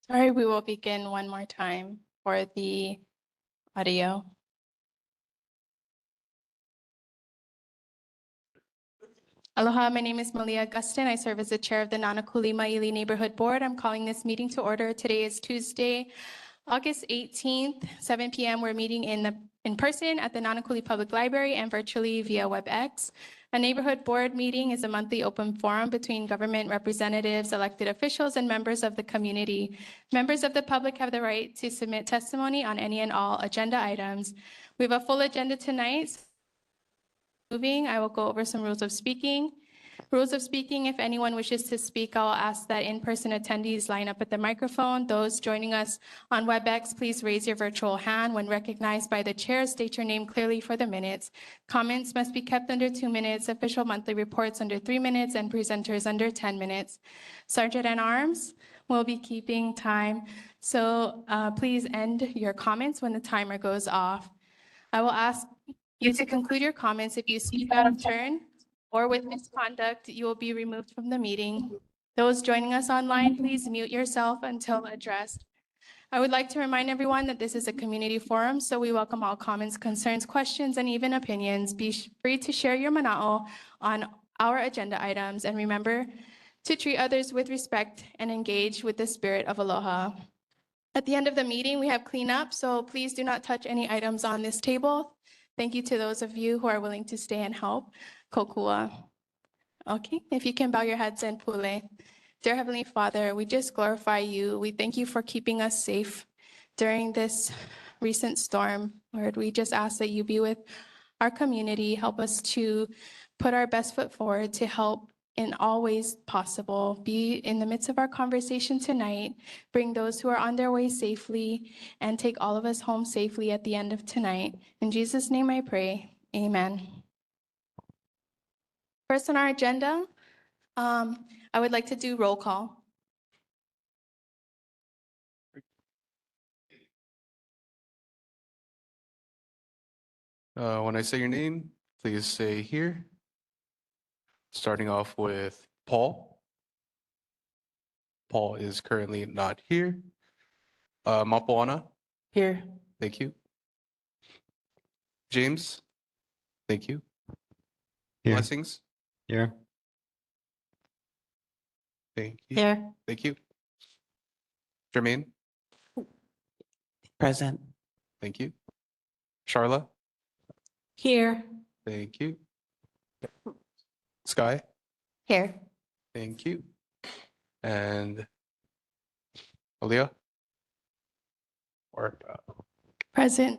Sorry, we will begin one more time for the audio. Aloha, my name is Malia Gustin. I serve as the chair of the Nānākuli-Māʻili Neighborhood Board. I'm calling this meeting to order. Today is Tuesday, August 18th, 7 p.m. We're meeting in person at the Nānākuli Public Library and virtually via WebEx. A neighborhood board meeting is a monthly open forum between government representatives, elected officials, and members of the community. Members of the public have the right to submit testimony on any and all agenda items. We have a full agenda tonight. I will go over some rules of speaking. Rules of speaking, if anyone wishes to speak, I'll ask that in-person attendees line up at the microphone. Those joining us on WebEx, please raise your virtual hand. When recognized by the chair, state your name clearly for the minutes. Comments must be kept under 2 minutes, official monthly reports under 3 minutes, and presenters under 10 minutes. Sergeant at Arms will be keeping time, so please end your comments when the timer goes off. I will ask you to conclude your comments. If you speak out of turn or with misconduct, you will be removed from the meeting. Those joining us online, please mute yourself until addressed. I would like to remind everyone that this is a community forum, so we welcome all comments, concerns, questions, and even opinions. Be free to share your mana'o on our agenda items, and remember to treat others with respect and engage with the spirit of aloha. At the end of the meeting, we have cleanup, so please do not touch any items on this table. Thank you to those of you who are willing to stay and help. Kokua. Okay, if you can bow your heads and pule. Dear Heavenly Father, we just glorify you. We thank you for keeping us safe during this recent storm. Lord, we just ask that you be with our community, help us to put our best foot forward to help in all ways possible. Be in the midst of our conversation tonight, bring those who are on their way safely, and take all of us home safely at the end of tonight. In Jesus' name I pray, amen. First on our agenda, I would like to do roll call. When I say your name, please say here. Starting off with Paul. Paul is currently not here. Mapuana. Here. Thank you. James. Thank you. Here. Blessings. Here. Thank you. Here. Thank you. Jermaine. Present. Thank you. Charla. Here. Thank you. Sky. Here. Thank you. And Aaliyah. Or Present.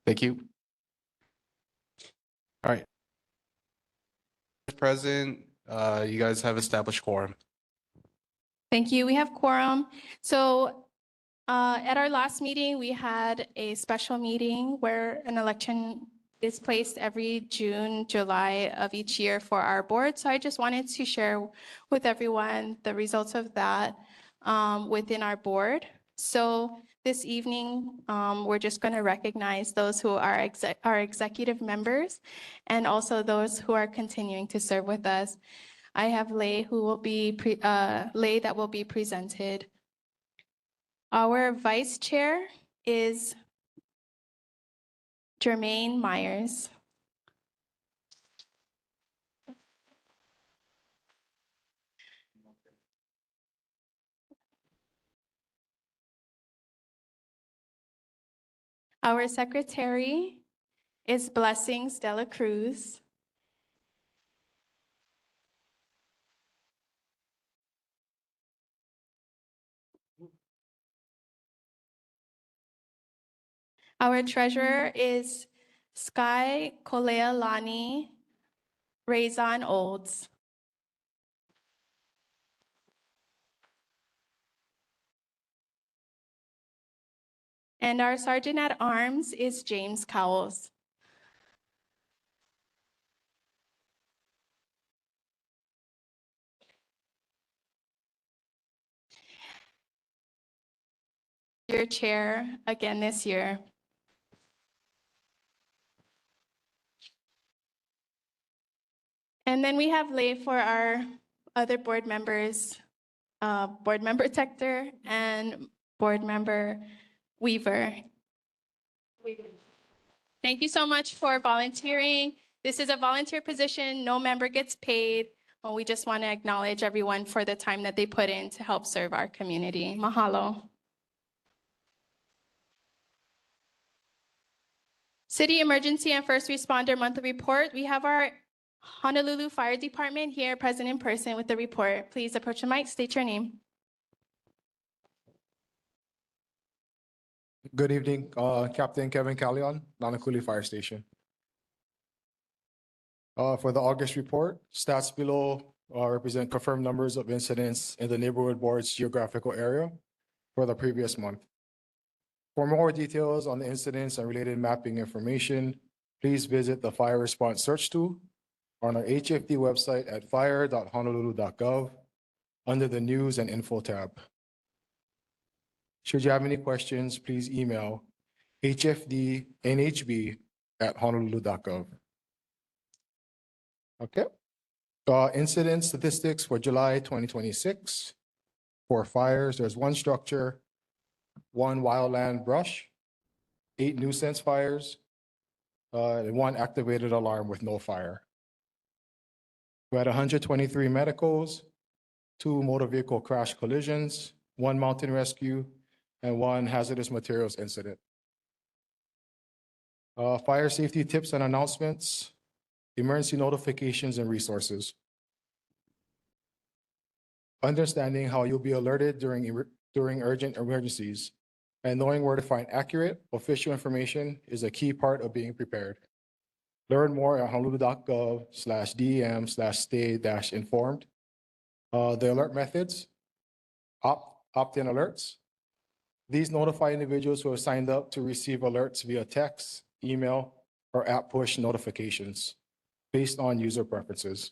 thank you. All right. Present, you guys have established quorum. Thank you. We have quorum. So at our last meeting, we had a special meeting where an election is placed every June, July of each year for our board. So I just wanted to share with everyone the results of that within our board. So this evening, we're just going to recognize those who are our executive members and also those who are continuing to serve with us. I have lay who will be lay that will be presented. Our vice chair is Jermaine Myers. Our secretary is Blessings Dela Cruz. Our treasurer is Sky Kolealani Raison Olds. And our sergeant at arms is James Cowles. Your chair again this year. And then we have lay for our other board members. Board Member Tector, and Board Member Weaver. Thank you so much for volunteering. This is a volunteer position. No member gets paid. Well, we just want to acknowledge everyone for the time that they put in to help serve our community. Mahalo. City Emergency and First Responder Monthly Report. We have our Honolulu Fire Department here present in person with the report. Please approach the mic, state your name. Good evening, Captain Kevin Callion, Nānākuli Fire Station. For the August report, stats below represent confirmed numbers of incidents in the neighborhood board's geographical area for the previous month. For more details on the incidents and related mapping information, please visit the Fire Response Search tool on our HFD website at fire.honolulu.gov under the News and Info tab. Should you have any questions, please email hfdnhb@honolulu.gov. Okay. Incident statistics for July 2026. For fires, there's 1 structure, 1 wildland brush, 8 nuisance fires, and 1 activated alarm with no fire. We had 123 medicals, 2 motor vehicle crash collisions, 1 mountain rescue, and 1 hazardous materials incident. Fire safety tips and announcements, emergency notifications and resources. Understanding how you'll be alerted during urgent emergencies and knowing where to find accurate official information is a key part of being prepared. Learn more at honolulu.gov/dem/stay-informed. The alert methods, opt-in alerts. These notify individuals who have signed up to receive alerts via text, email, or app push notifications based on user preferences.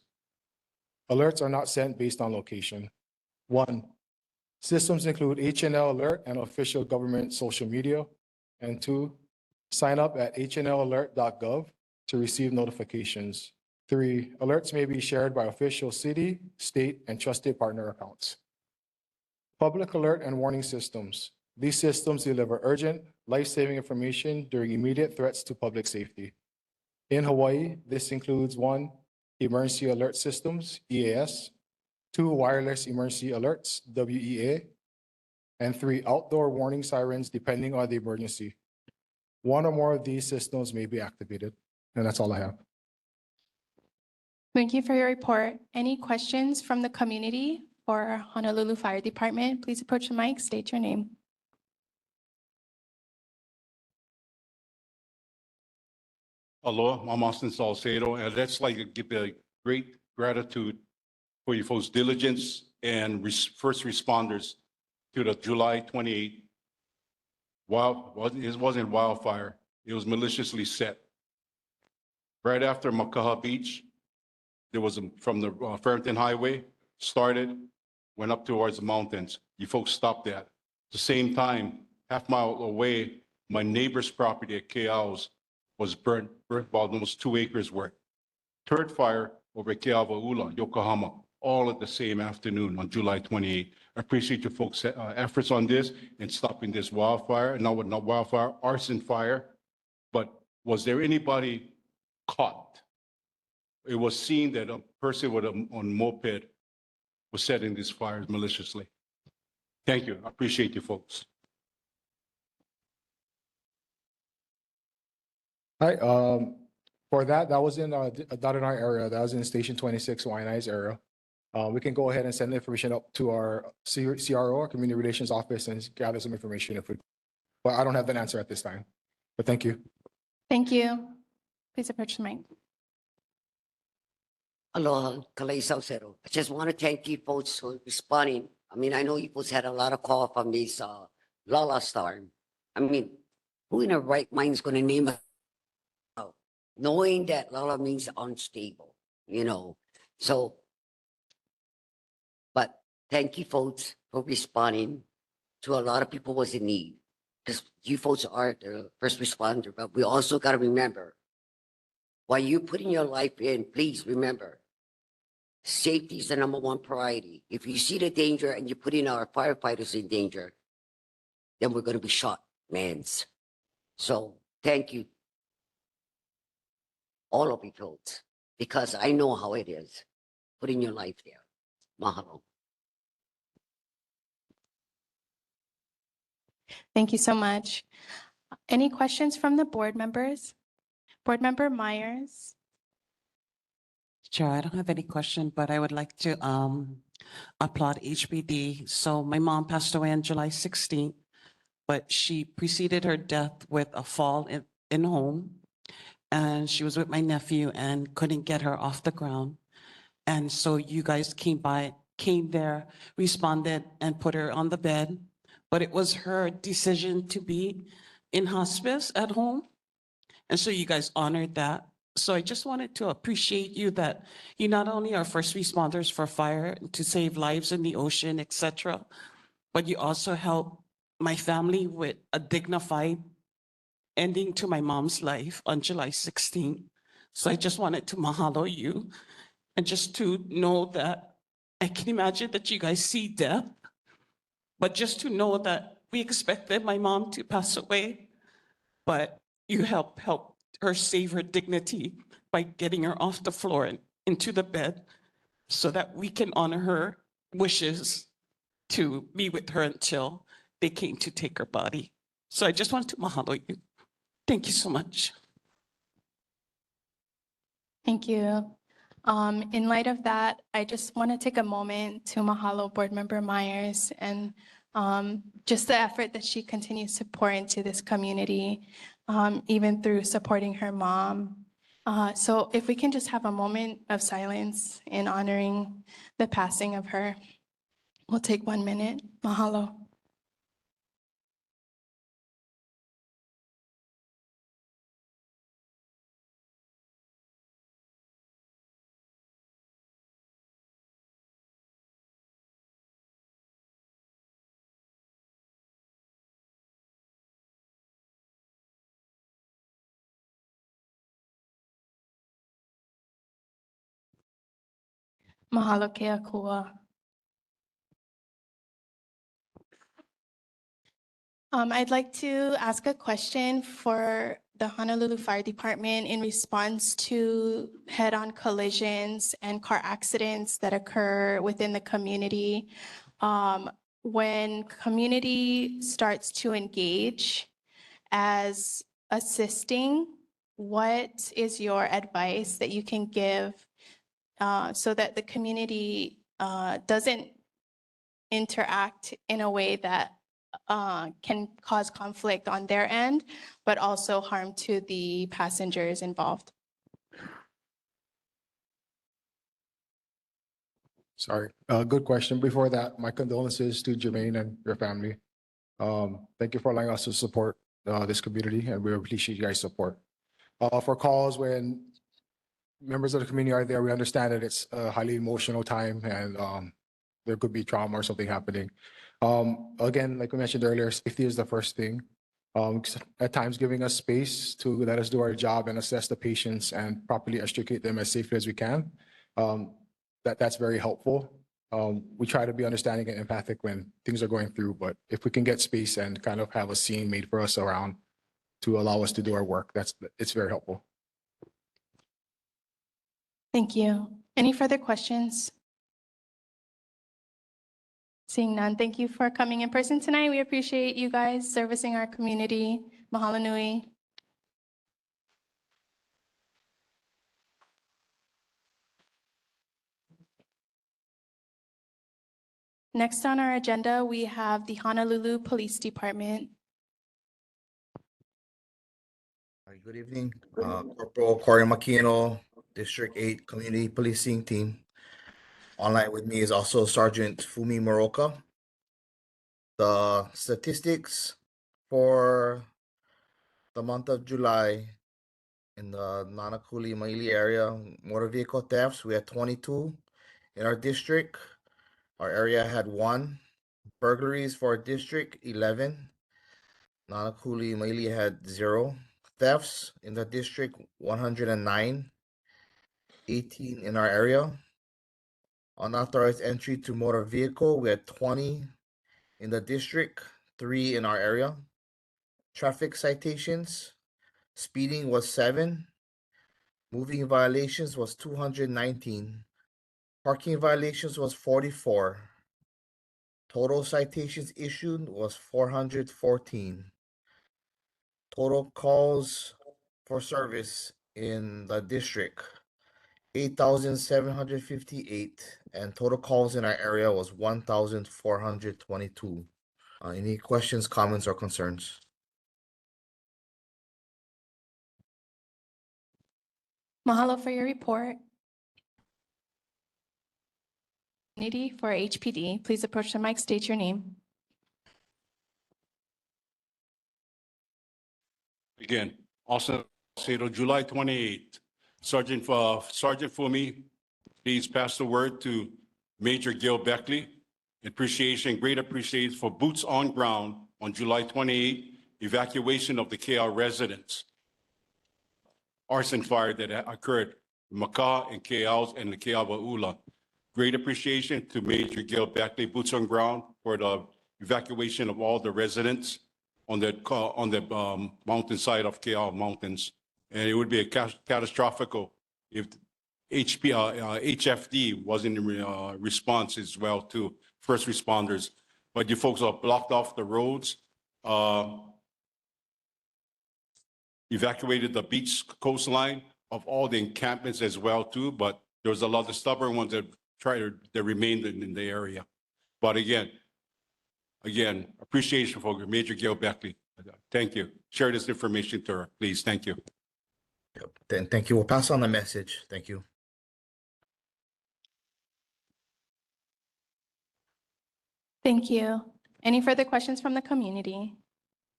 Alerts are not sent based on location. 1, systems include HNL Alert and official government social media. And 2, sign up at hnlalert.gov to receive notifications. 3, alerts may be shared by official city, state, and trusted partner accounts. Public alert and warning systems. These systems deliver urgent, life-saving information during immediate threats to public safety. In Hawaii, this includes 1, emergency alert systems, EAS, 2, wireless emergency alerts, WEA, and 3, outdoor warning sirens depending on the emergency. 1 or more of these systems may be activated. And that's all I have. Thank you for your report. Any questions from the community for Honolulu Fire Department? Please approach the mic, state your name. Aloha, I'm Austin Salcedo, and that's like to give a great gratitude for your folks' diligence and first responders to the July 28th. It wasn't wildfire, it was maliciously set. Right after Makaha Beach, there was from the Farrington Highway, started, went up towards the mountains. You folks stopped that. At the same time, half-mile away, my neighbor's property at Keao's was burnt about almost 2 acres worth. Third fire over at Keawaula, Yokohama, all at the same afternoon on July 28th. I appreciate your folks' efforts on this and stopping this wildfire, not wildfire, arson fire. But was there anybody caught? It was seen that a person on moped was setting these fires maliciously. Thank you. I appreciate you folks. Hi, for that was in not in our area. That was in Station 26, Waianae's area. We can go ahead and send information up to our CRO, our Community Relations Office, and gather some information if we. But I don't have an answer at this time. But thank you. Thank you. Please approach the mic. Aloha, Kalei Salcedo. I just want to thank you folks for responding. I mean, I know you folks had a lot of call from this Lala storm. I mean, who in their right mind is going to name it? Knowing that Lala means unstable, you know. So, but thank you folks for responding to a lot of people was in need. Because you folks are the first responder, but we also got to remember, while you putting your life in, please remember, Safety is the number one priority. If you see the danger and you're putting our firefighters in danger, then we're going to be shot, mans. So thank you, all of you folks, because I know how it is putting your life there. Mahalo. Thank you so much. Any questions from the board members? Board Member Myers? Chair, I don't have any question, but I would like to applaud HBD. So my mom passed away on July 16th, but she preceded her death with a fall in home. And she was with my nephew and couldn't get her off the ground. And so you guys came there, responded and put her on the bed. But it was her decision to be in hospice at home. And so you guys honored that. So I just wanted to appreciate you that you not only are first responders for fire to save lives in the ocean, etc., but you also help my family with a dignified ending to my mom's life on July 16th. So I just wanted to mahalo you and just to know that I can imagine that you guys see death, but just to know that we expected my mom to pass away, but you help her save her dignity by getting her off the floor and into the bed so that we can honor her wishes to be with her until they came to take her body. So I just want to mahalo you. Thank you so much. Thank you. In light of that, I just want to take a moment to mahalo Board Member Myers and just the effort that she continues to pour into this community, even through supporting her mom. So if we can just have a moment of silence in honoring the passing of her, we'll take 1 minute. Mahalo. Mahalo ke akua. I'd like to ask a question for the Honolulu Fire Department in response to head-on collisions and car accidents that occur within the community. When community starts to engage as assisting, what is your advice that you can give so that the community doesn't interact in a way that can cause conflict on their end, but also harm to the passengers involved? Sorry, good question. Before that, my condolences to Jermaine and your family. Thank you for allowing us to support this community, and we appreciate you guys' support. For calls when members of the community are there, we understand that it's a highly emotional time and there could be trauma or something happening. Again, like we mentioned earlier, safety is the first thing. At times giving us space to let us do our job and assess the patients and properly extricate them as safely as we can. That's very helpful. We try to be understanding and empathic when things are going through, but if we can get space and kind of have a scene made for us around to allow us to do our work, it's very helpful. Thank you. Any further questions? Seeing none, thank you for coming in person tonight. We appreciate you guys servicing our community. Mahalo nui. Next on our agenda, we have the Honolulu Police Department. Hi, good evening, Corporal Corey Makino, District 8 Community Policing Team. Online with me is also Sergeant Fumi Moroka. The statistics for the month of July in the Nānākuli-Māʻili area, motor vehicle thefts, we had 22 in our district. Our area had 1. Burglaries for our district, 11. Nānākuli-Māʻili had 0. Thefts in the district, 109. 18 in our area. Unauthorized entry to motor vehicle, we had 20 in the district, 3 in our area. Traffic citations, speeding was 7. Moving violations was 219. Parking violations was 44. Total citations issued was 414. Total calls for service in the district, 8,758, and total calls in our area was 1,422. Any questions, comments, or concerns? Mahalo for your report. Community for HPD, please approach the mic, state your name. Again, also, Salcedo, July 28th, Sergeant Fumi, please pass the word to Major Gil Beckley. Great appreciation for boots on ground on July 28th, evacuation of the KL residents. Arson fire that occurred in Macau and KL's and the KL Wa'ula. Great appreciation to Major Gil Beckley, boots on ground, for the evacuation of all the residents on the mountainside of KL mountains. And it would be a catastrophic if HFD wasn't in response as well to first responders. But you folks have blocked off the roads, evacuated the beach coastline of all the encampments as well too. But there was a lot of stubborn ones that remained in the area. But again, appreciation for Major Gil Beckley. Thank you. Share this information to her, please. Thank you. Yep. Then thank you. We'll pass on the message. Thank you. Thank you. Any further questions from the community?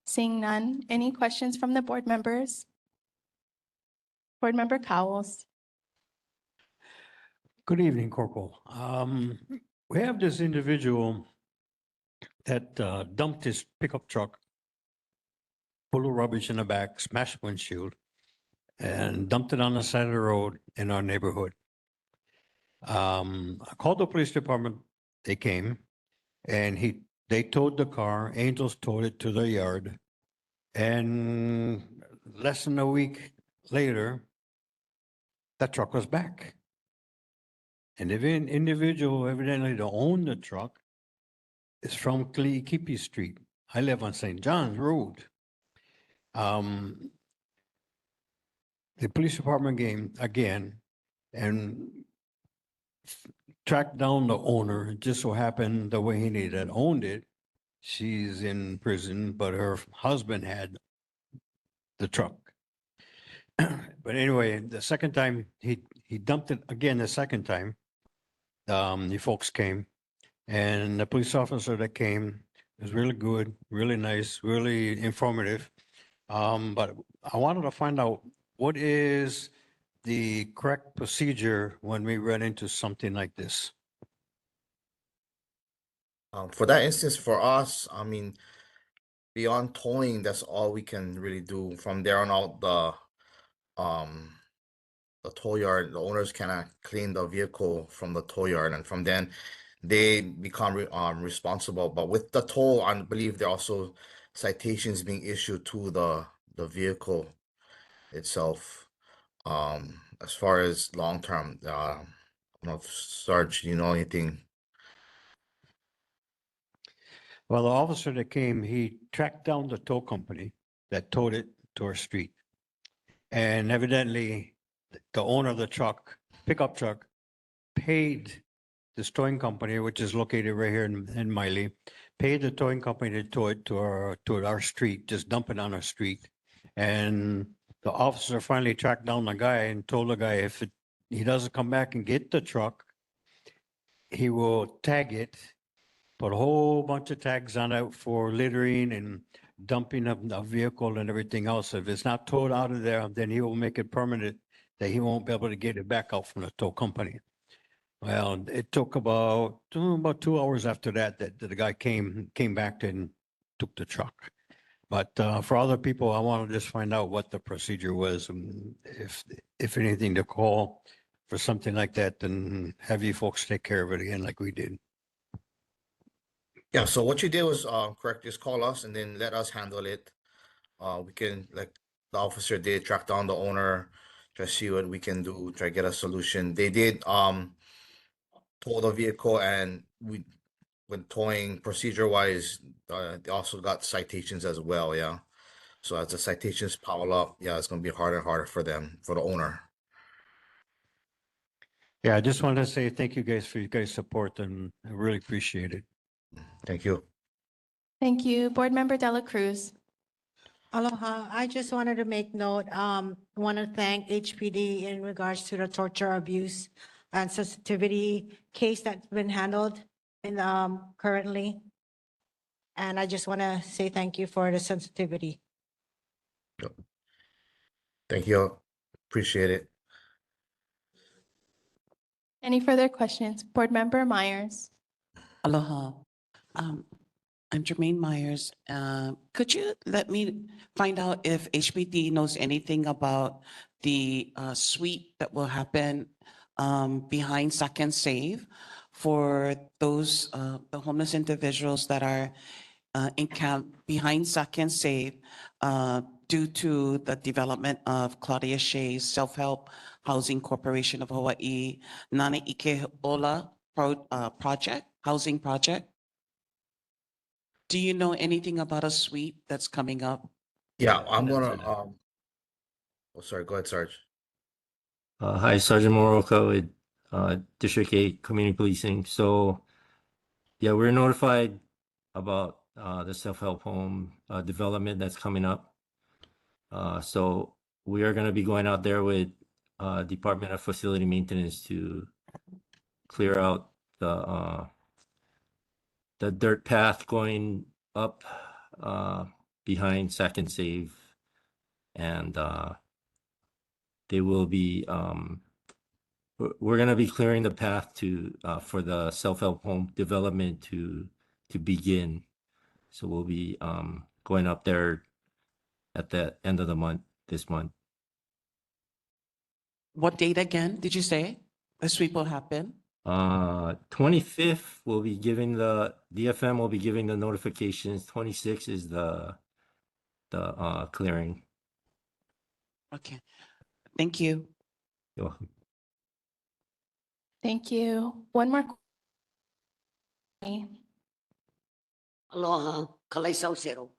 Seeing none, any questions from the board members? Board Member Cowles. Good evening, Corporal. We have this individual that dumped his pickup truck full of rubbish in the back, smashed windshield, and dumped it on the side of the road in our neighborhood. I called the police department. They came, and they towed the car. Angels towed it to the yard, and less than a week later, that truck was back. And the individual evidently to own the truck is from Kaliikipi Street. I live on St. John's Road. The police department came again and tracked down the owner. It just so happened the way he had owned it, she's in prison, but her husband had the truck. But anyway, the second time he dumped it again. The second time, the folks came, and the police officer that came was really good, really nice, really informative. But I wanted to find out what is the correct procedure when we run into something like this. For that instance, for us, I mean, beyond towing, that's all we can really do. From there on out, the tow yard, the owners cannot clean the vehicle from the tow yard, and from then they become responsible. But with the tow, I believe there are also citations being issued to the vehicle itself. As far as long term, I don't know if Sarge, you know anything? Well, the officer that came, he tracked down the tow company that towed it to our street. And evidently, the owner of the truck, pickup truck, paid this towing company, which is located right here in Māʻili, paid the towing company to tow it to our street, just dump it on our street. And the officer finally tracked down the guy and told the guy if he doesn't come back and get the truck, he will tag it, put a whole bunch of tags on it for littering and dumping of the vehicle and everything else. If it's not towed out of there, then he will make it permanent that he won't be able to get it back out from the tow company. Well, it took about 2 hours after that the guy came back and took the truck. But for other people, I want to just find out what the procedure was, and if anything, to call for something like that than have you folks take care of it again like we did. Yeah, so what you did was correct, just call us and then let us handle it. We can, like the officer did, track down the owner, try to see what we can do, try to get a solution. They did tow the vehicle, and we, when towing procedure wise, they also got citations as well, yeah. So as the citations pile up, yeah, it's gonna be harder and harder for them, for the owner. Yeah, I just wanted to say thank you guys for your guys' support and I really appreciate it. Thank you. Thank you. Board Member Dela Cruz. Aloha. I just wanted to make note, want to thank HPD in regards to the torture, abuse, and sensitivity case that's been handled in, currently. And I just want to say thank you for the sensitivity. Thank you. Appreciate it. Any further questions? Board Member Myers. Aloha. I'm Jermaine Myers. Could you let me find out if HPD knows anything about the suite that will happen behind Second Save for those the homeless individuals that are encamped behind Second Save due to the development of Claudia Shea's Self-Help Housing Corporation of Hawaii Nānākuli-Māʻili project, housing project? Do you know anything about a suite that's coming up? Yeah, I'm Answer gonna, that. oh, sorry, go ahead, Sarge. Hi, Sergeant Moroka with District 8 Community Policing. So, yeah, we're notified about the self-help home development that's coming up. So we are going to be going out there with Department of Facility Maintenance to clear out the dirt path going up behind Second Save, and they will be we're going to be clearing the path to for the self-help home development to begin. So we'll be going up there at the end of the month, this month. What date again, did you say? The sweep will happen? 25th will be giving the DFM will be giving the notifications. 26th is the clearing. Okay, thank you. You're welcome. Thank you. One more. Aloha, Kalai Zero.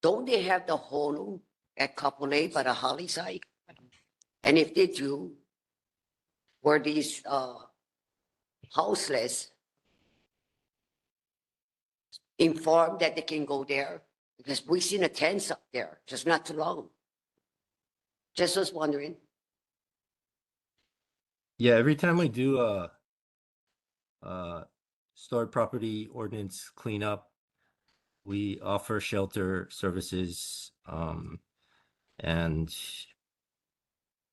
Don't they have the honu at Kapolei by the Holly side? And if they do, were these houseless informed that they can go there? Because we seen a tents up there just not too long. Just was wondering. Yeah, every time we do stored property ordinance cleanup, we offer shelter services, and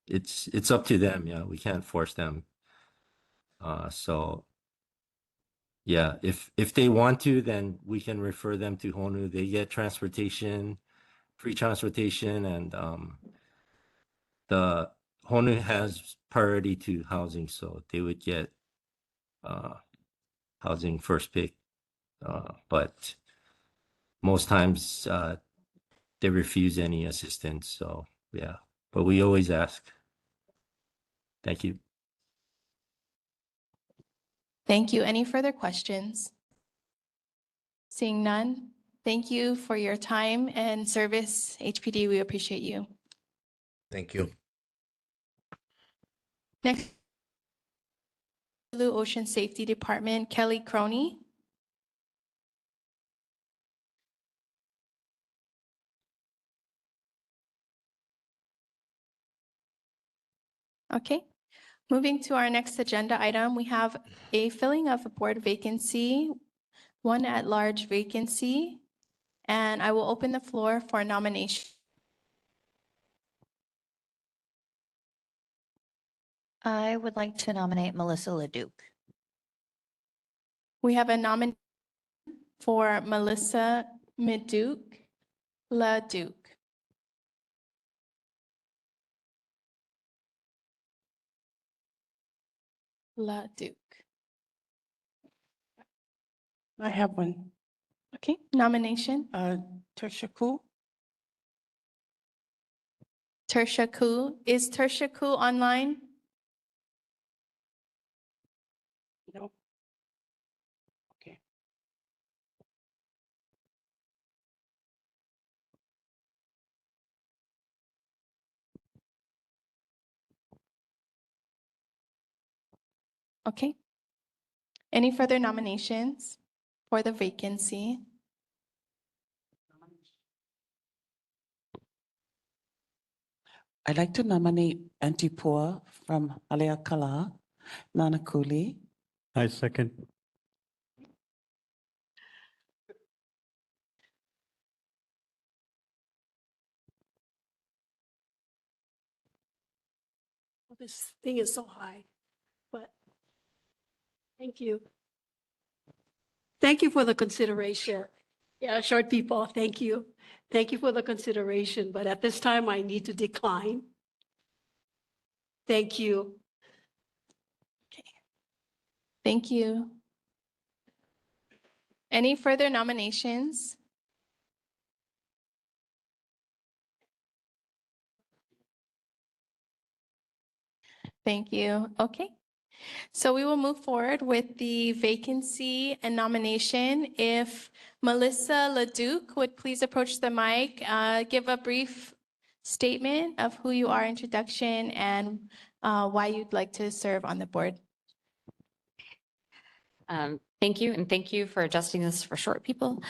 it's up to them. Yeah, we can't force them. So yeah, if they want to, then we can refer them to Honu. They get transportation, free transportation, and the Honu has priority to housing, so they would get housing first pick. But most times they refuse any assistance. So yeah, but we always ask. Thank you. Thank you. Any further questions? Seeing none, thank you for your time and service, HPD. We appreciate you. Thank you. Next, Blue Ocean Safety Department, Kelly Croney. Okay, moving to our next agenda item, we have a filling of a board vacancy, one at-large vacancy, and I will open the floor for nomination. I would like to nominate Melissa Leduc. We have a nomination for Melissa Leduc. Leduc. I have one. Okay, nomination. Tertia Ku. Tersha Ku. Is Tersha Ku online? No. Okay. Okay. Any further nominations for the vacancy? I'd like to nominate Antipua from Haleakala, Nānākuli. I second. This thing is so high, but thank you. Thank you for the consideration. Yeah, short people, thank you. Thank you for the consideration, but at this time I need to decline. Thank you. Thank you. Any further nominations? Thank you. Okay. So we will move forward with the vacancy and nomination. If Melissa Leduc would please approach the mic, give a brief statement of who you are, introduction, and why you'd like to serve on the board. Thank you, and thank you for adjusting this for short people.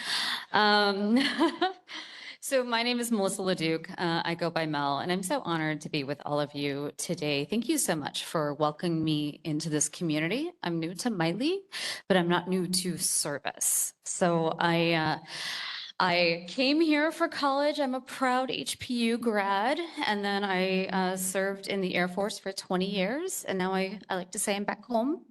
So my name is Melissa Leduc. I go by Mel, and I'm so honored to be with all of you today. Thank you so much for welcoming me into this community. I'm new to Māʻili, but I'm not new to service. So I came here for college. I'm a proud HPU grad, and then I served in the Air Force for 20 years, and now I like to say I'm back home.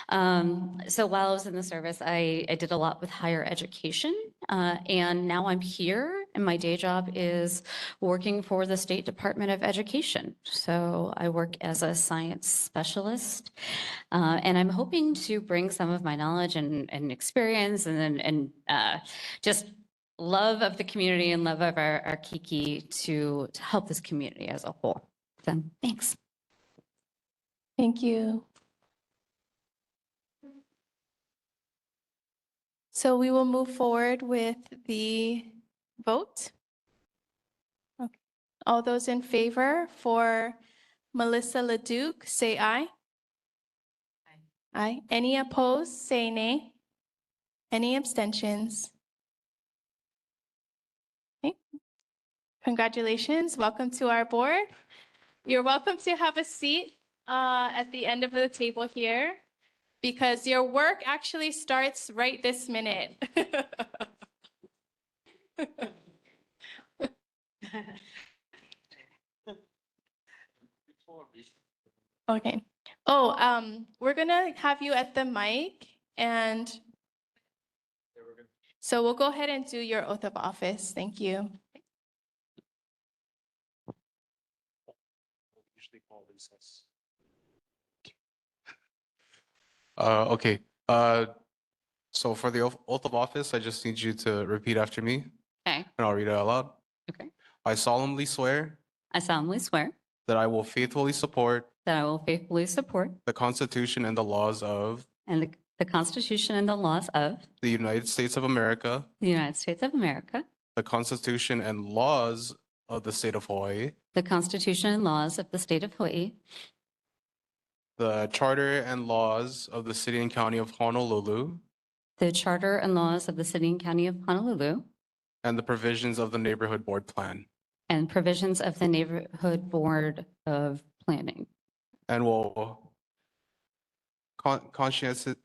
So while I was in the service, I did a lot with higher education, and now I'm here, and my day job is working for the State Department of Education. So I work as a science specialist, and I'm hoping to bring some of my knowledge and experience and just love of the community and love of our Kiki to help this community as a whole. So thanks. Thank you. So we will move forward with the vote. Okay. All those in favor for Melissa Leduc, say aye. Aye. Any opposed, say nay. Any abstentions? Okay. Congratulations. Welcome to our board. You're welcome to have a seat at the end of the table here, because your work actually starts right this minute. Okay. Oh, we're gonna have you at the mic, and so we'll go ahead and do your oath of office. Thank you. Okay. So for the oath of office, I just need you to repeat after me, Okay. and I'll read it out loud. Okay. I solemnly swear I solemnly swear that I will faithfully support that I will faithfully support the Constitution and the laws of and the Constitution and the laws of the United States of America, the United States of America, the Constitution and laws of the state of Hawaii, the Constitution and laws of the state of Hawaii, the charter and laws of the city and county of Honolulu, the charter and laws of the city and county of Honolulu, and the provisions of the neighborhood board plan, and provisions of the neighborhood board of planning, and will conscientiously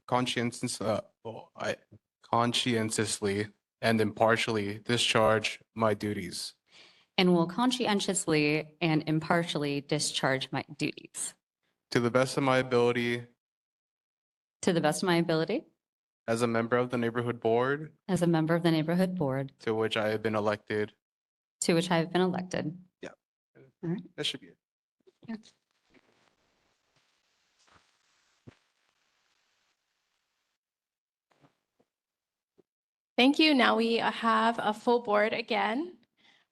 and impartially discharge my duties and will conscientiously and impartially discharge my duties to the best of my ability to the best of my ability as a member of the neighborhood board as a member of the neighborhood board to which I have been elected. to which I have been elected. Yeah. All right. That should be it. Yeah. Thank you. Now we have a full board again.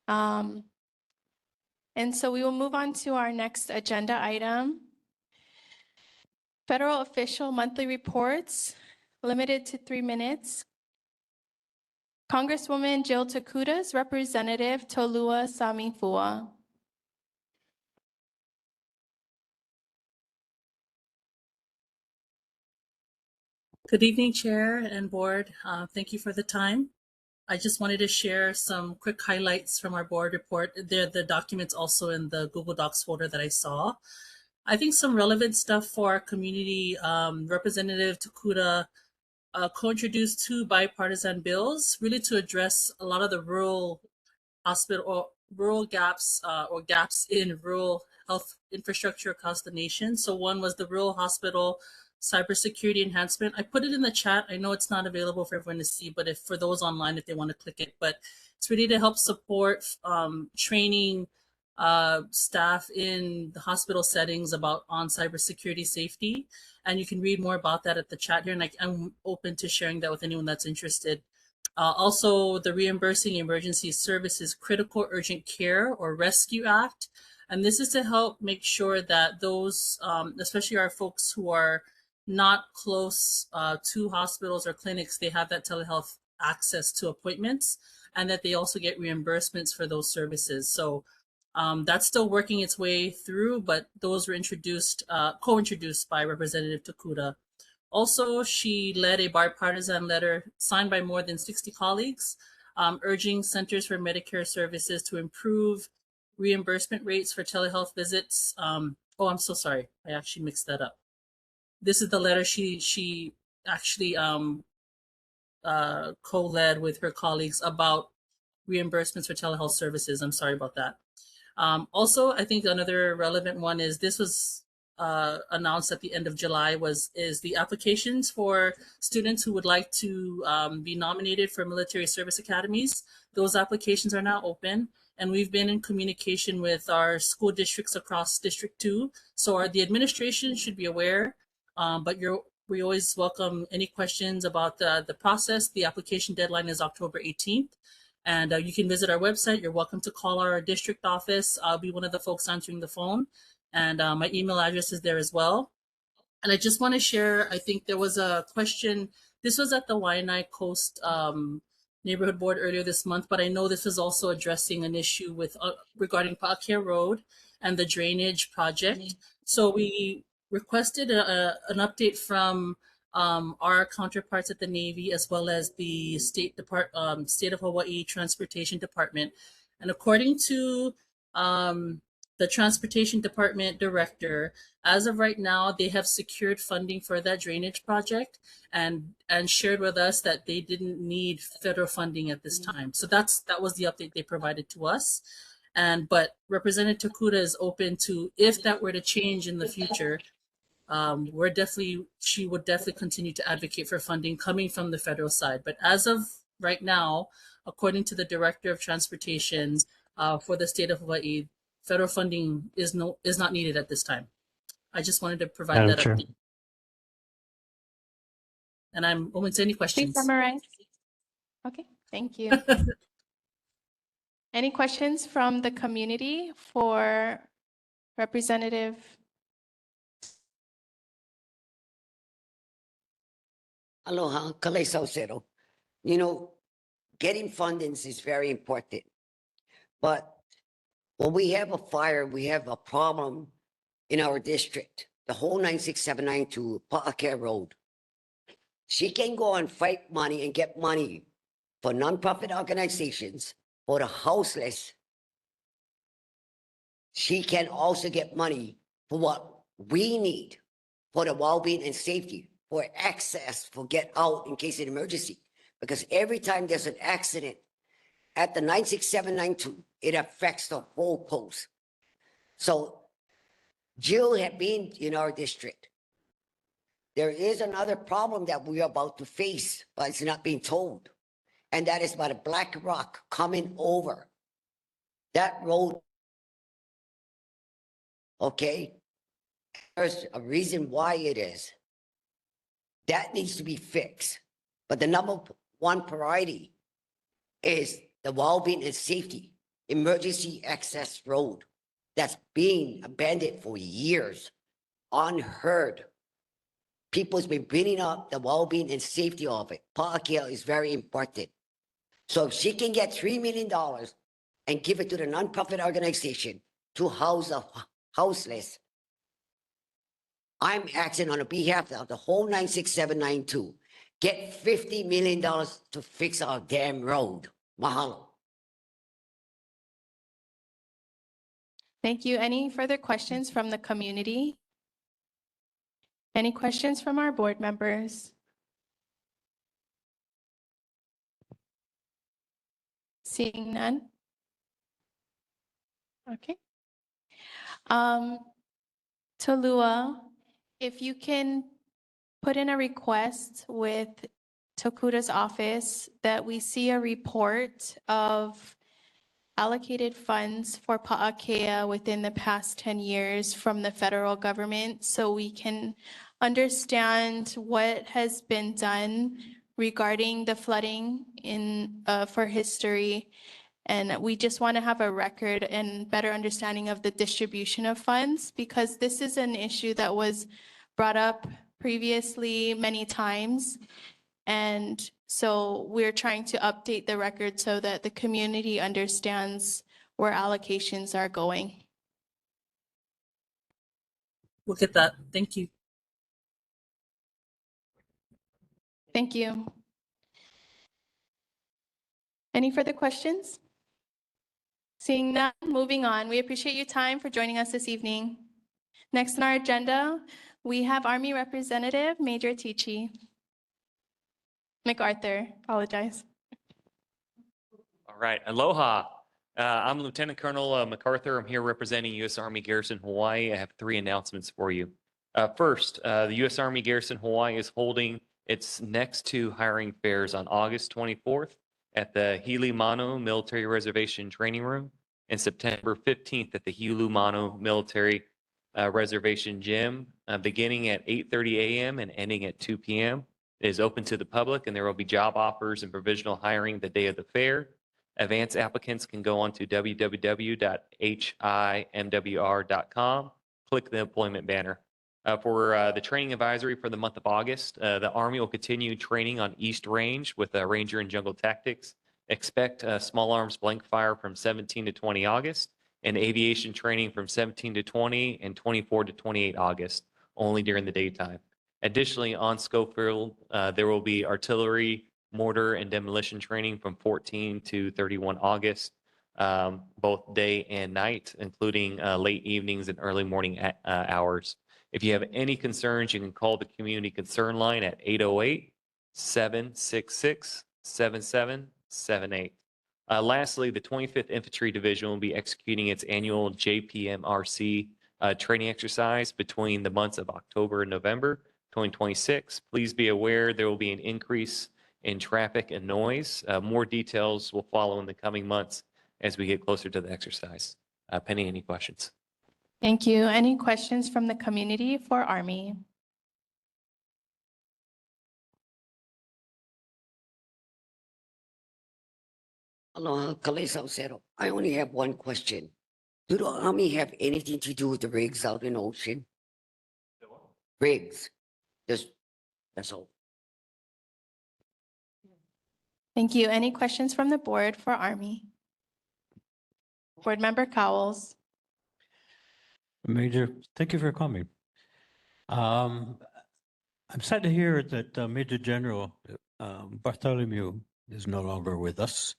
And so we will move on to our next agenda item. Federal official monthly reports, limited to 3 minutes. Congresswoman Jill Takuta's Representative Tolua Samifua. Good evening, Chair and Board. Thank you for the time. I just wanted to share some quick highlights from our board report. They're the documents also in the Google Docs folder that I saw. I think some relevant stuff for our community. Representative Takuta co-introduced 2 bipartisan bills really to address a lot of the rural hospital or rural gaps or gaps in rural health infrastructure across the nation. So one was the rural hospital cybersecurity enhancement. I put it in the chat. I know it's not available for everyone to see, but if for those online, if they want to click it, but it's really to help support training staff in the hospital settings about on cybersecurity safety. And you can read more about that at the chat here. And I'm open to sharing that with anyone that's interested. Also, the Reimbursing Emergency Services Critical Urgent Care or Rescue Act. And this is to help make sure that those, especially our folks who are not close to hospitals or clinics, they have that telehealth access to appointments and that they also get reimbursements for those services. So that's still working its way through, but those were introduced, co-introduced by Representative Takuta. Also, she led a bipartisan letter signed by more than 60 colleagues, urging Centers for Medicare Services to improve reimbursement rates for telehealth visits. Oh, I'm so sorry. I actually mixed that up. This is the letter she actually co-led with her colleagues about reimbursements for telehealth services. I'm sorry about that. Also, I think another relevant one is this was announced at the end of July is the applications for students who would like to be nominated for military service academies. Those applications are now open, and we've been in communication with our school districts across District 2. So the administration should be aware, but we always welcome any questions about the process. The application deadline is October 18th. And you can visit our website. You're welcome to call our district office. I'll be one of the folks answering the phone. And my email address is there as well. And I just want to share, I think there was a question. This was at the Waianae Coast Neighborhood Board earlier this month, but I know this is also addressing an issue with regarding Pa'akea Road and the drainage project. So we requested an update from our counterparts at the Navy, as well as the State of Hawaii Transportation Department. And according to the Transportation Department Director, as of right now, they have secured funding for that drainage project and shared with us that they didn't need federal funding at this time. So that was the update they provided to us. But Representative Takuta is open to, if that were to change in the future, she would definitely continue to advocate for funding coming from the federal side. But as of right now, according to the Director of Transportation for the state of Hawaii, federal funding is not needed at this time. I just wanted to provide that update. And I'm open to any questions. Please summarize. Okay, thank you. Any questions from the community for Representative? Aloha, Kalei Saucero. You know, getting fundings is very important. But when we have a fire, we have a problem in our district, the whole 96792 Pa'akea Road. She can go and fight money and get money for nonprofit organizations, for the houseless. She can also get money for what we need, for the well-being and safety, for access, for get out in case of emergency. Because every time there's an accident at the 96792, it affects the whole coast. So Jill had been in our district. There is another problem that we are about to face, but it's not being told. And that is about a black rock coming over that road. Okay. There's a reason why it is. That needs to be fixed. But the number one priority is the well-being and safety emergency access road that's being abandoned for years, unheard. People's been bringing up the well-being and safety of it. Pa'akea is very important. So if she can get $3 million and give it to the nonprofit organization to house the houseless, I'm asking on behalf of the whole 96792, get $50 million to fix our damn road. Mahalo. Thank you. Any further questions from the community? Any questions from our board members? Seeing none? Okay. Talua, if you can put in a request with Tokuta's office that we see a report of allocated funds for Pa'akea within the past 10 years from the federal government so we can understand what has been done regarding the flooding for history. And we just want to have a record and better understanding of the distribution of funds because this is an issue that was brought up previously many times. And so we're trying to update the record so that the community understands where allocations are going. We'll get that. Thank you. Thank you. Any further questions? Seeing none, moving on. We appreciate your time for joining us this evening. Next on our agenda, we have Army Representative Major Tichi. MacArthur, apologize. All right, aloha. I'm Lieutenant Colonel MacArthur. I'm here representing U.S. Army Garrison Hawaii. I have 3 announcements for you. First, the U.S. Army Garrison Hawaii is holding its next 2 hiring fairs on August 24th at the Hili Mano Military Reservation Training Room and September 15th at the Hili Mano Military Reservation Gym, beginning at 8:30 a.m. and ending at 2 p.m. It is open to the public and there will be job offers and provisional hiring the day of the fair. Advance applicants can go on to www.himwr.com, click the employment banner. For the training advisory for the month of August, the Army will continue training on East Range with Ranger and Jungle Tactics. Expect small arms blank fire from 17 to 20 August and aviation training from 17 to 20 and 24 to 28 August, only during the daytime. Additionally, on Schofield, there will be artillery, mortar, and demolition training from 14 to 31 August, both day and night, including late evenings and early morning hours. If you have any concerns, you can call the community concern line at 808-766-7778. Lastly, the 25th Infantry Division will be executing its annual JPMRC training exercise between the months of October and November 2026. Please be aware there will be an increase in traffic and noise. More details will follow in the coming months as we get closer to the exercise. Penny, any questions? Thank you. Any questions from the community for Army? Aloha, Kalesa Osero. I only have one question. Do the Army have anything to do with the rigs out in the ocean? Rigs. That's all. Thank you. Any questions from the board for Army? Board Member Cowles. Major, thank you for coming. I'm sad to hear that Major General Bartholomew is no longer with us.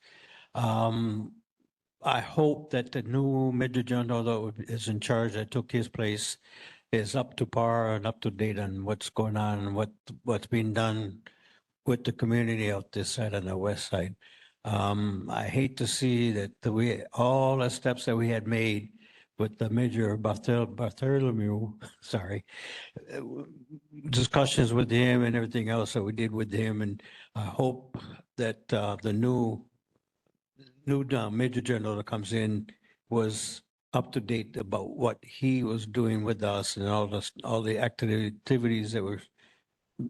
I hope that the new Major General that is in charge that took his place is up to par and up to date on what's going on and what's being done with the community out this side and the west side. I hate to see that all the steps that we had made with the Major Bartholomew, sorry, discussions with him and everything else that we did with him. And I hope that the new Major General that comes in was up to date about what he was doing with us and all the activities that were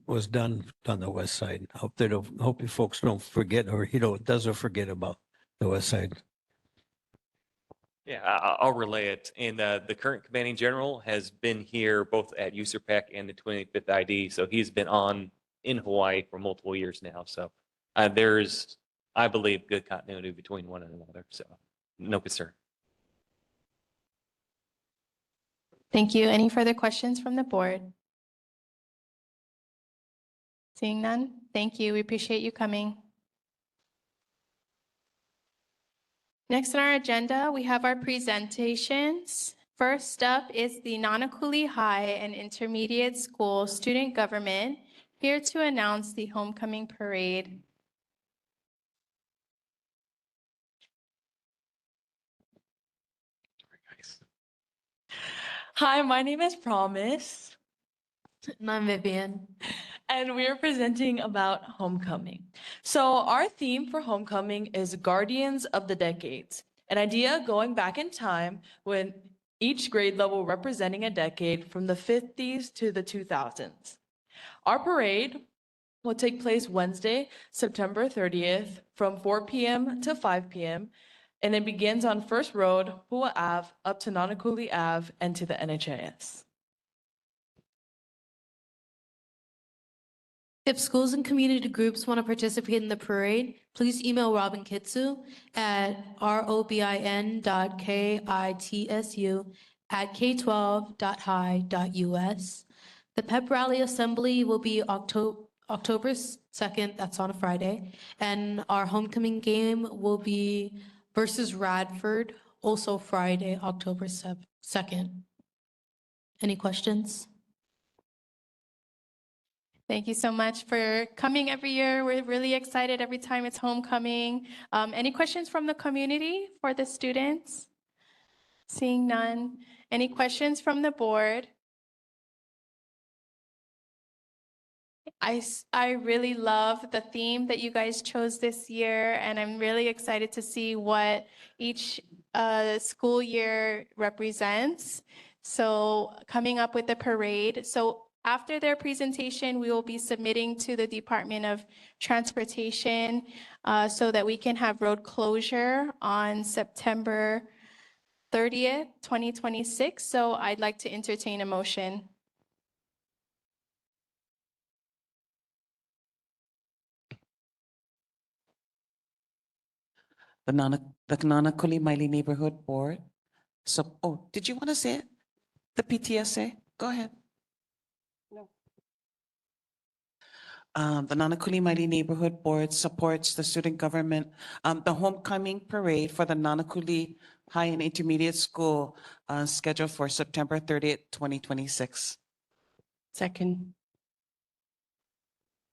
was done on the west side. Hope you folks don't forget, or doesn't forget about the west side. Yeah, I'll relay it. And the current commanding general has been here both at USERPEC and the 25th ID. So he's been on in Hawaii for multiple years now. So there's, I believe, good continuity between one and another. So no concern. Thank you. Any further questions from the board? Seeing none, thank you. We appreciate you coming. Next on our agenda, we have our presentations. First up is the Nānākuli High and Intermediate School Student Government, here to announce the homecoming parade. Hi, my name is Promise. And I'm Vivian. And we are presenting about homecoming. So our theme for homecoming is Guardians of the Decades, an idea going back in time when each grade level representing a decade from the 50s to the 2000s. Our parade will take place Wednesday, September 30th from 4 p.m. to 5 p.m. And it begins on First Road, Hua Ave, up to Nānākuli Ave and to the NHIS. If schools and community groups want to participate in the parade, please email Robin Kitsu at robin.kitsu@k12.hi.us. The pep rally assembly will be October 2nd, that's on a Friday, and our homecoming game will be versus Radford, also Friday, October 2nd. Any questions? Thank you so much for coming every year. We're really excited every time it's homecoming. Any questions from the community for the students? Seeing none. Any questions from the board? I really love the theme that you guys chose this year, and I'm really excited to see what each school year represents. So coming up with the parade. So after their presentation, we will be submitting to the Department of Transportation so that we can have road closure on September 30th, 2026. So I'd like to entertain a motion. The Nānākuli-Māʻili Neighborhood Board. So, oh, did you want to say it? The PTSA? Go ahead. The Nānākuli-Māʻili Neighborhood Board supports the student government, the homecoming parade for the Nānākuli High and Intermediate School scheduled for September 30th, 2026. Second.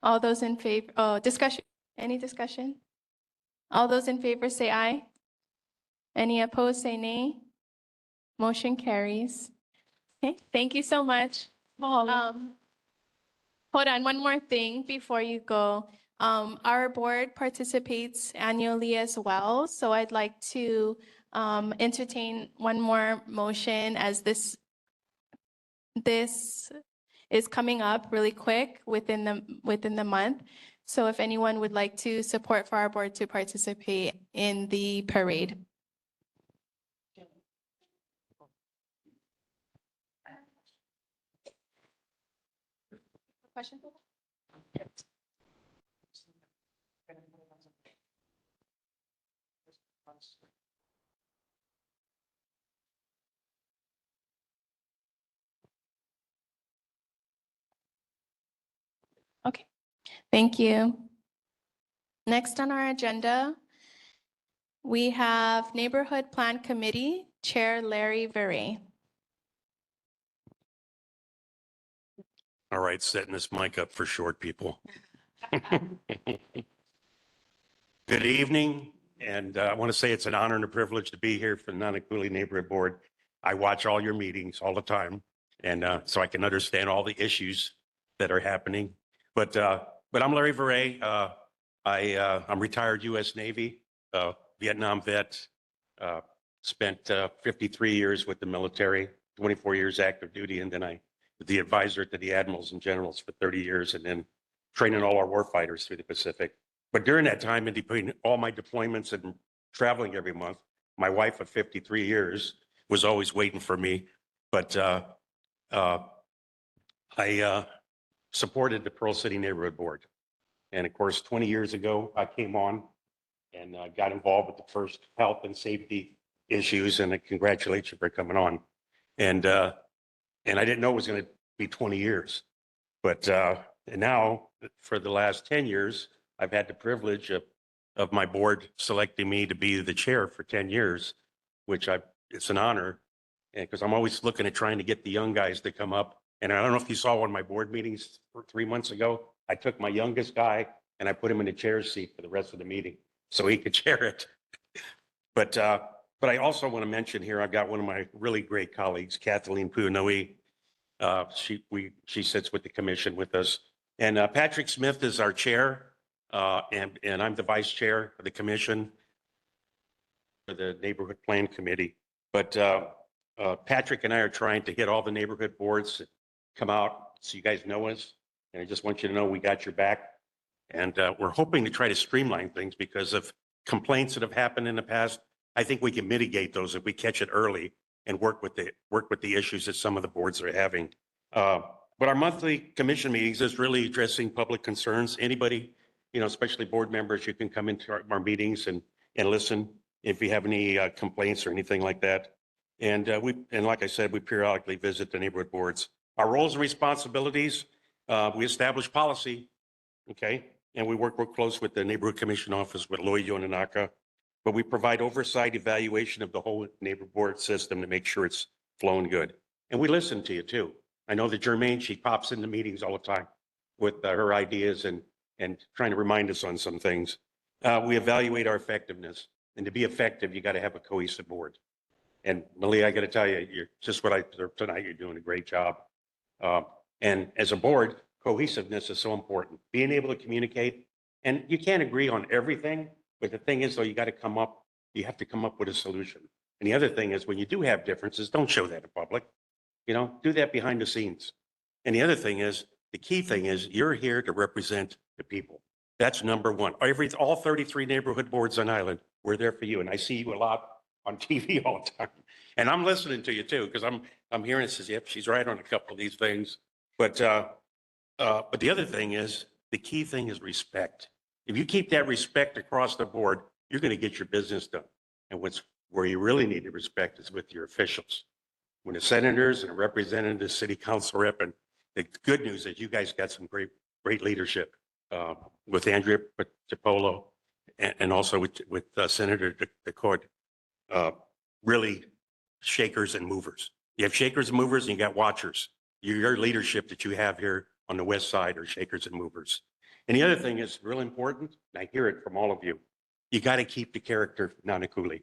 All those in favor, discussion, any discussion? All those in favor say aye. Any opposed say nay. Motion carries. Okay, thank you so much. Hold on, one more thing before you go. Our board participates annually as well, so I'd like to entertain one more motion as this is coming up really quick within the month. So if anyone would like to support for our board to participate in the parade. Question? Okay, thank you. Next on our agenda, we have Neighborhood Plan Committee Chair Larry Verre. All right, setting this mic up for short people. Good evening, and I want to say it's an honor and a privilege to be here for the Nānākuli Neighborhood Board. I watch all your meetings all the time, and so I can understand all the issues that are happening. But I'm Larry Verre. I'm retired U.S. Navy, Vietnam vet, spent 53 years with the military, 24 years active duty, and then I the advisor to the admirals and generals for 30 years, and then training all our warfighters through the Pacific. But during that time, in between all my deployments and traveling every month, my wife of 53 years was always waiting for me. But I supported the Pearl City Neighborhood Board. And of course, 20 years ago, I came on and got involved with the first health and safety issues. And I congratulate you for coming on. And I didn't know it was going to be 20 years. But and now, for the last 10 years, I've had the privilege of my board selecting me to be the chair for 10 years, which it's an honor. And because I'm always looking at trying to get the young guys to come up. And I don't know if you saw one of my board meetings 3 months ago. I took my youngest guy and I put him in the chair seat for the rest of the meeting so he could chair it. But I also want to mention here, I've got one of my really great colleagues, Kathleen Puanoe. She sits with the commission with us. And Patrick Smith is our chair, and I'm the vice chair of the commission for the Neighborhood Plan Committee. But Patrick and I are trying to get all the neighborhood boards to come out so you guys know us. And I just want you to know we got your back. And we're hoping to try to streamline things because of complaints that have happened in the past. I think we can mitigate those if we catch it early and work with the issues that some of the boards are having. But our monthly commission meetings is really addressing public concerns. Anybody, especially board members, you can come into our meetings and listen if you have any complaints or anything like that. And like I said, we periodically visit the neighborhood boards. Our roles and responsibilities, we establish policy, okay? And we work close with the neighborhood commission office with Lloyd Yonanaka. But we provide oversight, evaluation of the whole neighborhood board system to make sure it's flowing good. And we listen to you too. I know that Jermaine, she pops into meetings all the time with her ideas and trying to remind us on some things. We evaluate our effectiveness. And to be effective, you got to have a cohesive board. And Malia, I got to tell you, you're just what I observed tonight. You're doing a great job. And as a board, cohesiveness is so important. Being able to communicate, and you can't agree on everything, but the thing is, though, you have to come up with a solution. And the other thing is, when you do have differences, don't show that in public. Do that behind the scenes. And the other thing is, the key thing is, you're here to represent the people. That's number one. All 33 neighborhood boards on island, we're there for you. And I see you a lot on TV all the time. And I'm listening to you too, because I'm hearing it says, yep, she's right on a couple of these things. But the other thing is, the key thing is respect. If you keep that respect across the board, you're going to get your business done. And where you really need to respect is with your officials. When the senators and representatives, city council rep, and the good news is you guys got some great leadership with Andrea Chipolo and also with Senator DeCord. Really shakers and movers. You have shakers and movers and you got watchers. Your leadership that you have here on the west side are shakers and movers. And the other thing is really important, and I hear it from all of you, you got to keep the character of Nānākuli.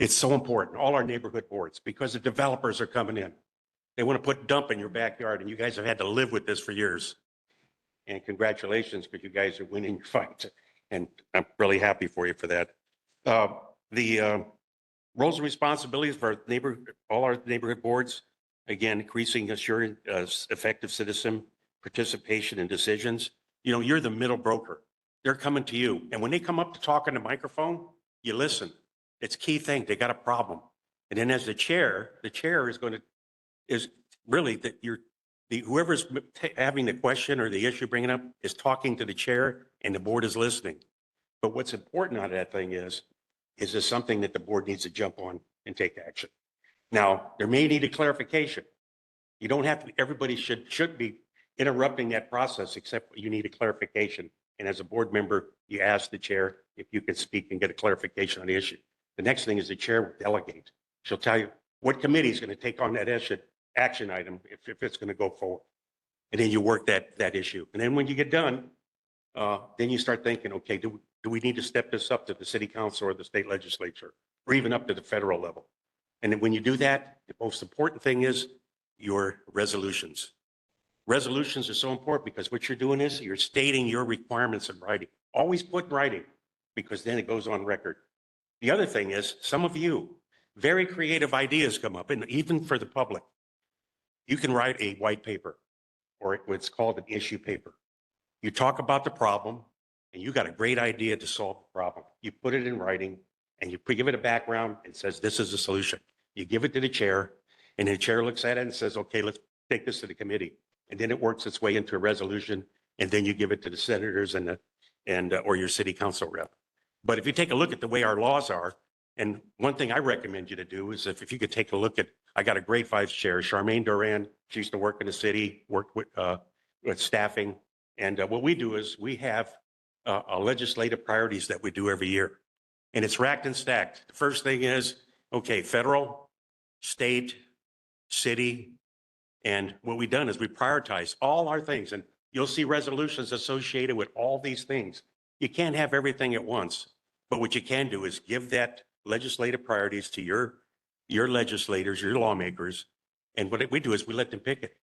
It's so important, all our neighborhood boards, because the developers are coming in. They want to put dump in your backyard, and you guys have had to live with this for years. And congratulations, because you guys are winning your fight. And I'm really happy for you for that. The roles and responsibilities for all our neighborhood boards, again, increasing assuring effective citizen participation in decisions. You're the middle broker. They're coming to you. And when they come up to talk on the microphone, you listen. It's a key thing. They got a problem. And then as the chair is really that whoever's having the question or the issue bringing up is talking to the chair and the board is listening. But what's important out of that thing is there something that the board needs to jump on and take action. Now, there may need a clarification. You don't have to, everybody should be interrupting that process, except you need a clarification. And as a board member, you ask the chair if you can speak and get a clarification on the issue. The next thing is the chair will delegate. She'll tell you what committee is going to take on that action item if it's going to go forward. And then you work that issue. And then when you get done, then you start thinking, okay, do we need to step this up to the city council or the state legislature or even up to the federal level? And then when you do that, the most important thing is your resolutions. Resolutions are so important because what you're doing is you're stating your requirements in writing. Always put in writing because then it goes on record. The other thing is some of you, very creative ideas come up, and even for the public. You can write a white paper or what's called an issue paper. You talk about the problem and you got a great idea to solve the problem. You put it in writing and you give it a background and says, this is the solution. You give it to the chair and the chair looks at it and says, okay, let's take this to the committee. And then it works its way into a resolution. And then you give it to the senators or your city council rep. But if you take a look at the way our laws are, and one thing I recommend you to do is if you could take a look at, I got a great vice chair, Charmaine Duran. She used to work in the city, work with staffing. And what we do is we have legislative priorities that we do every year. And it's racked and stacked. The first thing is, okay, federal, state, city. And what we've done is we prioritize all our things. And you'll see resolutions associated with all these things. You can't have everything at once. But what you can do is give that legislative priorities to your legislators, your lawmakers. And what we do is we let them pick it.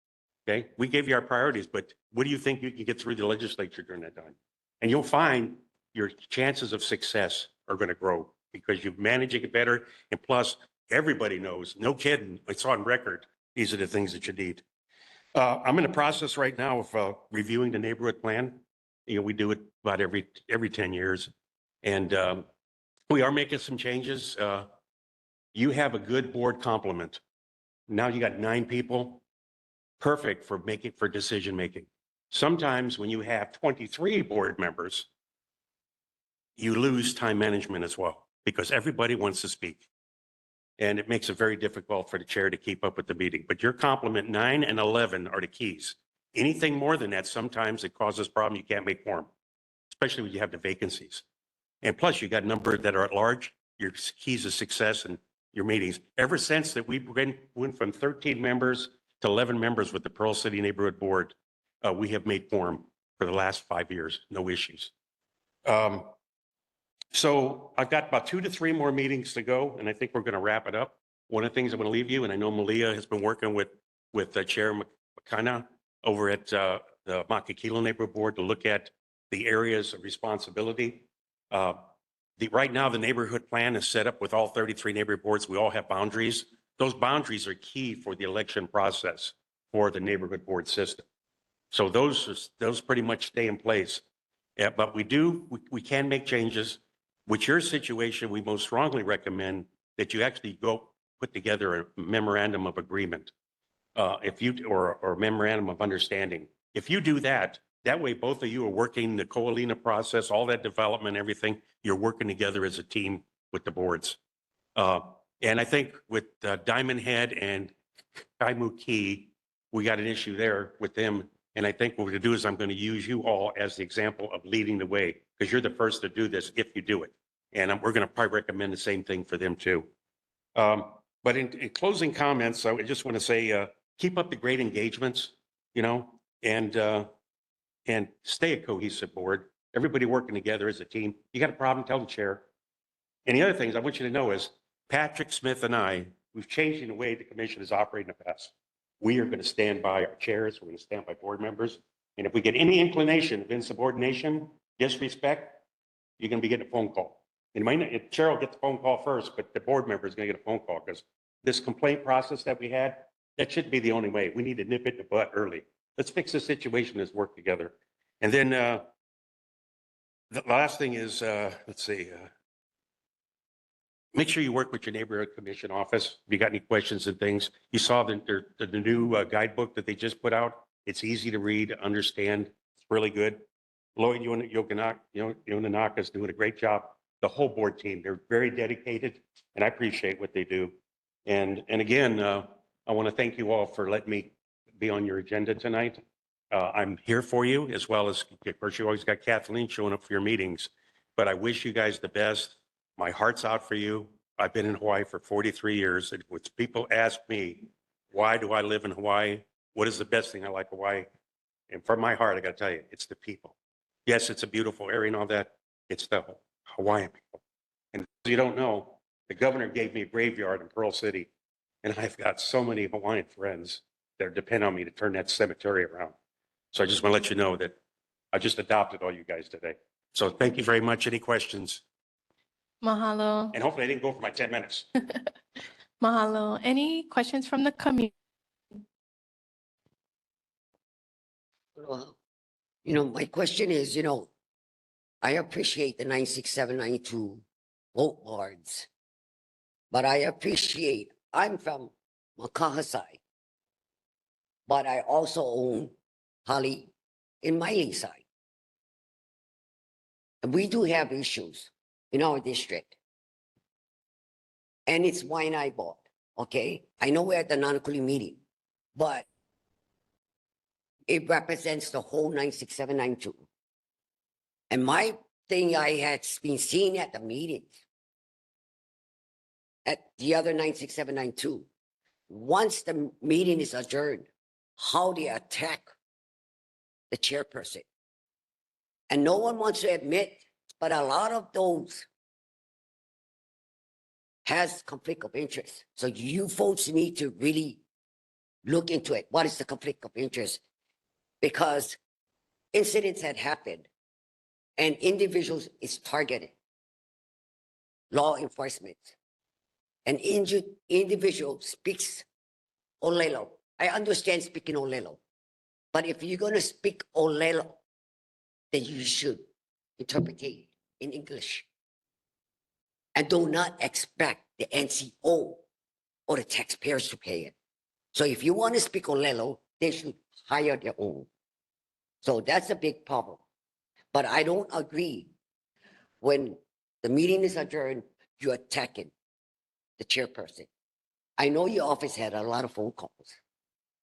Okay, we gave you our priorities, but what do you think you can get through the legislature during that time? And you'll find your chances of success are going to grow because you're managing it better. And plus, everybody knows, no kidding, it's on record. These are the things that you need. I'm in the process right now of reviewing the neighborhood plan. You know, we do it about every 10 years. And we are making some changes. You have a good board complement. Now you got 9 people. Perfect for decision making. Sometimes when you have 23 board members, you lose time management as well because everybody wants to speak. And it makes it very difficult for the chair to keep up with the meeting. But your complement 9 and 11 are the keys. Anything more than that, sometimes it causes problem. You can't make quorum, especially when you have the vacancies. And plus you got a number that are at large, your keys of success and your meetings. Ever since that we went from 13 members to 11 members with the Pearl City Neighborhood Board, we have made quorum for the last 5 years, no issues. So I've got about 2 to 3 more meetings to go, and I think we're going to wrap it up. One of the things I'm going to leave you, and I know Malia has been working with Chair McKenna over at the Makakilo Neighborhood Board to look at the areas of responsibility. Right now, the neighborhood plan is set up with all 33 neighborhood boards. We all have boundaries. Those boundaries are key for the election process for the neighborhood board system. So those pretty much stay in place. Yeah, but we can make changes. With your situation, we most strongly recommend that you actually go put together a memorandum of agreement, or memorandum of understanding. If you do that, that way both of you are working the Coalina process, all that development, everything, you're working together as a team with the boards. And I think with Diamond Head and Kaimu Key, we got an issue there with them. And I think what we're going to do is I'm going to use you all as the example of leading the way because you're the first to do this if you do it. And we're going to probably recommend the same thing for them too. But in closing comments, I just want to say, keep up the great engagements, and stay a cohesive board. Everybody working together as a team. You got a problem, tell the chair. And the other things I want you to know is Patrick Smith and I, we've changed the way the commission is operating in the past. We are going to stand by our chairs. We're going to stand by board members. And if we get any inclination of insubordination, disrespect, you're going to be getting a phone call. And chair will get the phone call first, but the board member is going to get a phone call because this complaint process that we had, that shouldn't be the only way. We need to nip it in the butt early. Let's fix the situation. Let's work together. And then the last thing is, let's see. Make sure you work with your neighborhood commission office. If you got any questions and things, you saw the new guidebook that they just put out. It's easy to read, understand. It's really good. Lloyd Nānākuli is doing a great job. The whole board team, they're very dedicated, and I appreciate what they do. And again, I want to thank you all for letting me be on your agenda tonight. I'm here for you, as well as, of course, you always got Kathleen showing up for your meetings. But I wish you guys the best. My heart's out for you. I've been in Hawaii for 43 years. And when people ask me, why do I live in Hawaii? What is the best thing I like Hawaii? And from my heart, I got to tell you, it's the people. Yes, it's a beautiful area and all that. It's the Hawaiian people. And if you don't know, the governor gave me a graveyard in Pearl City. And I've got so many Hawaiian friends that depend on me to turn that cemetery around. So I just want to let you know that I just adopted all you guys today. So thank you very much. Any questions? Mahalo. And hopefully I didn't go for my 10 minutes. Mahalo. Any questions from the community? My question is, I appreciate the 96792 vote boards. But I'm from Makahasai. But I also own Holly in Maʻili side. And we do have issues in our district. And it's wine I bought, okay? I know we're at the Nānākuli meeting, but it represents the whole 96792. And my thing I had been seeing at the meetings, at the other 96792, once the meeting is adjourned, how they attack the chairperson. And no one wants to admit, but a lot of those has conflict of interest. So you folks need to really look into it. What is the conflict of interest? Because incidents had happened and individuals is targeted. Law enforcement. An injured individual speaks Olelo. I understand speaking Olelo. But if you're going to speak Olelo, then you should interpret it in English. And do not expect the NCO or the taxpayers to pay it. So if you want to speak Olelo, they should hire their own. So that's a big problem. But I don't agree when the meeting is adjourned, you're attacking the chairperson. I know your office had a lot of phone calls.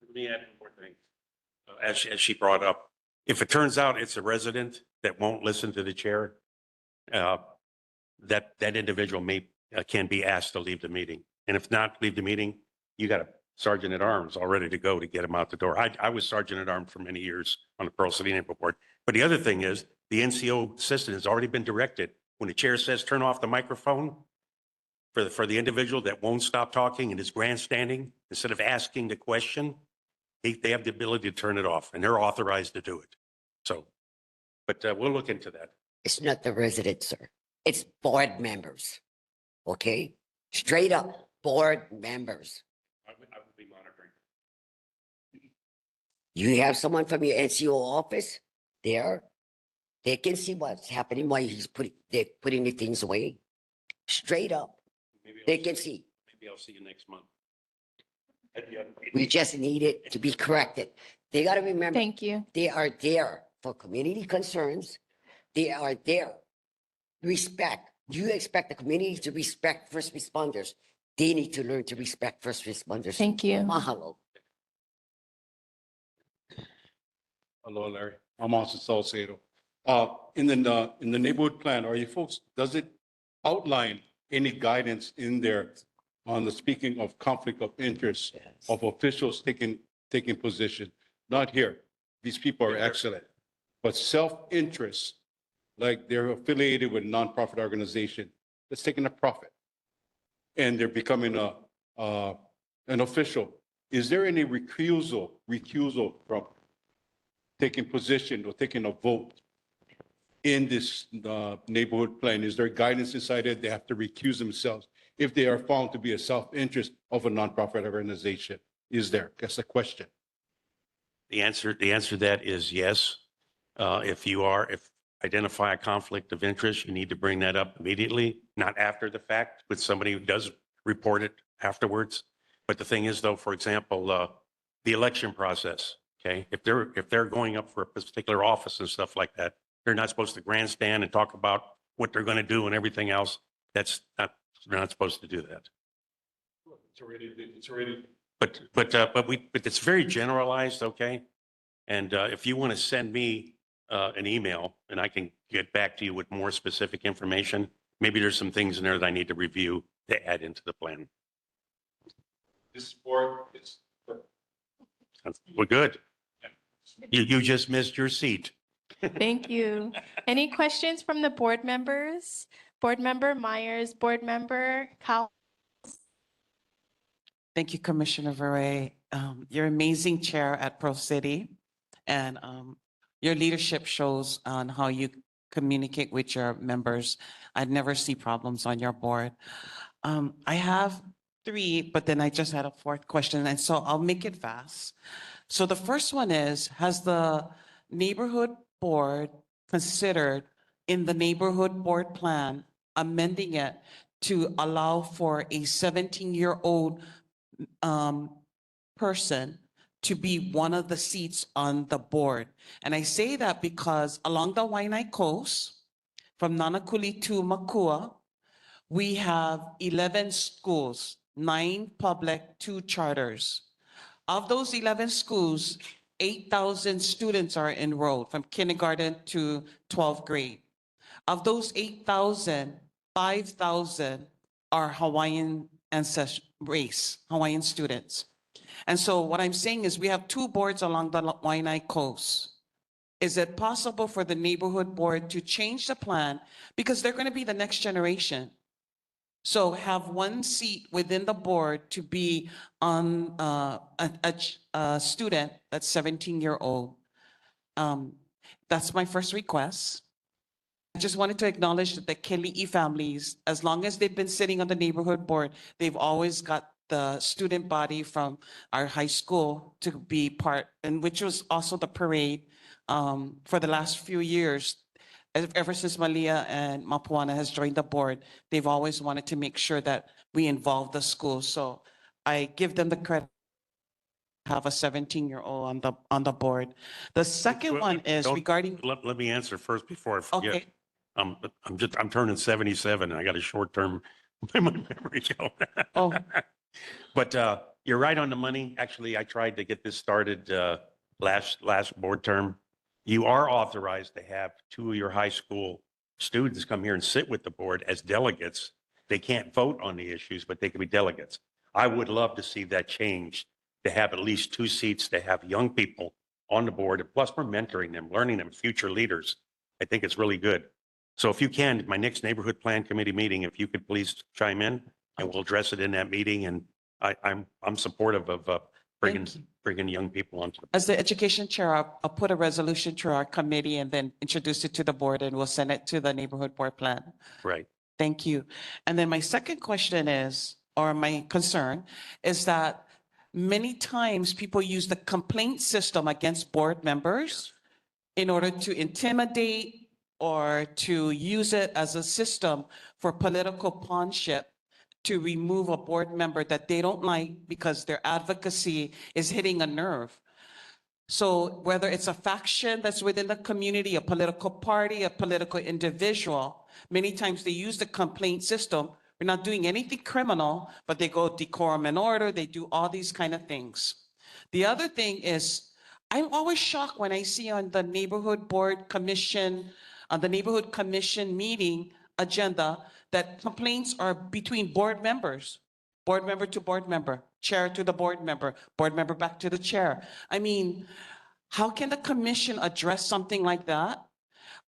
Let me add one more thing. As she brought up, if it turns out it's a resident that won't listen to the chair, that individual can be asked to leave the meeting. And if not leave the meeting, you got a sergeant at arms all ready to go to get him out the door. I was sergeant at arms for many years on the Pearl City Neighborhood Board. But the other thing is the NCO assistant has already been directed. When the chair says turn off the microphone for the individual that won't stop talking and is grandstanding, instead of asking the question, they have the ability to turn it off and they're authorized to do it. So, but we'll look into that. It's not the residents, sir. It's board members. Okay? Straight up board members. I would be monitoring. You have someone from your NCO office there. They can see what's happening while they're putting the things away. Straight up. They can see. Maybe I'll see you next month. We just need it to be corrected. They got to remember. Thank you. They are there for community concerns. They are there. Respect. You expect the community to respect first responders. They need to learn to respect first responders. Thank you. Mahalo. Hello, Larry. I'm Austin Salcedo. In the neighborhood plan, does it outline any guidance in there on the speaking of conflict of interest of officials taking position? Not here. These people are excellent, but self-interest, like they're affiliated with a nonprofit organization that's taking a profit and they're becoming an official. Is there any recusal from taking position or taking a vote in this neighborhood plan? Is there guidance inside it? They have to recuse themselves if they are found to be a self-interest of a nonprofit organization. Is there? That's the question. The answer to that is yes. If identify a conflict of interest, you need to bring that up immediately, not after the fact, with somebody who does report it afterwards. But the thing is, though, for example, the election process. Okay, if they're going up for a particular office and stuff like that, they're not supposed to grandstand and talk about what they're going to do and everything else. They're not supposed to do that. It's already. But it's very generalized, okay? And if you want to send me an email and I can get back to you with more specific information, maybe there's some things in there that I need to review to add into the plan. This board is. We're good. You just missed your seat. Thank you. Any questions from the board members? Board Member Myers, Board Member Cowell. Thank you, Commissioner Vare. You're amazing chair at Pro City, and your leadership shows on how you communicate with your members. I'd never see problems on your board. I have 3, but then I just had a 4th question, and so I'll make it fast. So the first one is, has the neighborhood board considered in the neighborhood board plan, amending it to allow for a 17-year-old person to be one of the seats on the board. And I say that because along the Waianae Coast, from Nānākuli to Makua, we have 11 schools, 9 public, 2 charters. Of those 11 schools, 8,000 students are enrolled from kindergarten to 12th grade. Of those 8,000, 5,000 are Hawaiian ancestry race, Hawaiian students. And so what I'm saying is we have 2 boards along the Waianae Coast. Is it possible for the neighborhood board to change the plan? Because they're going to be the next generation. So have 1 seat within the board to be on a student that's 17-year-old. That's my first request. I just wanted to acknowledge that the Keli'i families, as long as they've been sitting on the neighborhood board, they've always got the student body from our high school to be part, and which was also the parade for the last few years. Ever since Malia and Mapuana has joined the board, they've always wanted to make sure that we involve the schools. So I give them the credit to have a 17-year-old on the board. The second Well, one is don't- regarding, Let me answer first before I forget. okay, I'm turning 77 and I got a short-term memory going. oh, But you're right on the money. Actually, I tried to get this started last board term. You are authorized to have 2 of your high school students come here and sit with the board as delegates. They can't vote on the issues, but they can be delegates. I would love to see that changed, to have at least 2 seats, to have young people on the board. And plus, we're mentoring them, learning them, future leaders. I think it's really good. So if you can, my next neighborhood plan committee meeting, if you could please chime in, and we'll address it in that meeting. And I'm supportive of bringing young people onto the. as the education chair, I'll put a resolution to our committee and then introduce it to the board, and we'll send it to the neighborhood board plan. Right. Thank you. And then my second question is, or my concern, is that many times people use the complaint system against board members in order to intimidate or to use it as a system for political pawnship to remove a board member that they don't like because their advocacy is hitting a nerve. So whether it's a faction that's within the community, a political party, a political individual, many times they use the complaint system. We're not doing anything criminal, but they go decorum and order. They do all these kind of things. The other thing is, I'm always shocked when I see on the neighborhood board commission, on the neighborhood commission meeting agenda, that complaints are between board members, board member to board member, chair to the board member back to the chair. I mean, how can the commission address something like that?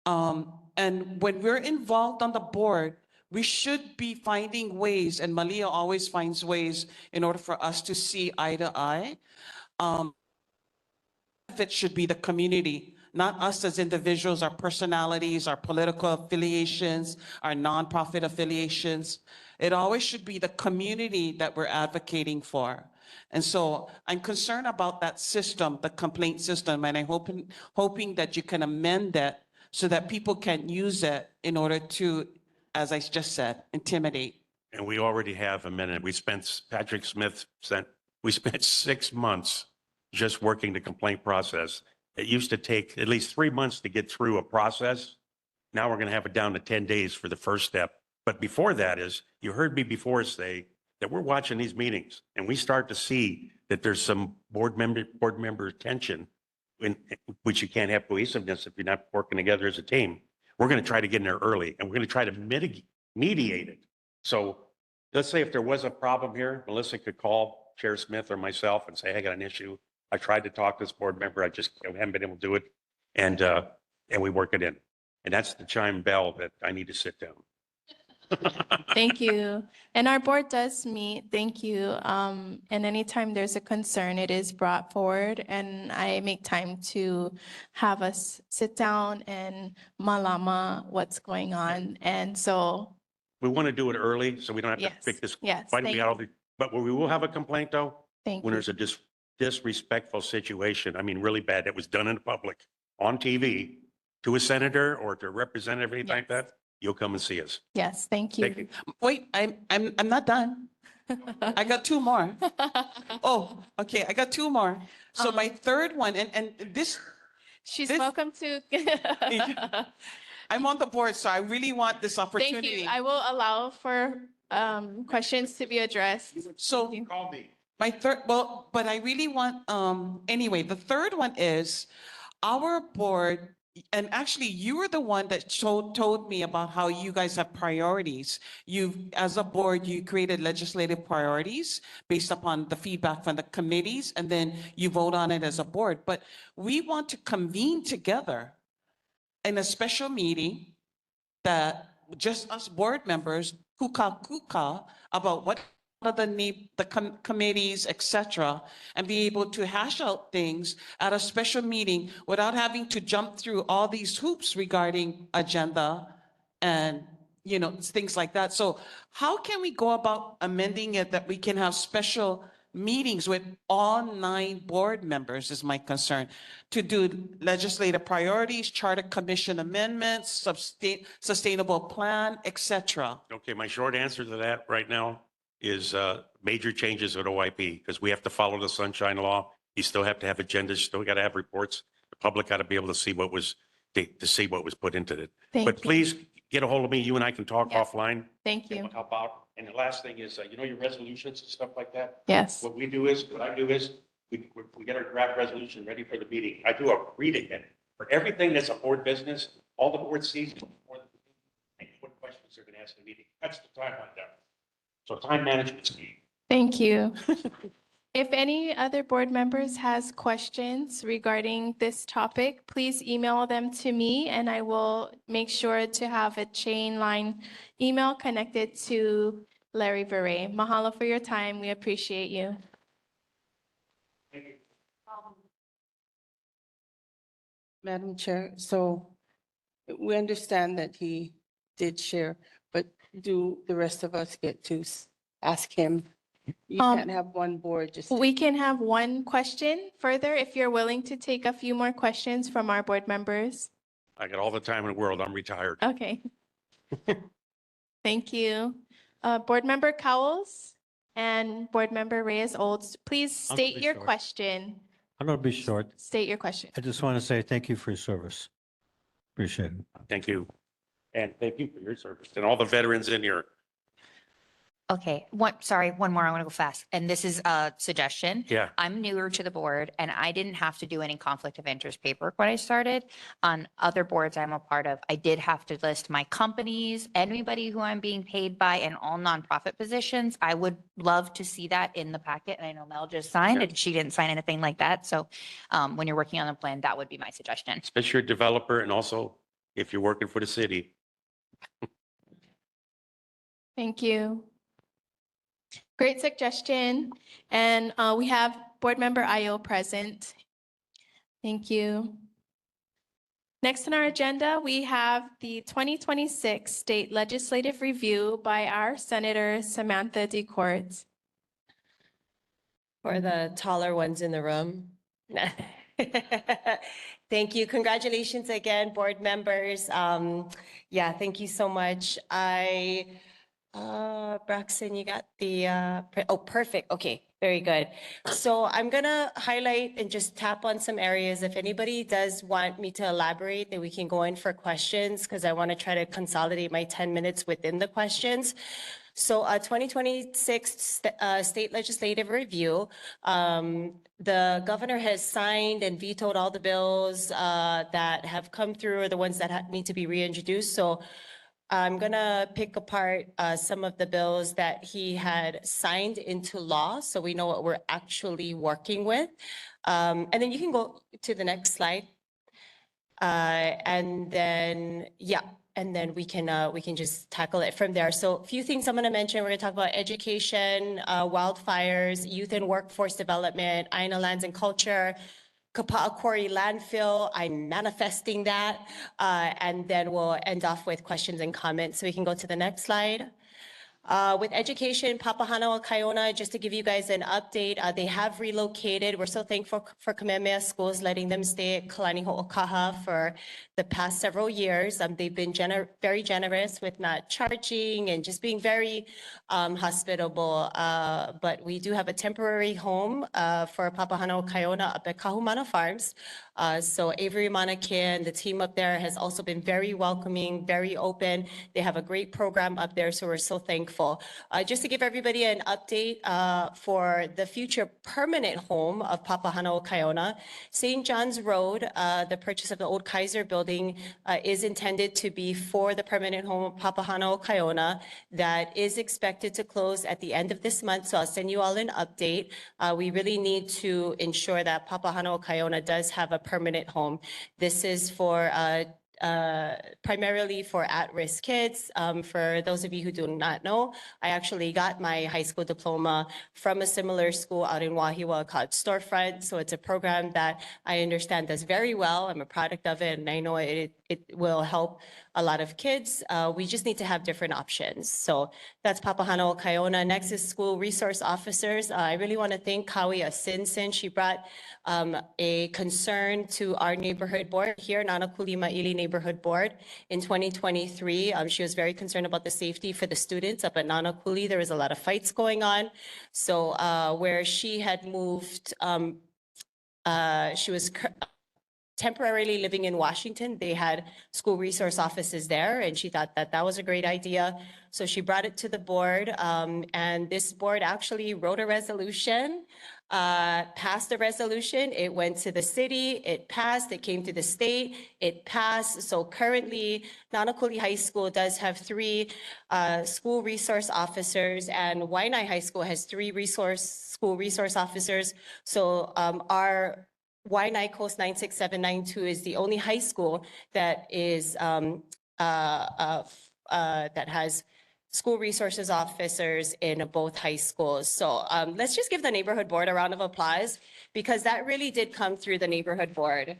And when we're involved on the board, we should be finding ways, and Malia always finds ways in order for us to see eye to eye. It should be the community, not us as individuals, our personalities, our political affiliations, our nonprofit affiliations. It always should be the community that we're advocating for. And so I'm concerned about that system, the complaint system, and I'm hoping that you can amend that so that people can use it in order to, as I just said, intimidate. And we already have amended. Patrick Smith we spent 6 months just working the complaint process. It used to take at least 3 months to get through a process. Now we're going to have it down to 10 days for the first step. But before that is, you heard me before say that we're watching these meetings and we start to see that there's some board member tension, in which you can't have cohesiveness if you're not working together as a team. We're going to try to get in there early and we're going to try to mediate it. So let's say if there was a problem here, Melissa could call Chair Smith or myself and say, hey, I got an issue. I tried to talk to this board member. I just haven't been able to do it. And we work it in. And that's the chime bell that I need to sit down. Thank you. And our board does meet, thank you. And anytime there's a concern, it is brought forward and I make time to have us sit down and malama what's going on. And so. We want to do it early so we don't have to Yes, pick this. yes, Why do we thank got all the, but we will have a complaint though. Thank When you. there's a disrespectful situation, I mean, really bad, that was done in public on TV to a senator or to a representative, anything like that, you'll come and see us. Yes, thank Thank you. you. Wait, I'm not done. I got two more. Oh, okay, I got two more. So my third one, and this, She's this- welcome to. I'm on the board, so I really want this Thank opportunity. you. I will allow for questions to be addressed. So Call me. my third, well, but I really want, anyway, the third one is our board, and actually you were the one that told me about how you guys have priorities. As a board, you created legislative priorities based upon the feedback from the committees, and then you vote on it as a board. But we want to convene together in a special meeting that just us board members, kuka about what are the committees, et cetera, and be able to hash out things at a special meeting without having to jump through all these hoops regarding agenda and, you know, things like that. So how can we go about amending it that we can have special meetings with all 9 board members is my concern, to do legislative priorities, charter commission amendments, sustainable plan, et cetera. Okay, my short answer to that right now is major changes at OIP because we have to follow the sunshine law. You still have to have agendas, still got to have reports. The public got to be able to see what was put into it. Thank But you. please get a hold of me. You and I can talk Yes. offline. Thank you. And we'll help out. And the last thing is, you know, your resolutions and stuff like that. Yes. What I do is we get our draft resolution ready for the meeting. I do a reading it for everything that's a board business. All the board sees before the meeting, and what questions they're going to ask in the meeting. That's the time on that. So time management is key. Thank you. If any other board members has questions regarding this topic, please email them to me and I will make sure to have a chain line email connected to Larry Beret. Mahalo for your time. We appreciate you. Madam Chair, so we understand that he did share, but do the rest of us get to ask him? You can't have one board just. We can have one question further if you're willing to take a few more questions from our board members. I got all the time in the world. I'm retired. Okay. Thank you. Board Member Cowles and Board Member Reyes-Olds, please I'm state pretty your short. question. I'm going to be short. State your question. I just want to say thank you for your service. Appreciate it. Thank you. And thank you for your service and all the veterans in here. Okay, one more. I want to go fast. And this is a suggestion. Yeah. I'm newer to the board and I didn't have to do any conflict of interest paperwork when I started. On other boards I'm a part of, I did have to list my companies, anybody who I'm being paid by, and all nonprofit positions. I would love to see that in the packet. And I know Mel just signed and she didn't sign anything like that. So when you're working on a plan, that would be my suggestion. Especially your developer and also if you're working for the city. Thank you. Great suggestion. And we have Board Member Io present. Thank you. Next on our agenda, we have the 2026 State Legislative Review by our Senator Samantha DeCourt. For the taller ones in the room. Thank you. Congratulations again, board members. Yeah, thank you so much. Braxton, you got the, oh, perfect. Okay, very good. So I'm gonna highlight and just tap on some areas. If anybody does want me to elaborate, then we can go in for questions because I want to try to consolidate my 10 minutes within the questions. So 2026 State Legislative Review, the governor has signed and vetoed all the bills that have come through or the ones that need to be reintroduced. So I'm gonna pick apart some of the bills that he had signed into law, so we know what we're actually working with. And then you can go to the next slide. And then, yeah, and then we can just tackle it from there. So a few things I'm gonna mention. We're gonna talk about education, wildfires, youth and workforce development, Aina lands and culture, Kapa'a Quarry landfill, I'm manifesting that. And then we'll end off with questions and comments. So we can go to the next slide. With education, Papahanau'Okaiona, just to give you guys an update, they have relocated. We're so thankful for Kamehameha Schools letting them stay at Kalani Ho'okaha for the past several years. They've been very generous with not charging and just being very hospitable. But we do have a temporary home for Papahanau'Okaiona up at Kahumana Farms. So Avery Manake and the team up there has also been very welcoming, very open. They have a great program up there, so we're so thankful. Just to give everybody an update for the future permanent home of Papahanau'Okaiona, St. John's Road, the purchase of the old Kaiser building is intended to be for the permanent home of Papahanau'Okaiona. That is expected to close at the end of this month, so I'll send you all an update. We really need to ensure that Papahanau'Okaiona does have a permanent home. This is for primarily for at-risk kids. For those of you who do not know, I actually got my high school diploma from a similar school out in Wahiawa called Storefront. So it's a program that I understand does very well. I'm a product of it, and I know it will help a lot of kids. We just need to have different options. So that's Papahanau'Okaiona. Next is school resource officers. I really want to thank Kawi Asinsin. She brought a concern to our neighborhood board here, Nānākuli-Māʻili Neighborhood Board in 2023. She was very concerned about the safety for the students up at Nānākuli. There was a lot of fights going on. So where she had moved, she was temporarily living in Washington. They had school resource offices there, and she thought that that was a great idea. So she brought it to the board, and this board actually wrote a resolution, passed a resolution. It went to the city, it passed, it came to the state, it passed. So currently, Nānākuli High School does have 3 school resource officers, and Waianae High School has 3 school resource officers. So our Waianae Coast 96792 is the only high school that is that has school resources officers in both high schools. So let's just give the neighborhood board a round of applause, because that really did come through the neighborhood board.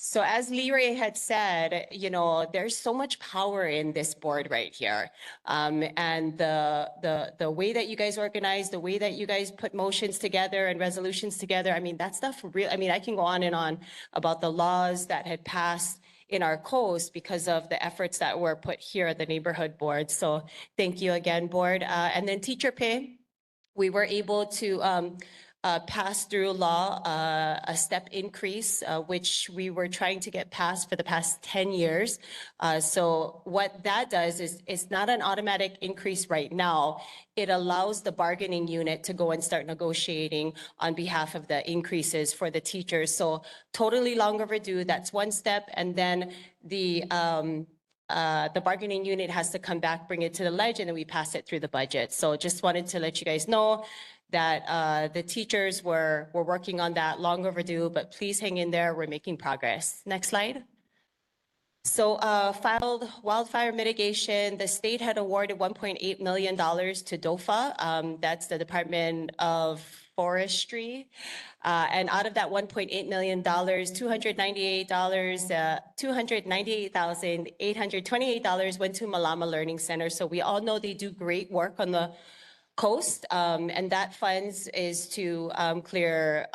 So as Leray had said, you know, there's so much power in this board right here. And the way that you guys organize, the way that you guys put motions together and resolutions together, I mean, that stuff real, I mean, I can go on and on about the laws that had passed in our coast because of the efforts that were put here at the neighborhood board. So thank you again, board. And then teacher pay, we were able to pass through law a step increase, which we were trying to get passed for the past 10 years. So what that does is it's not an automatic increase right now. It allows the bargaining unit to go and start negotiating on behalf of the increases for the teachers. So totally long overdue. That's one step. And then the bargaining unit has to come back, bring it to the ledge, and then we pass it through the budget. So just wanted to let you guys know that the teachers were working on that, long overdue, but please hang in there. We're making progress. Next slide. So filed wildfire mitigation, the state had awarded $1.8 million to DOFA. That's the Department of Forestry. And out of that $1.8 million, $298,828 went to Malama Learning Center. So we all know they do great work on the coast, and that funds is to clear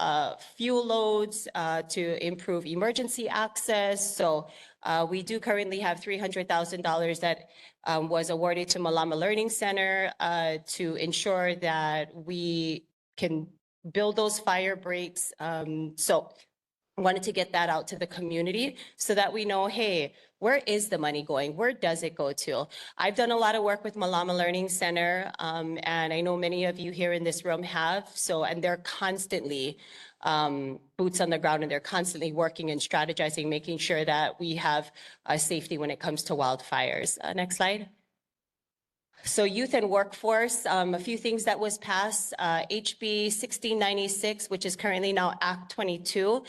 fuel loads, to improve emergency access. So we do currently have $300,000 that was awarded to Malama Learning Center to ensure that we can build those fire breaks. So I wanted to get that out to the community so that we know, hey, where is the money going? Where does it go to? I've done a lot of work with Malama Learning Center, and I know many of you here in this room have. So, and they're constantly boots on the ground, and they're constantly working and strategizing, making sure that we have safety when it comes to wildfires. Next slide. So youth and workforce, a few things that was passed, HB 1696, which is currently now Act 22.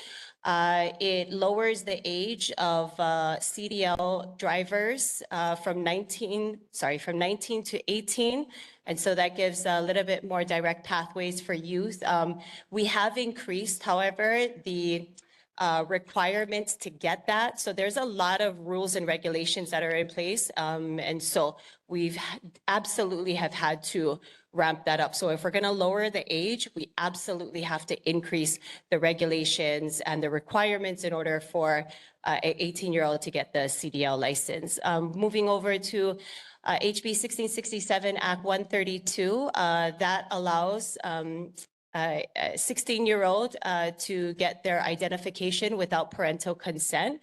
It lowers the age of CDL drivers from 19 to 18. And so that gives a little bit more direct pathways for youth. We have increased, however, the requirements to get that. So there's a lot of rules and regulations that are in place. And so we've absolutely have had to ramp that up. So if we're going to lower the age, we absolutely have to increase the regulations and the requirements in order for an 18-year-old to get the CDL license. Moving over to HB 1667 Act 132, that allows a 16-year-old to get their identification without parental consent.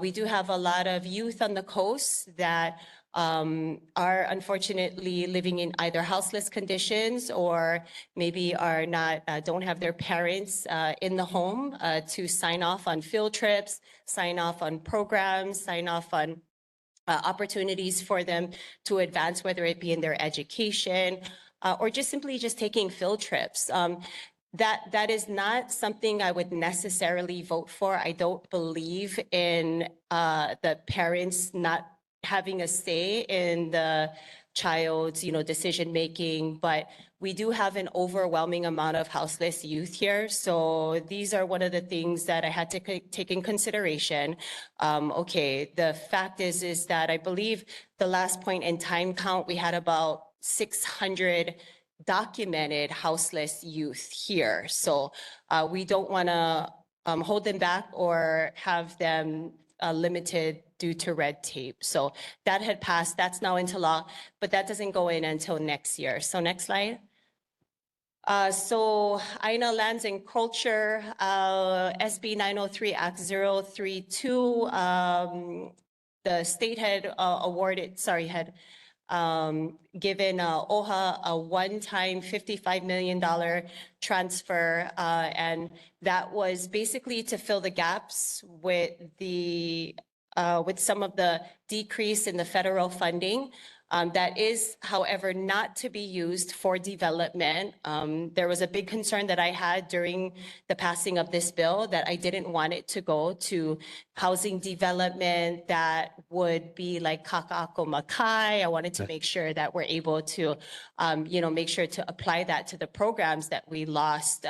We do have a lot of youth on the coast that are unfortunately living in either houseless conditions or maybe are not, don't have their parents in the home to sign off on field trips, sign off on programs, sign off on opportunities for them to advance, whether it be in their education or just simply just taking field trips. That is not something I would necessarily vote for. I don't believe in the parents not having a say in the child's, decision making, but we do have an overwhelming amount of houseless youth here. So these are one of the things that I had to take in consideration. Okay, the fact is that I believe the last point in time count, we had about 600 documented houseless youth here. So we don't want to hold them back or have them limited due to red tape. So that had passed, that's now into law, but that doesn't go in until next year. So next slide. So Aina Lands and Culture, SB 903 Act 032, the state had given OHA a one-time $55 million transfer, and that was basically to fill the gaps with some of the decrease in the federal funding. That is, however, not to be used for development. There was a big concern that I had during the passing of this bill that I didn't want it to go to housing development that would be like kaka'ako makai. I wanted to make sure that we're able to, make sure to apply that to the programs that we lost,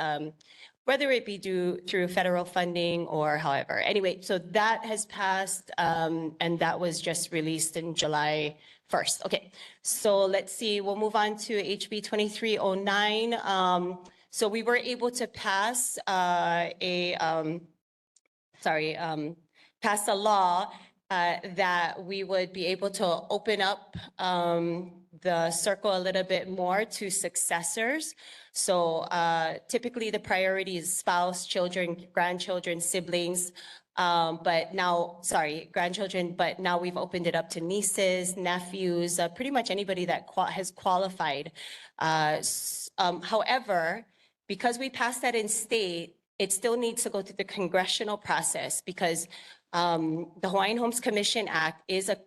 whether it be through federal funding or however. Anyway, so that has passed, and that was just released in July 1st. Okay, so let's see, we'll move on to HB 2309. So we were able to pass pass a law that we would be able to open up the circle a little bit more to successors. So typically the priority is spouse, children, grandchildren, siblings. Grandchildren, but now we've opened it up to nieces, nephews, pretty much anybody that has qualified. However, because we passed that in state, it still needs to go through the congressional process because the Hawaiian Homes Commission Act is a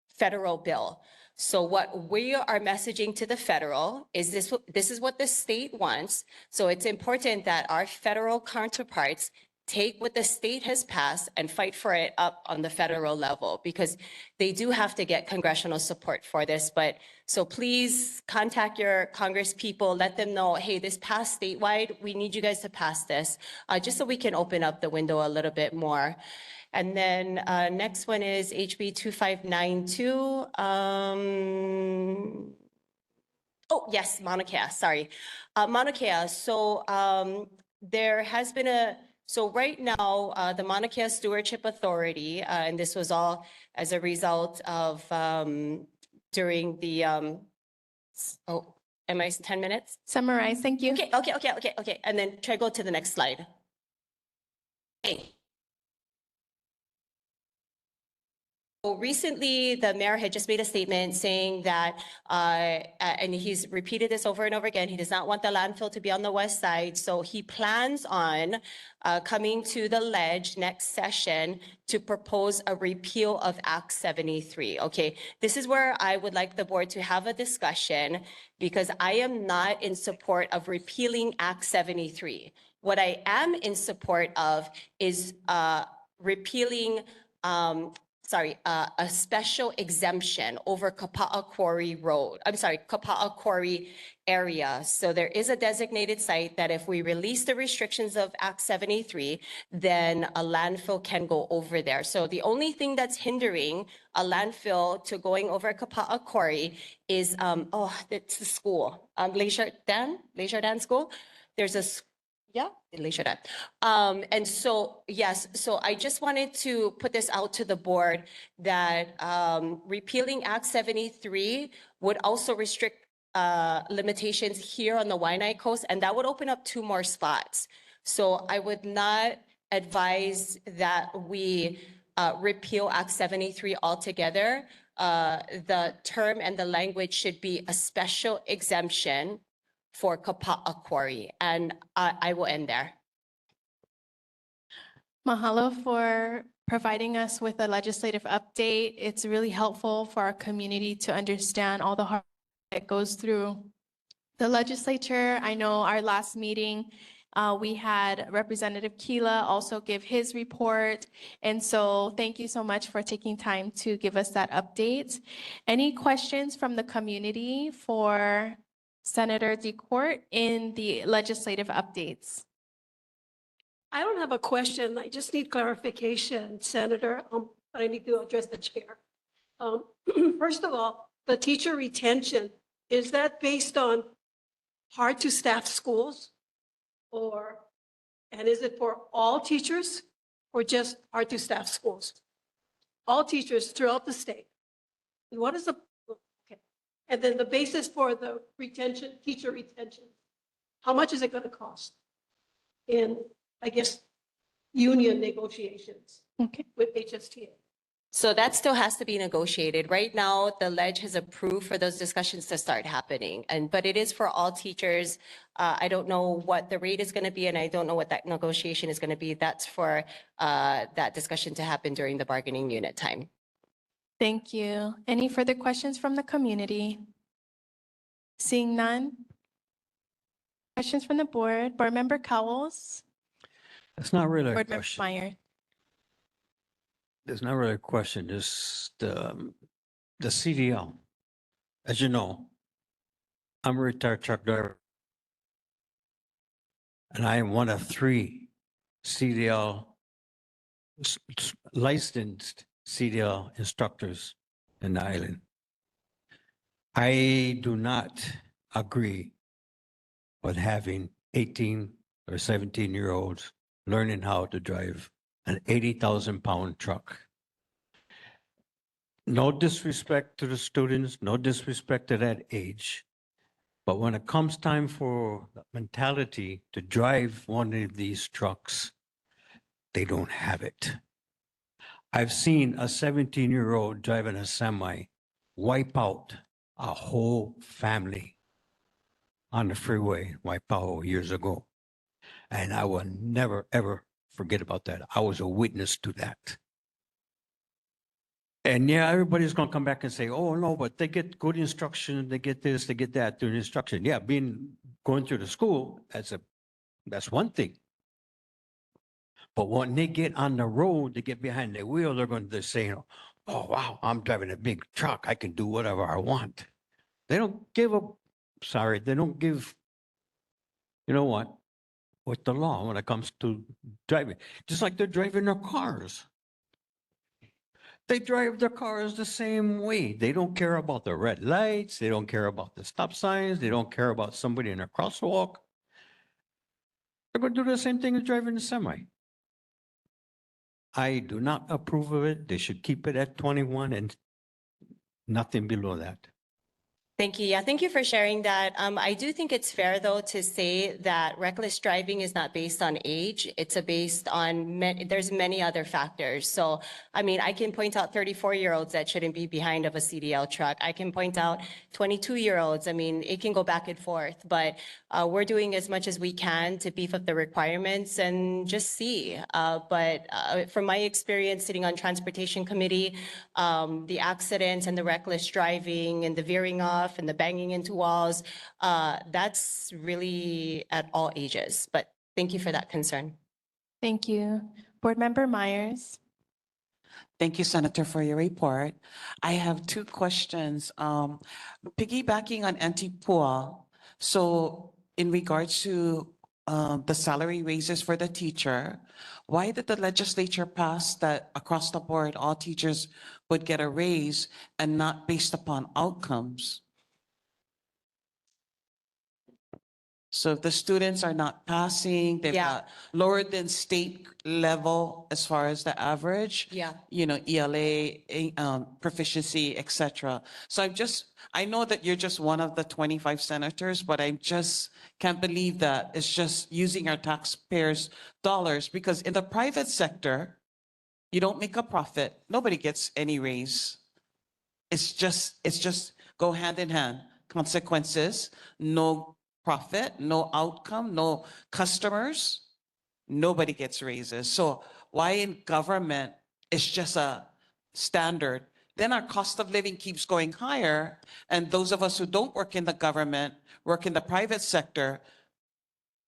federal bill. So what we are messaging to the federal is this is what the state wants. So it's important that our federal counterparts take what the state has passed and fight for it up on the federal level because they do have to get congressional support for this. But so please contact your Congress people, let them know, hey, this passed statewide. We need you guys to pass this just so we can open up the window a little bit more. And then next one is HB 2592. Oh, yes, Mauna Kea, sorry. Mauna Kea, so there has been so right now, the Mauna Kea Stewardship Authority, and this was all as a result of during the, am I 10 minutes? Summarize, thank you. Okay. And then try to go to the next slide. Okay. So recently, the mayor had just made a statement saying that, and he's repeated this over and over again, he does not want the landfill to be on the west side. So he plans on coming to the ledge next session to propose a repeal of Act 73. Okay, this is where I would like the board to have a discussion because I am not in support of repealing Act 73. What I am in support of is repealing a special exemption over Kapa'a Quarry Road. I'm sorry, Kapa'a Quarry area. So there is a designated site that if we release the restrictions of Act 73, then a landfill can go over there. So the only thing that's hindering a landfill to going over Kapa'a Quarry is, it's the school, Leisure Dan School. There's a yeah, Leisure Dan. And so, yes, so I just wanted to put this out to the board that repealing Act 73 would also restrict limitations here on the Waianae Coast, and that would open up 2 more spots. So I would not advise that we repeal Act 73 altogether. The term and the language should be a special exemption for Kapa'a Quarry, and I will end there. Mahalo for providing us with a legislative update. It's really helpful for our community to understand all the hard that goes through the legislature. I know our last meeting, we had Representative Keela also give his report. And so thank you so much for taking time to give us that update. Any questions from the community for Senator DeCourt in the legislative updates? I don't have a question. I just need clarification, Senator. But I need to address the chair. First of all, the teacher retention, is that based on hard to staff schools? And is it for all teachers or just hard to staff schools? All teachers throughout the state. And what is the, okay. And then the basis for the retention, teacher retention, how much is it going to cost in, I guess, union negotiations with HSTA? So that still has to be negotiated. Right now, the ledge has approved for those discussions to start happening. But it is for all teachers. I don't know what the rate is going to be, and I don't know what that negotiation is going to be. That's for that discussion to happen during the bargaining unit time. Thank you. Any further questions from the community? Seeing none? Questions from the board? Board Member Cowles? That's not really a Board Member question. Meyer? There's not really a question. It's the CDL. As you know, I'm a retired truck driver. And I am one of 3 CDL, licensed CDL instructors in the island. I do not agree with having 18 or 17-year-olds learning how to drive an 80,000-pound truck. No disrespect to the students, no disrespect to that age. But when it comes time for the mentality to drive one of these trucks, they don't have it. I've seen a 17-year-old driving a semi wipe out a whole family on the freeway, Waipahu, years ago. And I will never, ever forget about that. I was a witness to that. And yeah, everybody's going to come back and say, oh, no, but they get good instruction. They get this, they get that through instruction. Yeah, going through the school, that's one thing. But when they get on the road, they get behind the wheel, they're going to say, oh, wow, I'm driving a big truck. I can do whatever I want. They don't give they don't give, you know what, with the law when it comes to driving. Just like they're driving their cars. They drive their cars the same way. They don't care about the red lights. They don't care about the stop signs. They don't care about somebody in a crosswalk. They're going to do the same thing as driving a semi. I do not approve of it. They should keep it at 21 and nothing below that. Thank you. Yeah, thank you for sharing that. I do think it's fair, though, to say that reckless driving is not based on age. It's based on, there's many other factors. So, I mean, I can point out 34-year-olds that shouldn't be behind of a CDL truck. I can point out 22-year-olds. I mean, it can go back and forth, but we're doing as much as we can to beef up the requirements and just see. But from my experience sitting on Transportation Committee, the accidents and the reckless driving and the veering off and the banging into walls, that's really at all ages. But thank you for that concern. Thank you. Board Member Myers? Thank you, Senator, for your report. I have two questions. Piggybacking on Auntie Pua, so in regards to the salary raises for the teacher, why did the legislature pass that across the board, all teachers would get a raise and not based upon outcomes? So if the students are not passing, they've Yeah. got lower than state level as far as the average. Yeah. You know, ELA, proficiency, et cetera. So I know that you're just one of the 25 senators, but I just can't believe that it's just using our taxpayers' dollars, because in the private sector, you don't make a profit. Nobody gets any raise. It's just go hand in hand. Consequences, no profit, no outcome, no customers, nobody gets raises. So why in government it's just a standard? Then our cost of living keeps going higher. And those of us who don't work in the government, work in the private sector,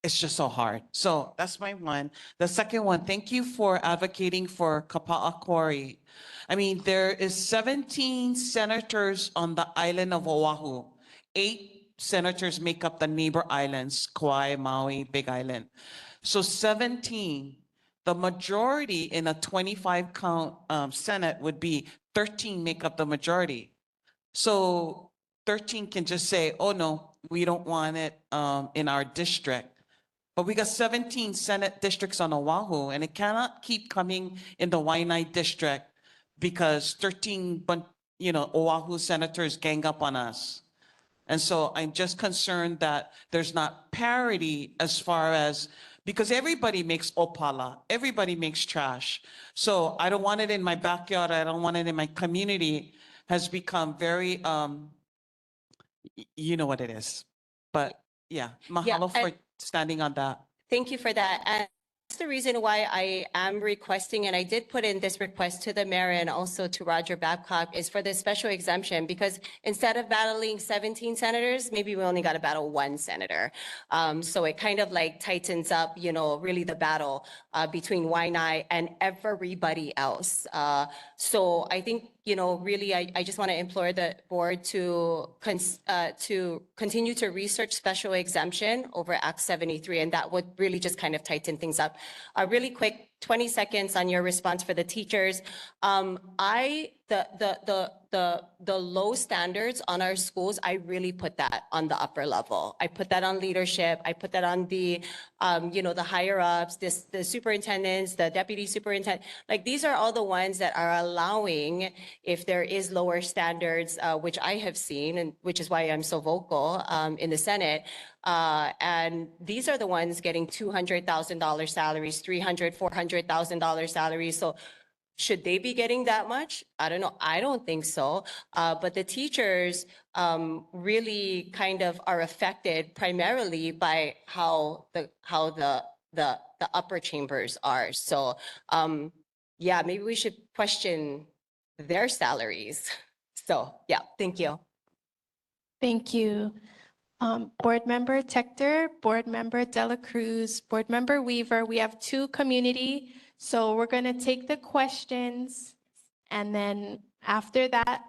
it's just so hard. So that's my one. The second one, thank you for advocating for Kapa'a Quarry. I mean, there is 17 senators on the island of Oahu. 8 senators make up the neighbor islands, Kauai, Maui, Big Island. So 17, the majority in a 25 count Senate would be 13 make up the majority. So 13 can just say, oh no, we don't want it in our district. But we got 17 Senate districts on Oahu, and it cannot keep coming in the Waianae district because 13, Oahu senators gang up on us. And so I'm just concerned that there's not parity as far as, because everybody makes opala, everybody makes trash. So I don't want it in my backyard, I don't want it in my community, has become very, you know what it is. But yeah, mahalo for standing on that. Thank you for that. And that's the reason why I am requesting, and I did put in this request to the mayor and also to Roger Babcock, is for this special exemption, because instead of battling 17 senators, maybe we only got to battle 1 senator. So it kind of like tightens up, really the battle between Waianae and everybody else. So I think, really, I just want to implore the board to continue to research special exemption over Act 73, and that would really just kind of tighten things up. Really quick, 20 seconds on your response for the teachers. The low standards on our schools, I really put that on the upper level. I put that on leadership. I put that on the, the higher ups, the superintendents, the deputy superintendent. Like, these are all the ones that are allowing, if there is lower standards, which I have seen, and which is why I'm so vocal in the Senate. And these are the ones getting $200,000 salaries, $300,000, $400,000 salaries. So should they be getting that much? I don't know. I don't think so. But the teachers really kind of are affected primarily by how the upper chambers are. So yeah, maybe we should question their salaries. So yeah, thank you. Thank you. Board Member Tector, Board Member Dela Cruz, Board Member Weaver. We have 2 community. So we're going to take the questions, and then after that,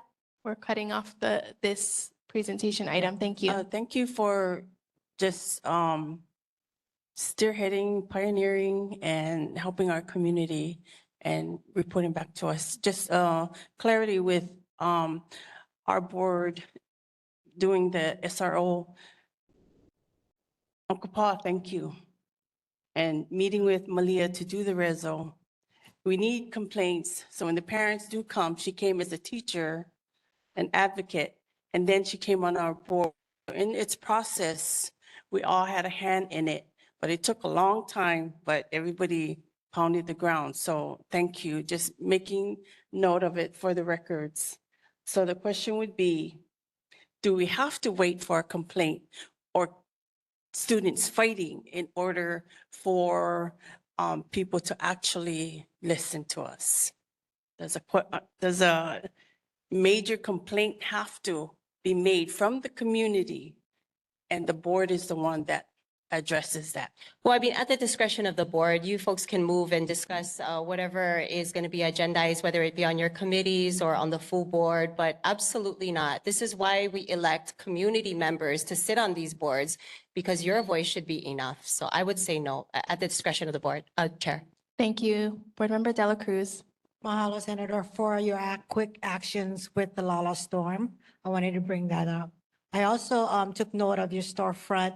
we're cutting off this presentation item. Thank you. Thank you for just spearheading, pioneering, and helping our community and reporting back to us. Just clarity with our board doing the SRO. Uncle Pa, thank you. And meeting with Malia to do the reso. We need complaints. So when the parents do come, she came as a teacher, an advocate, and then she came on our board. In its process, we all had a hand in it, but it took a long time, but everybody pounded the ground. So thank you, just making note of it for the records. So the question would be, do we have to wait for a complaint or students fighting in order for people to actually listen to us? Does a major complaint have to be made from the community, and the board is the one that addresses that. Well, I mean, at the discretion of the board, you folks can move and discuss whatever is going to be agendized, whether it be on your committees or on the full board, but absolutely not. This is why we elect community members to sit on these boards, because your voice should be enough. So I would say no, at the discretion of the board. Chair. Thank you. Board Member Dela Cruz. Mahalo, Senator, for your quick actions with the Lala storm. I wanted to bring that up. I also took note of your storefront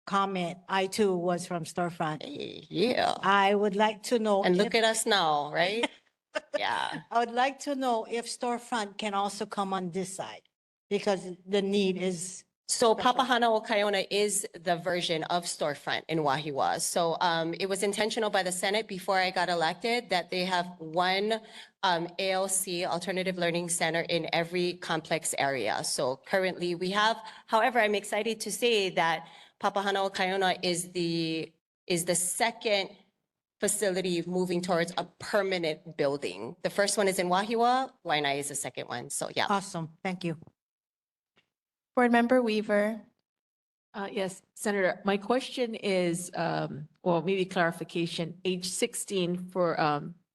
comment. I too was from storefront. Yeah. I would like to know. And look if- at us now, right? Yeah. I would like to know if storefront can also come on this side because the need is. So Papahana o Kaiona is the version of storefront in Wahiwa. So it was intentional by the Senate before I got elected that they have one ALC, Alternative Learning Center, in every complex area. So currently we have, however, I'm excited to say that Papahana o Kaiona is the second facility moving towards a permanent building. The first one is in Wahiwa, Waianae is the second one. So yeah. Awesome. Thank you. Board Member Weaver. Yes, Senator, my question is, well, maybe clarification, age 16 for,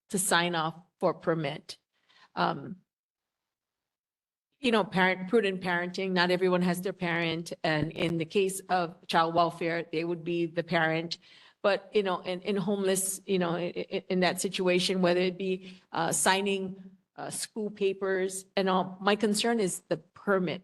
to sign off for permit. You know, prudent parenting, not everyone has their parent, and in the case of child welfare, they would be the parent. But, you know, in homeless, you know, in that situation, whether it be signing school papers and all, my concern is the permit.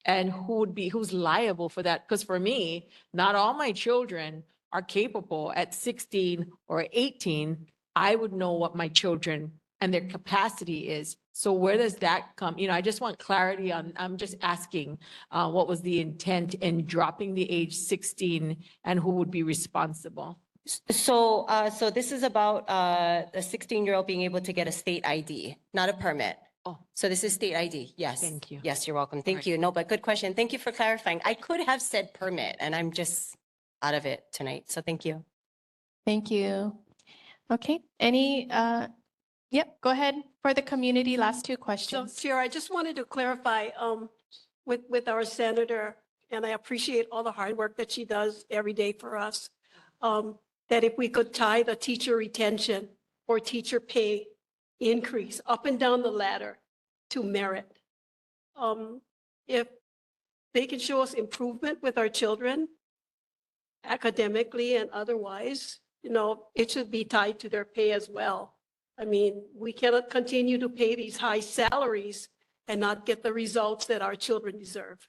And who's liable for that? Because for me, not all my children are capable at 16 or 18. I would know what my children and their capacity is. So where does that come? You know, I just want clarity on, I'm just asking, what was the intent in dropping the age 16 and who would be responsible? So this is about the 16-year-old being able to get a state ID, not a permit. Oh. So this is state ID. Yes. Thank you. Yes, you're welcome. Thank you. No, but good question. Thank you for clarifying. I could have said permit and I'm just out of it tonight. So thank you. Thank you. Okay, any, yep, go ahead for the community, last two So questions. Chair, I just wanted to clarify with our senator, and I appreciate all the hard work that she does every day for us, that if we could tie the teacher retention or teacher pay increase up and down the ladder to merit. If they can show us improvement with our children academically and otherwise, you know, it should be tied to their pay as well. I mean, we cannot continue to pay these high salaries and not get the results that our children deserve.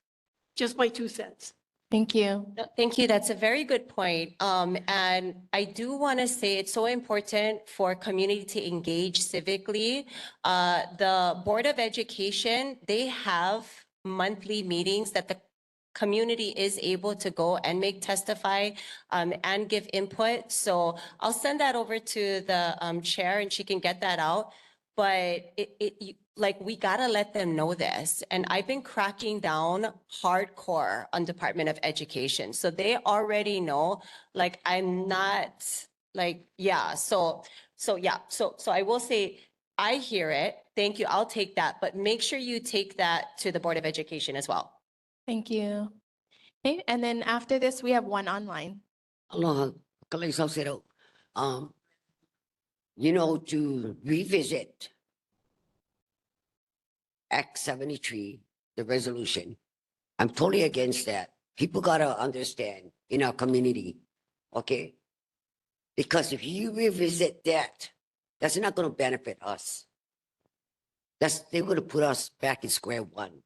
Just my 2 cents. Thank you. Thank you. That's a very good point. And I do want to say it's so important for community to engage civically. The Board of Education, they have monthly meetings that the community is able to go and testify and give input. So I'll send that over to the chair and she can get that out. But like, we gotta let them know this. And I've been cracking down hardcore on Department of Education. So they already know, like, I'm not like, yeah. So I will say, I hear it. Thank you. I'll take that. But make sure you take that to the Board of Education as well. Thank you. Okay, and then after this, we have one online. Aloha, Kalaisau Sero. You know, to revisit Act 73, the resolution, I'm totally against that. People gotta understand in our community, okay? Because if you revisit that, that's not gonna benefit us. They're gonna put us back in square one.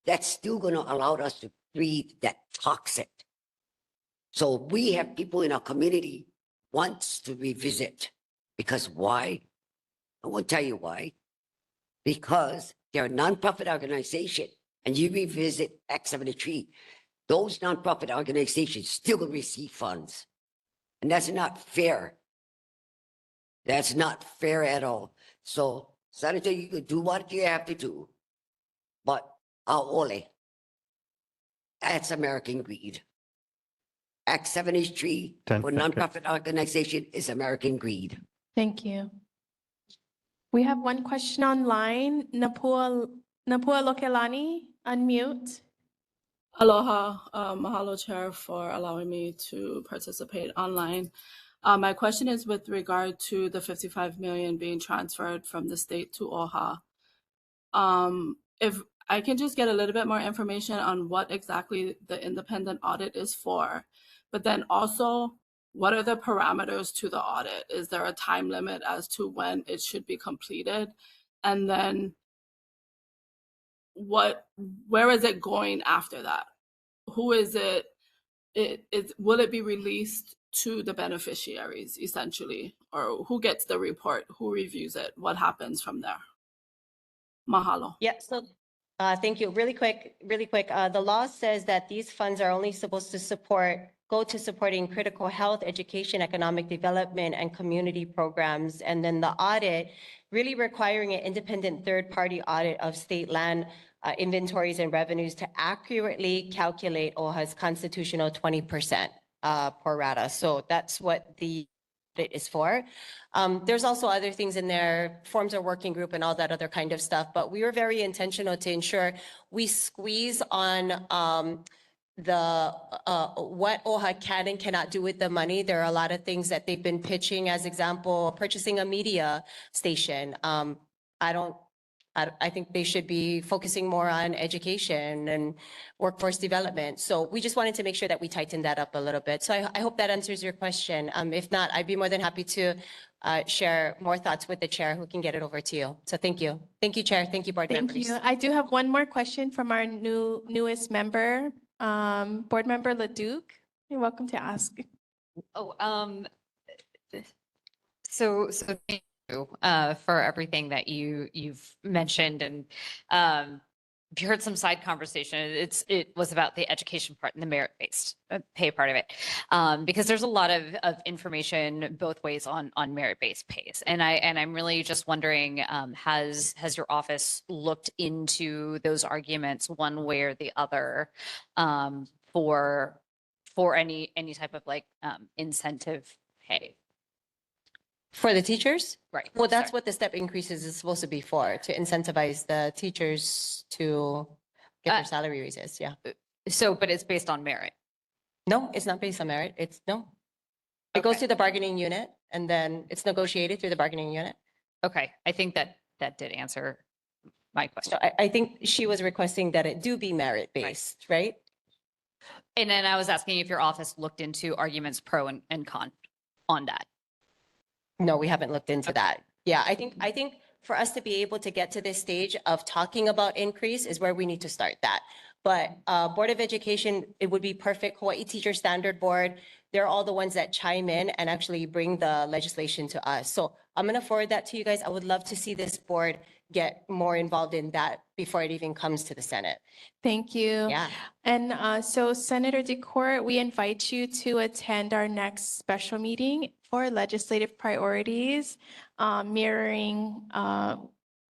That's still gonna allow us to breathe that toxic. So we have people in our community wants to revisit. Because why? I won't tell you why. Because they're a nonprofit organization and you revisit Act 73, those nonprofit organizations still will receive funds. And that's not fair. That's not fair at all. So, Senator, you can do what you have to do, but Aole, that's American greed. Act 73 for 10 seconds. nonprofit organization is American greed. Thank you. We have one question online. Napua Lokelani, unmute. Aloha, mahalo chair for allowing me to participate online. My question is with regard to the 55 million being transferred from the state to OHA. If I can just get a little bit more information on what exactly the independent audit is for, but then also what are the parameters to the audit? Is there a time limit as to when it should be completed? And then where is it going after that? Who is it? Will it be released to the beneficiaries essentially, or who gets the report? Who reviews it? What happens from there? Mahalo. Yeah, so thank you. Really quick. The law says that these funds are only supposed to go to supporting critical health, education, economic development, and community programs. And then the audit really requiring an independent third-party audit of state land inventories and revenues to accurately calculate OHA's constitutional 20% pro rata. So that's what the audit is for. There's also other things in there, forms a working group and all that other kind of stuff, but we were very intentional to ensure we squeeze on what OHA can and cannot do with the money. There are a lot of things that they've been pitching, as example, purchasing a media station. I think they should be focusing more on education and workforce development. So we just wanted to make sure that we tighten that up a little bit. So I hope that answers your question. If not, I'd be more than happy to share more thoughts with the chair who can get it over to you. So thank you. Thank you, Chair. Thank you, board members. Thank you. I do have one more question from our newest member, Board Member Leduc. You're welcome to ask. So thank you for everything that you've mentioned, and you heard some side conversation. It was about the education part and the merit-based pay part of it, because there's a lot of information both ways on merit-based pays, and I'm really just wondering, has your office looked into those arguments one way or the other, for any type of like incentive pay? For the teachers? Right. Well, that's what the step increases is supposed to be for, to incentivize the teachers to get their salary raises, yeah. So, but it's based on merit? No, it's not based on merit. No. It goes to the bargaining unit and then it's negotiated through the bargaining unit. Okay, I think that did answer my question. So I think she was requesting that it do be merit-based, right? And then I was asking if your office looked into arguments pro and con on that. No, we haven't looked into that. Yeah, I think for us to be able to get to this stage of talking about increase is where we need to start that. But Board of Education, it would be perfect. Hawaii Teacher Standard Board, they're all the ones that chime in and actually bring the legislation to us. So I'm going to forward that to you guys. I would love to see this board get more involved in that before it even comes to the Senate. Thank you. Yeah. And so Senator DeCourt, we invite you to attend our next special meeting for legislative priorities, mirroring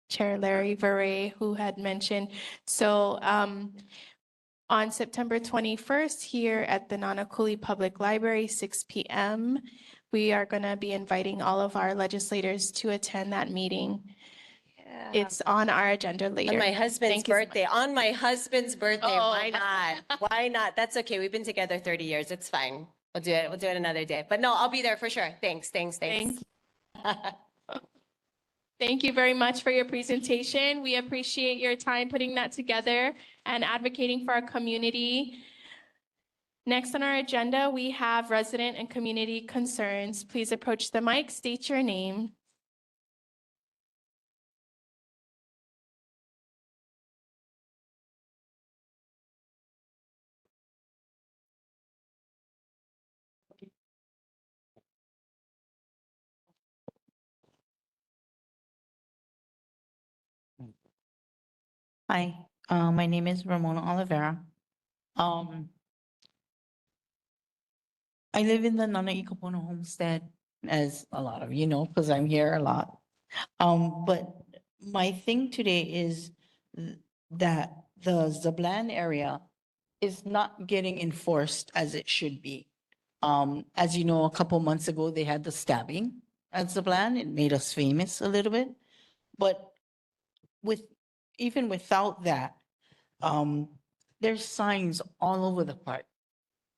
Chair Larry Veray, who had mentioned. So on September 21st here at the Nānākuli Public Library, 6 p.m., we are going to be inviting all of our legislators to attend that meeting. It's on our agenda later. On my husband's birthday. On my husband's birthday. Oh. Why not? Why not? That's okay. We've been together 30 years. It's fine. We'll do it. We'll do it another day. But no, I'll be there for sure. Thanks. Thank you very much for your presentation. We appreciate your time putting that together and advocating for our community. Next on our agenda, we have resident and community concerns. Please approach the mic, state your name. Hi, my name is Ramona Oliveira. I live in the Nānākuli-Māʻili homestead, as a lot of you know, because I'm here a lot. But my thing today is that the Zablan area is not getting enforced as it should be. As you know, a couple months ago, they had the stabbing at Zablan. It made us famous a little bit. But even without that, there's signs all over the park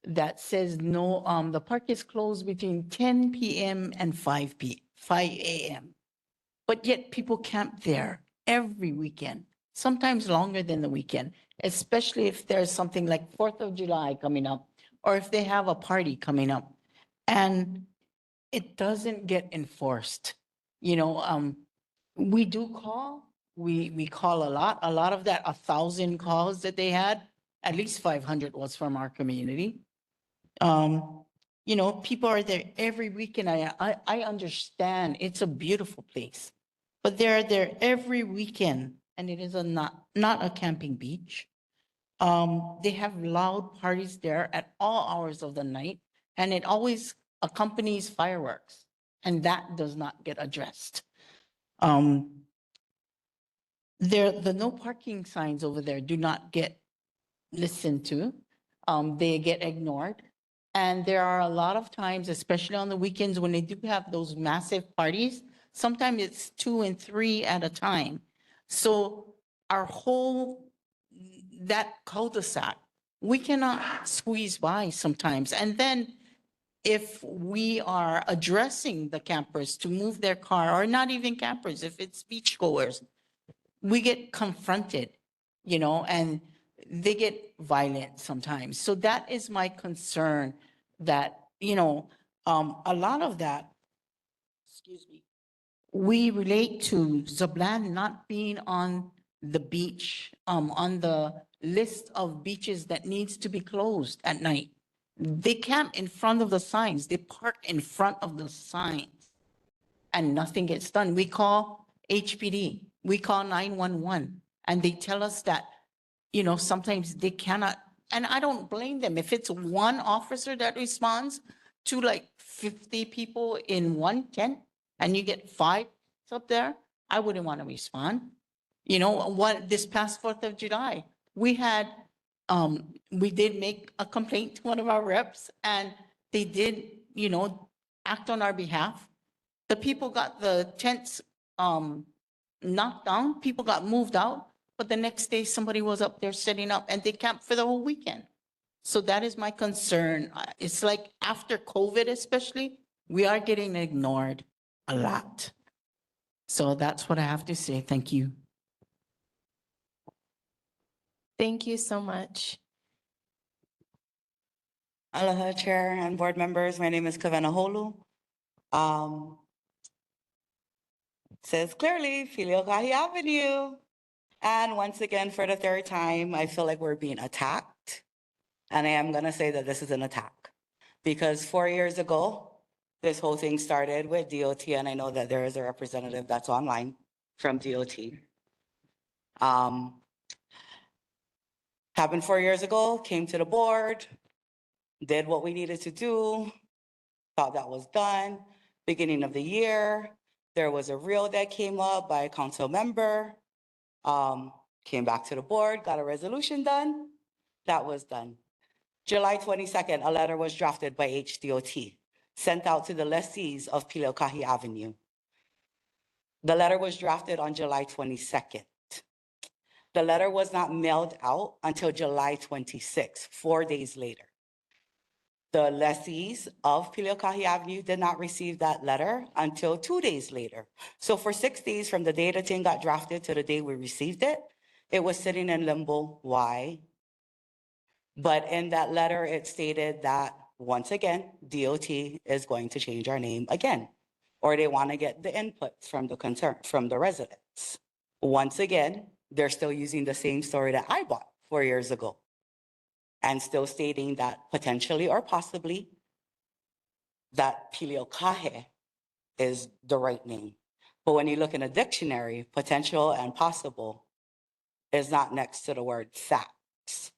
that says no, the park is closed between 10 PM and 5 AM. But yet people camp there every weekend, sometimes longer than the weekend, especially if there's something like 4th of July coming up, or if they have a party coming up. And it doesn't get enforced. You know, we do call, we call a lot of that, 1,000 calls that they had, at least 500 was from our community. You know, people are there every weekend. I understand it's a beautiful place, but they're there every weekend and it is not a camping beach. They have loud parties there at all hours of the night and it always accompanies fireworks and that does not get addressed. The no parking signs over there do not get listened to. They get ignored. And there are a lot of times, especially on the weekends, when they do have those massive parties, sometimes it's 2 and 3 at a time. So our whole, that cul-de-sac, we cannot squeeze by sometimes. And then if we are addressing the campers to move their car, or not even campers, if it's beachgoers, we get confronted, you know, and they get violent sometimes. So that is my concern that, you know, a lot of that, excuse me, we relate to Zablan not being on the beach, on the list of beaches that needs to be closed at night. They camp in front of the signs. They park in front of the signs and nothing gets done. We call HPD, we call 911 and they tell us that, you know, sometimes they cannot, and I don't blame them. If it's one officer that responds to like 50 people in one tent and you get 5 up there, I wouldn't want to respond. You know, this past 4th of July, we had, we did make a complaint to one of our reps and they did, you know, act on our behalf. The people got the tents knocked down, people got moved out, but the next day somebody was up there setting up and they camped for the whole weekend. So that is my concern. It's like after COVID especially, we are getting ignored a lot. So that's what I have to say. Thank you. Thank you so much. Aloha, Chair and board members. My name is Kavena Holu. Says clearly, Filiokahi Avenue. And once again, for the 3rd time, I feel like we're being attacked. And I am going to say that this is an attack. Because 4 years ago, this whole thing started with DOT, and I know that there is a representative that's online from DOT. Happened 4 years ago, came to the board, did what we needed to do, thought that was done. Beginning of the year, there was a reel that came up by a council member, came back to the board, got a resolution done. That was done. July 22nd, a letter was drafted by HDOT, sent out to the lessees of Piliokahi Avenue. The letter was drafted on July 22nd. The letter was not mailed out until July 26th, 4 days later. The lessees of Piliokahi Avenue did not receive that letter until 2 days later. So for 6 days from the day the thing got drafted to the day we received it, it was sitting in limbo. Why? But in that letter, it stated that once again, DOT is going to change our name again, or they want to get the inputs from the residents. Once again, they're still using the same story that I bought 4 years ago and still stating that potentially or possibly that Piliokahi is the right name. But when you look in a dictionary, potential and possible is not next to the word facts.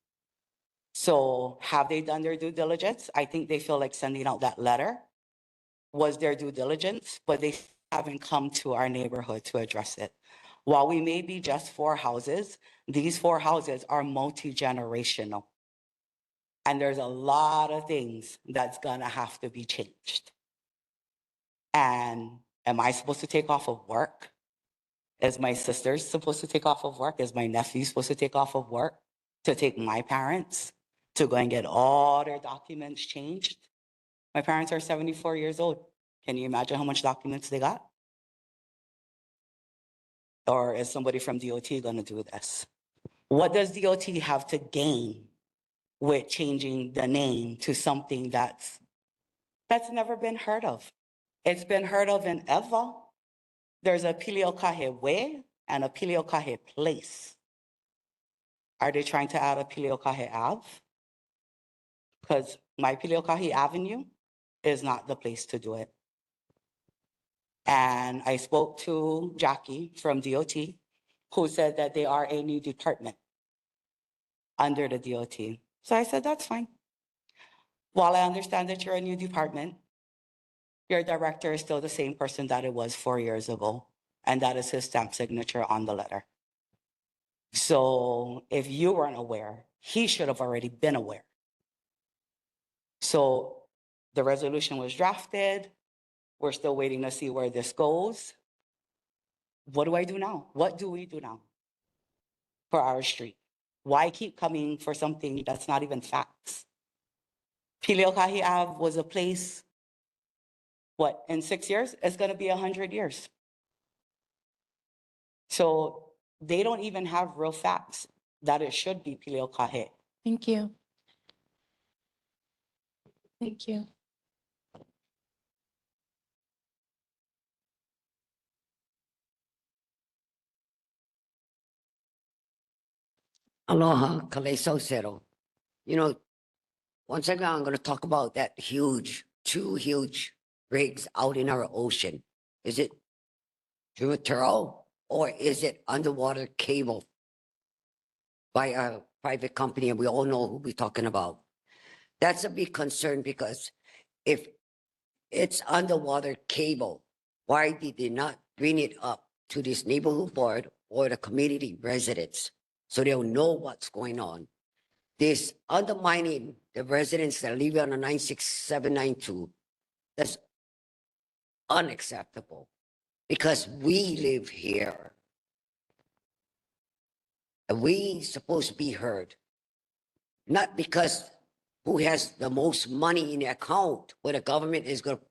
So have they done their due diligence? I think they feel like sending out that letter was their due diligence, but they haven't come to our neighborhood to address it. While we may be just 4 houses, these 4 houses are multi-generational. And there's a lot of things that's gonna have to be changed. And am I supposed to take off of work? Is my sister supposed to take off of work? Is my nephew supposed to take off of work? to take my parents to go and get all their documents changed. My parents are 74 years old. Can you imagine how much documents they got? Or is somebody from DOT going to do this? What does DOT have to gain with changing the name to something that's never been heard of? It's been heard of in Eva. There's a Piliokahe Way and a Piliokahe Place. Are they trying to add a Piliokahe Ave? Because my Piliokahe Avenue is not the place to do it. And I spoke to Jackie from DOT, who said that they are a new department under the DOT. So I said, that's fine. While I understand that you're a new department, your director is still the same person that it was 4 years ago. And that is his stamp signature on the letter. So if you weren't aware, he should have already been aware. So the resolution was drafted. We're still waiting to see where this goes. What do I do now? What do we do now for our street? Why keep coming for something that's not even facts? Piliokahi Ave was a place, what, in 6 years? It's going to be 100 years. So they don't even have real facts that it should be Piliokahi. Thank you. Thank you. Aloha, Kaleso Zero. You know, once again, I'm going to talk about that two huge rigs out in our ocean. Is it Jumaturo or is it underwater cable by a private company? And we all know who we're talking about. That's a big concern because if it's underwater cable, why did they not bring it up to this neighborhood board or the community residents so they'll know what's going on? This undermining the residents that live on the 96792, that's unacceptable because we live here. And we supposed to be heard, not because who has the most money in the account where the government is going to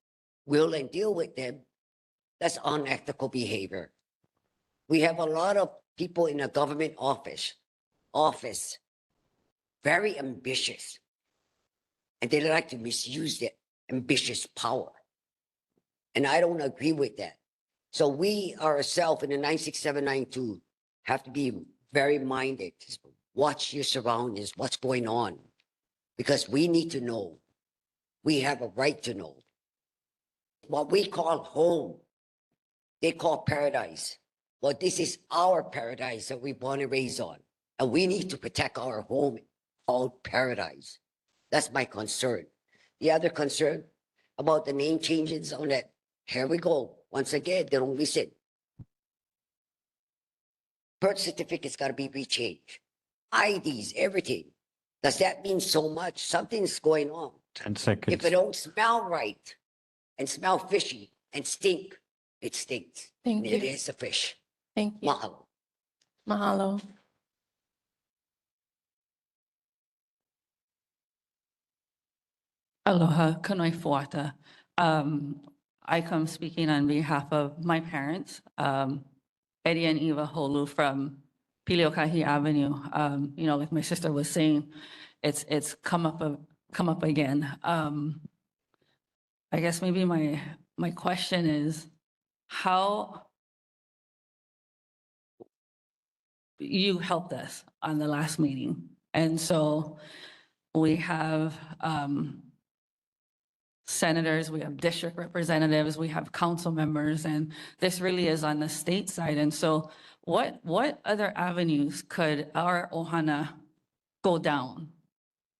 will and deal with them. That's unethical behavior. We have a lot of people in a government office, very ambitious, and they like to misuse their ambitious power. And I don't agree with that. So we ourselves in the 96792 have to be very minded. Watch your surroundings, what's going on, because we need to know. We have a right to know. What we call home, they call paradise. Well, this is our paradise that we want to raise on. And we need to protect our home called paradise. That's my concern. The other concern about the name changes on that, here we go. Once again, they don't listen. Birth certificate's got to be rechanged. IDs, everything. Does that mean so much? Something's going on. 10 seconds. If it don't smell right and smell fishy and stink, it stinks. Thank It you. is a fish. Thank you. Mahalo. Mahalo. Aloha, Kanoi Fuata. I come speaking on behalf of my parents, Eddie and Eva Holu from Piliokahi Avenue. You know, like my sister was saying, it's come up again. I guess maybe my question is how you helped us on the last meeting. And so we have senators, we have district representatives, we have council members, and this really is on the state side. And so what other avenues could our Ohana go down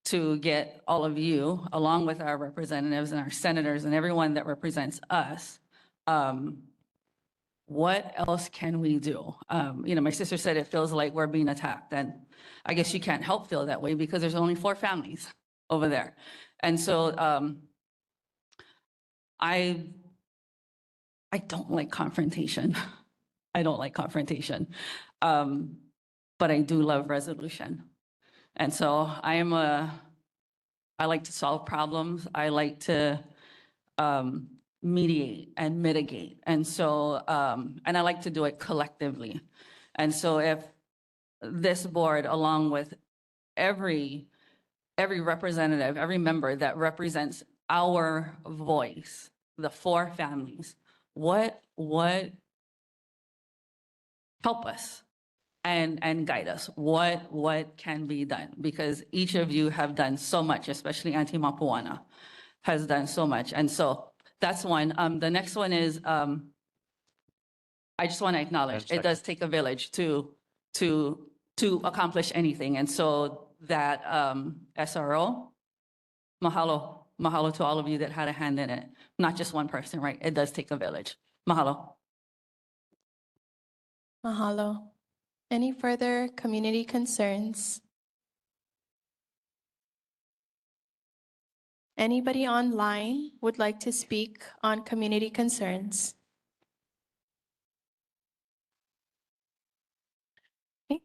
to get all of you, along with our representatives and our senators and everyone that represents us? What else can we do? You know, my sister said it feels like we're being attacked, and I guess you can't help feel that way because there's only 4 families over there. And so I don't like confrontation. I don't like confrontation. But I do love resolution. And so I like to solve problems. I like to mediate and mitigate. And so, and I like to do it collectively. And so if this board, along with every representative, every member that represents our voice, the four families, what help us and guide us? What can be done? Because each of you have done so much, especially Auntie Mapuana has done so much. And so that's one. The next one is, I just want to acknowledge, it does take a village to accomplish anything. And so that SRO, mahalo to all of you that had a hand in it. Not just one person, right? It does take a village. Mahalo. Mahalo. Any further community concerns? Anybody online would like to speak on community concerns? Okay.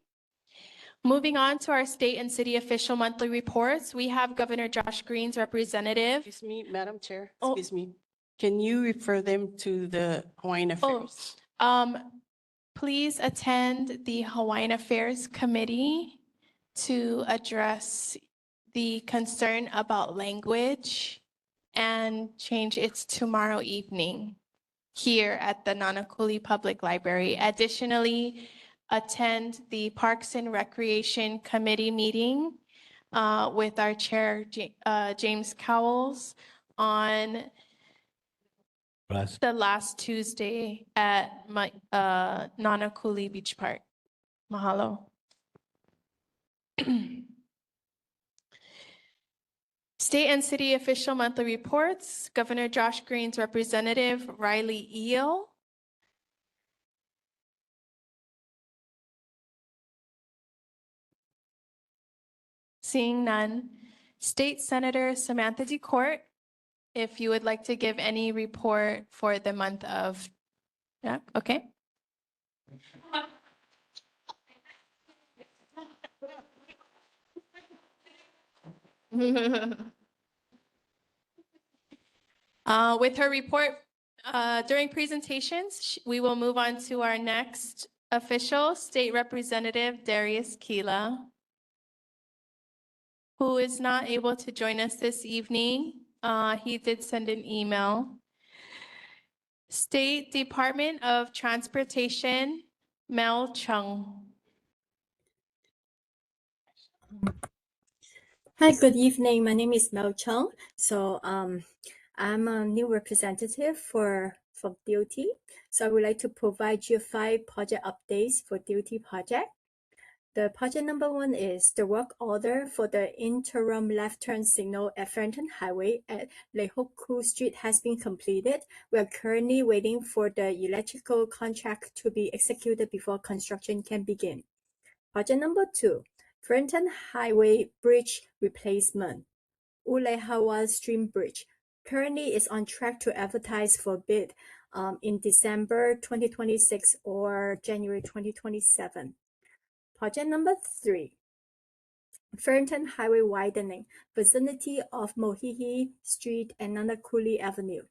Moving on to our state and city official monthly reports, we have Governor Josh Green's representative. Excuse me, Madam Chair, Oh. excuse me. Can you refer them to the Hawaiian Affairs? Please attend the Hawaiian Affairs Committee to address the concern about language and change its tomorrow evening here at the Nānākuli Public Library. Additionally, attend the Parks and Recreation Committee meeting with our chair, James Cowles, on the last Tuesday at Nānākuli Beach Park. Mahalo. State and city official monthly reports. Governor Josh Green's representative, Riley Eel. Seeing none. State Senator Samantha DeCourt, if you would like to give any report for the month of, yeah, okay. With her report during presentations, we will move on to our next official, State Representative Darius Kila, who is not able to join us this evening. He did send an email. State Department of Transportation, Mel Chung. Hi, good evening. My name is Mel Chung. So I'm a new representative for DOT. So I would like to provide you 5 project updates for DOT project. The project number 1 is the work order for the interim left turn signal at Fenton Highway at Lehoku Street has been completed. We are currently waiting for the electrical contract to be executed before construction can begin. Project number 2, Fenton Highway Bridge Replacement, Ulehawa Stream Bridge. Currently is on track to advertise for bid in December 2026 or January 2027. Project number 3, Fenton Highway Widening, vicinity of Mohihi Street and Nānākuli Avenue.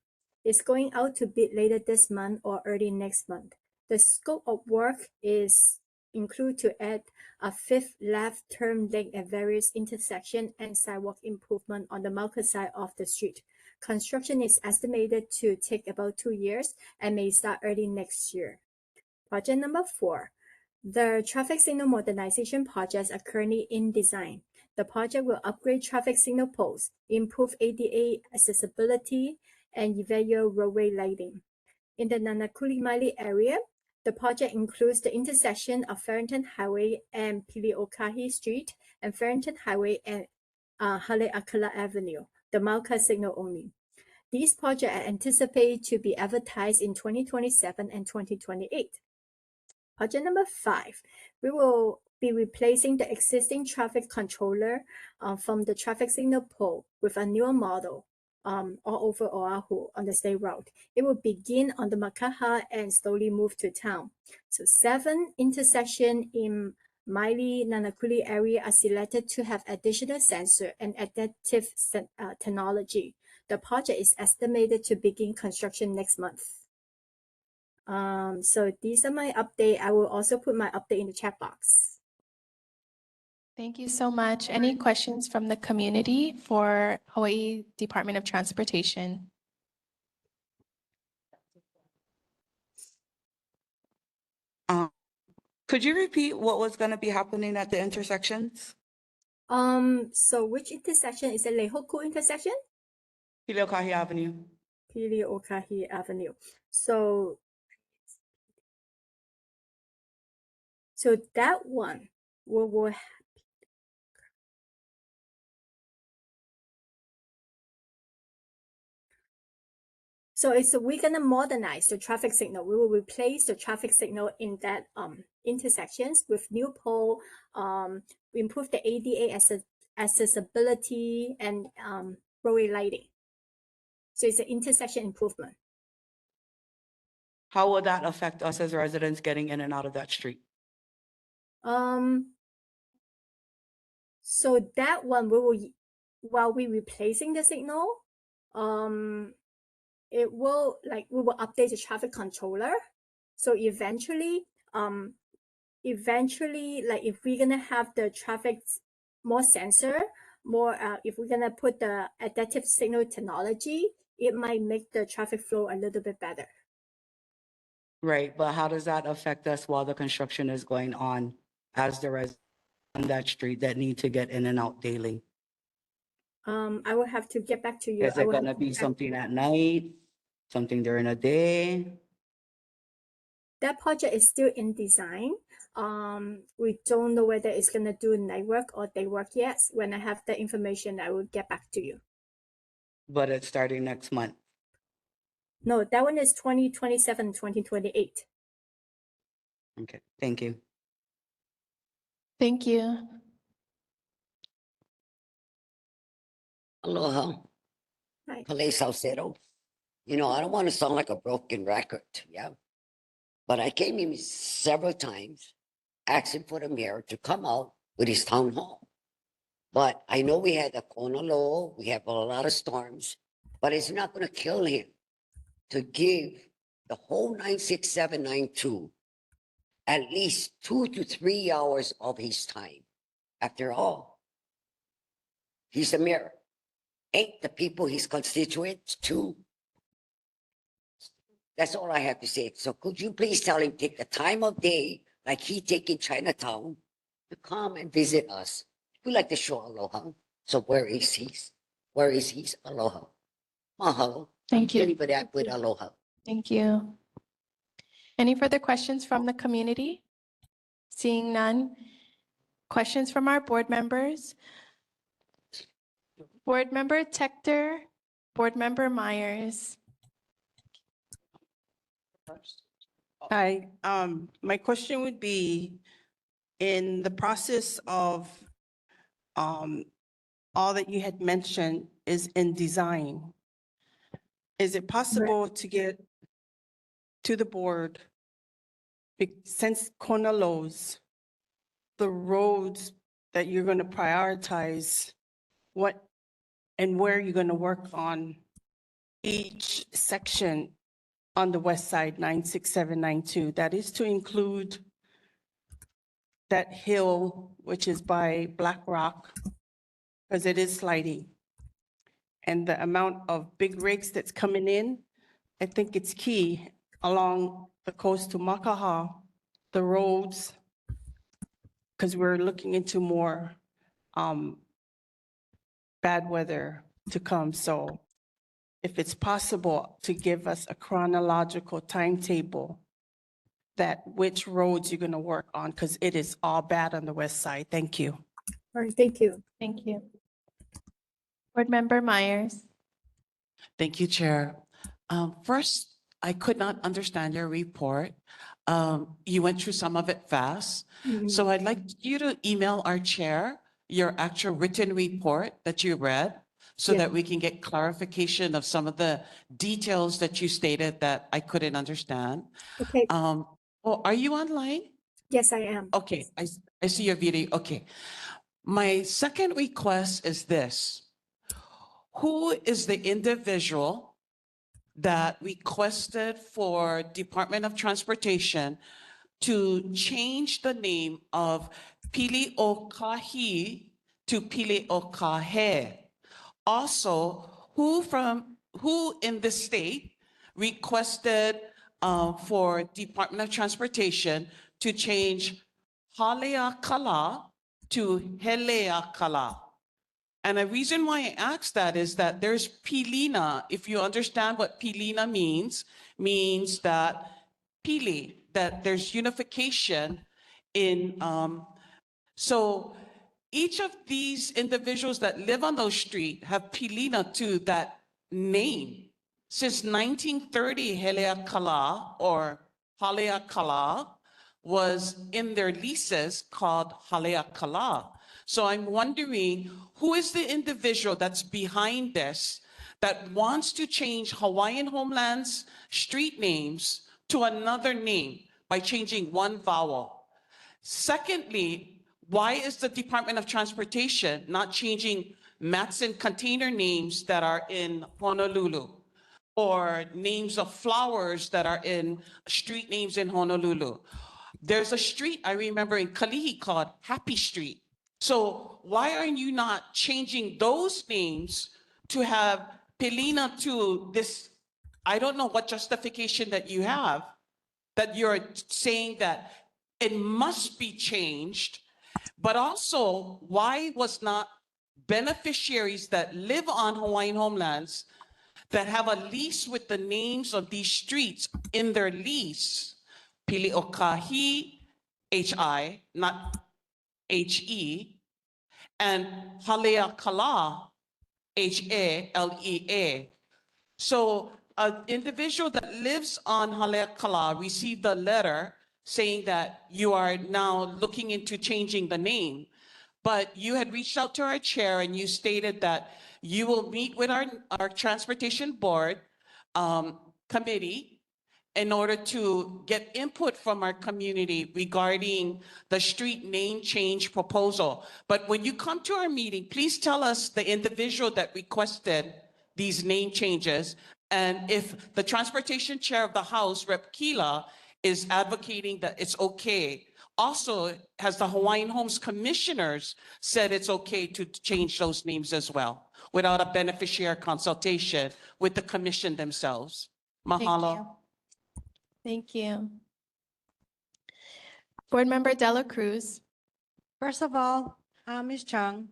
It's going out to bid later this month or early next month. The scope of work is include to add a 5th left turn lane at various intersections and sidewalk improvement on the Mauka side of the street. Construction is estimated to take about 2 years and may start early next year. Project number 4. The traffic signal modernization projects are currently in design. The project will upgrade traffic signal poles, improve ADA accessibility, and evaluate roadway lighting. In the Nānākuli-Māʻili area, the project includes the intersection of Fenton Highway and Piliokahi Street and Fenton Highway and Haleakala Avenue, the Mauka signal only. These projects are anticipated to be advertised in 2027 and 2028. Project number 5, we will be replacing the existing traffic controller from the traffic signal pole with a newer model all over Oahu on the state route. It will begin on the Makaha and slowly move to town. So 7 intersections in Māʻili, Nānākuli area are selected to have additional sensor and adaptive technology. The project is estimated to begin construction next month. So these are my update. I will also put my update in the chat box. Thank you so much. Any questions from the community for Hawaii Department of Transportation? Could you repeat what was going to be happening at the intersections? So which intersection is it? Lehoku intersection? Piliokahi Avenue. Piliokahi Avenue. So that one will So we're gonna modernize the traffic signal. We will replace the traffic signal in that intersections with new pole, improve the ADA accessibility and roadway lighting. So it's an intersection improvement. How will that affect us as residents getting in and out of that street? So that one while we replacing the signal, we will update the traffic controller. So eventually, like if we're gonna have the traffic more sensor, if we're gonna put the adaptive signal technology, it might make the traffic flow a little bit better. Right, but how does that affect us while the construction is going on as the residents on that street that need to get in and out daily? I will have to get back to you. Is it gonna be something at night, something during the day? That project is still in design. We don't know whether it's gonna do night work or day work yet. When I have the information, I will get back to you. But it's starting next month. No, that one is 2027, 2028. Okay, thank you. Thank you. Aloha. Hi. Pele Salcedo. You know, I don't want to sound like a broken record, yeah? But I came in several times asking for the mayor to come out with his town hall. But I know we had a Kona Loa, we have a lot of storms, but it's not going to kill him to give the whole 96792 at least 2 to 3 hours of his time. After all, he's the mayor. Ain't the people his constituents too? That's all I have to say. So could you please tell him, take the time of day, like he take in Chinatown, to come and visit us? We like to show aloha. So where is he? Where is he? Aloha. Mahalo. Thank you. Anybody act with aloha? Thank you. Any further questions from the community? Seeing none. Questions from our board members? Board Member Tector, Board Member Myers. Hi, my question would be, in the process of all that you had mentioned is in design, is it possible to get to the board, since Kona Lowe's, the roads that you're going to prioritize, what and where you're going to work on each section on the west side, 96792. That is to include that hill, which is by Black Rock, because it is sliding. And the amount of big rigs that's coming in, I think it's key along the coast to Makaha, the roads, because we're looking into more bad weather to come. So if it's possible to give us a chronological timetable that which roads you're going to work on, because it is all bad on the west side. Thank you. All right, thank you. Thank you. Board Member Myers. Thank you, Chair. First, I could not understand your report. You went through some of it fast. So I'd like you to email our chair your actual written report that you read so that we can get clarification of some of the details that you stated that I couldn't understand. Okay. Well, are you online? Yes, I am. Okay, I see your video. Okay. My second request is this. Who is the individual that requested for Department of Transportation to change the name of Pili-o-Kahi to Pili-o-Kahe? Also, who in the state requested for Department of Transportation to change Haleakala to Heleakala? And the reason why I ask that is that there's Pilina. If you understand what Pilina means that Pili, that there's unification in, so each of these individuals that live on those streets have Pilina to that name. Since 1930, Heleakala or Haleakala was in their leases called Haleakala. So I'm wondering, who is the individual that's behind this that wants to change Hawaiian Homeland's street names to another name by changing one vowel? Secondly, why is the Department of Transportation not changing Matson container names that are in Honolulu, or names of flowers that are in street names in Honolulu? There's a street I remember in Kalihi called Happy Street. So why are you not changing those names to have Pilina to this? I don't know what justification that you have, that you're saying that it must be changed, but also why was not beneficiaries that live on Hawaiian homelands that have a lease with the names of these streets in their lease, Pili-o-Kahi, H-I, not H-E, and Haleakala, H-A-L-E-A. So an individual that lives on Haleakala received a letter saying that you are now looking into changing the name, but you had reached out to our chair and you stated that you will meet with our transportation board committee in order to get input from our community regarding the street name change proposal. But when you come to our meeting, please tell us the individual that requested these name changes. And if the transportation chair of the House, Rep. Kila, is advocating that it's okay. Also, has the Hawaiian Homes Commissioners said it's okay to change those names as well without a beneficiary consultation with the commission themselves? Mahalo. Thank you. Board Member Dela Cruz. First of all, Ms. Chung,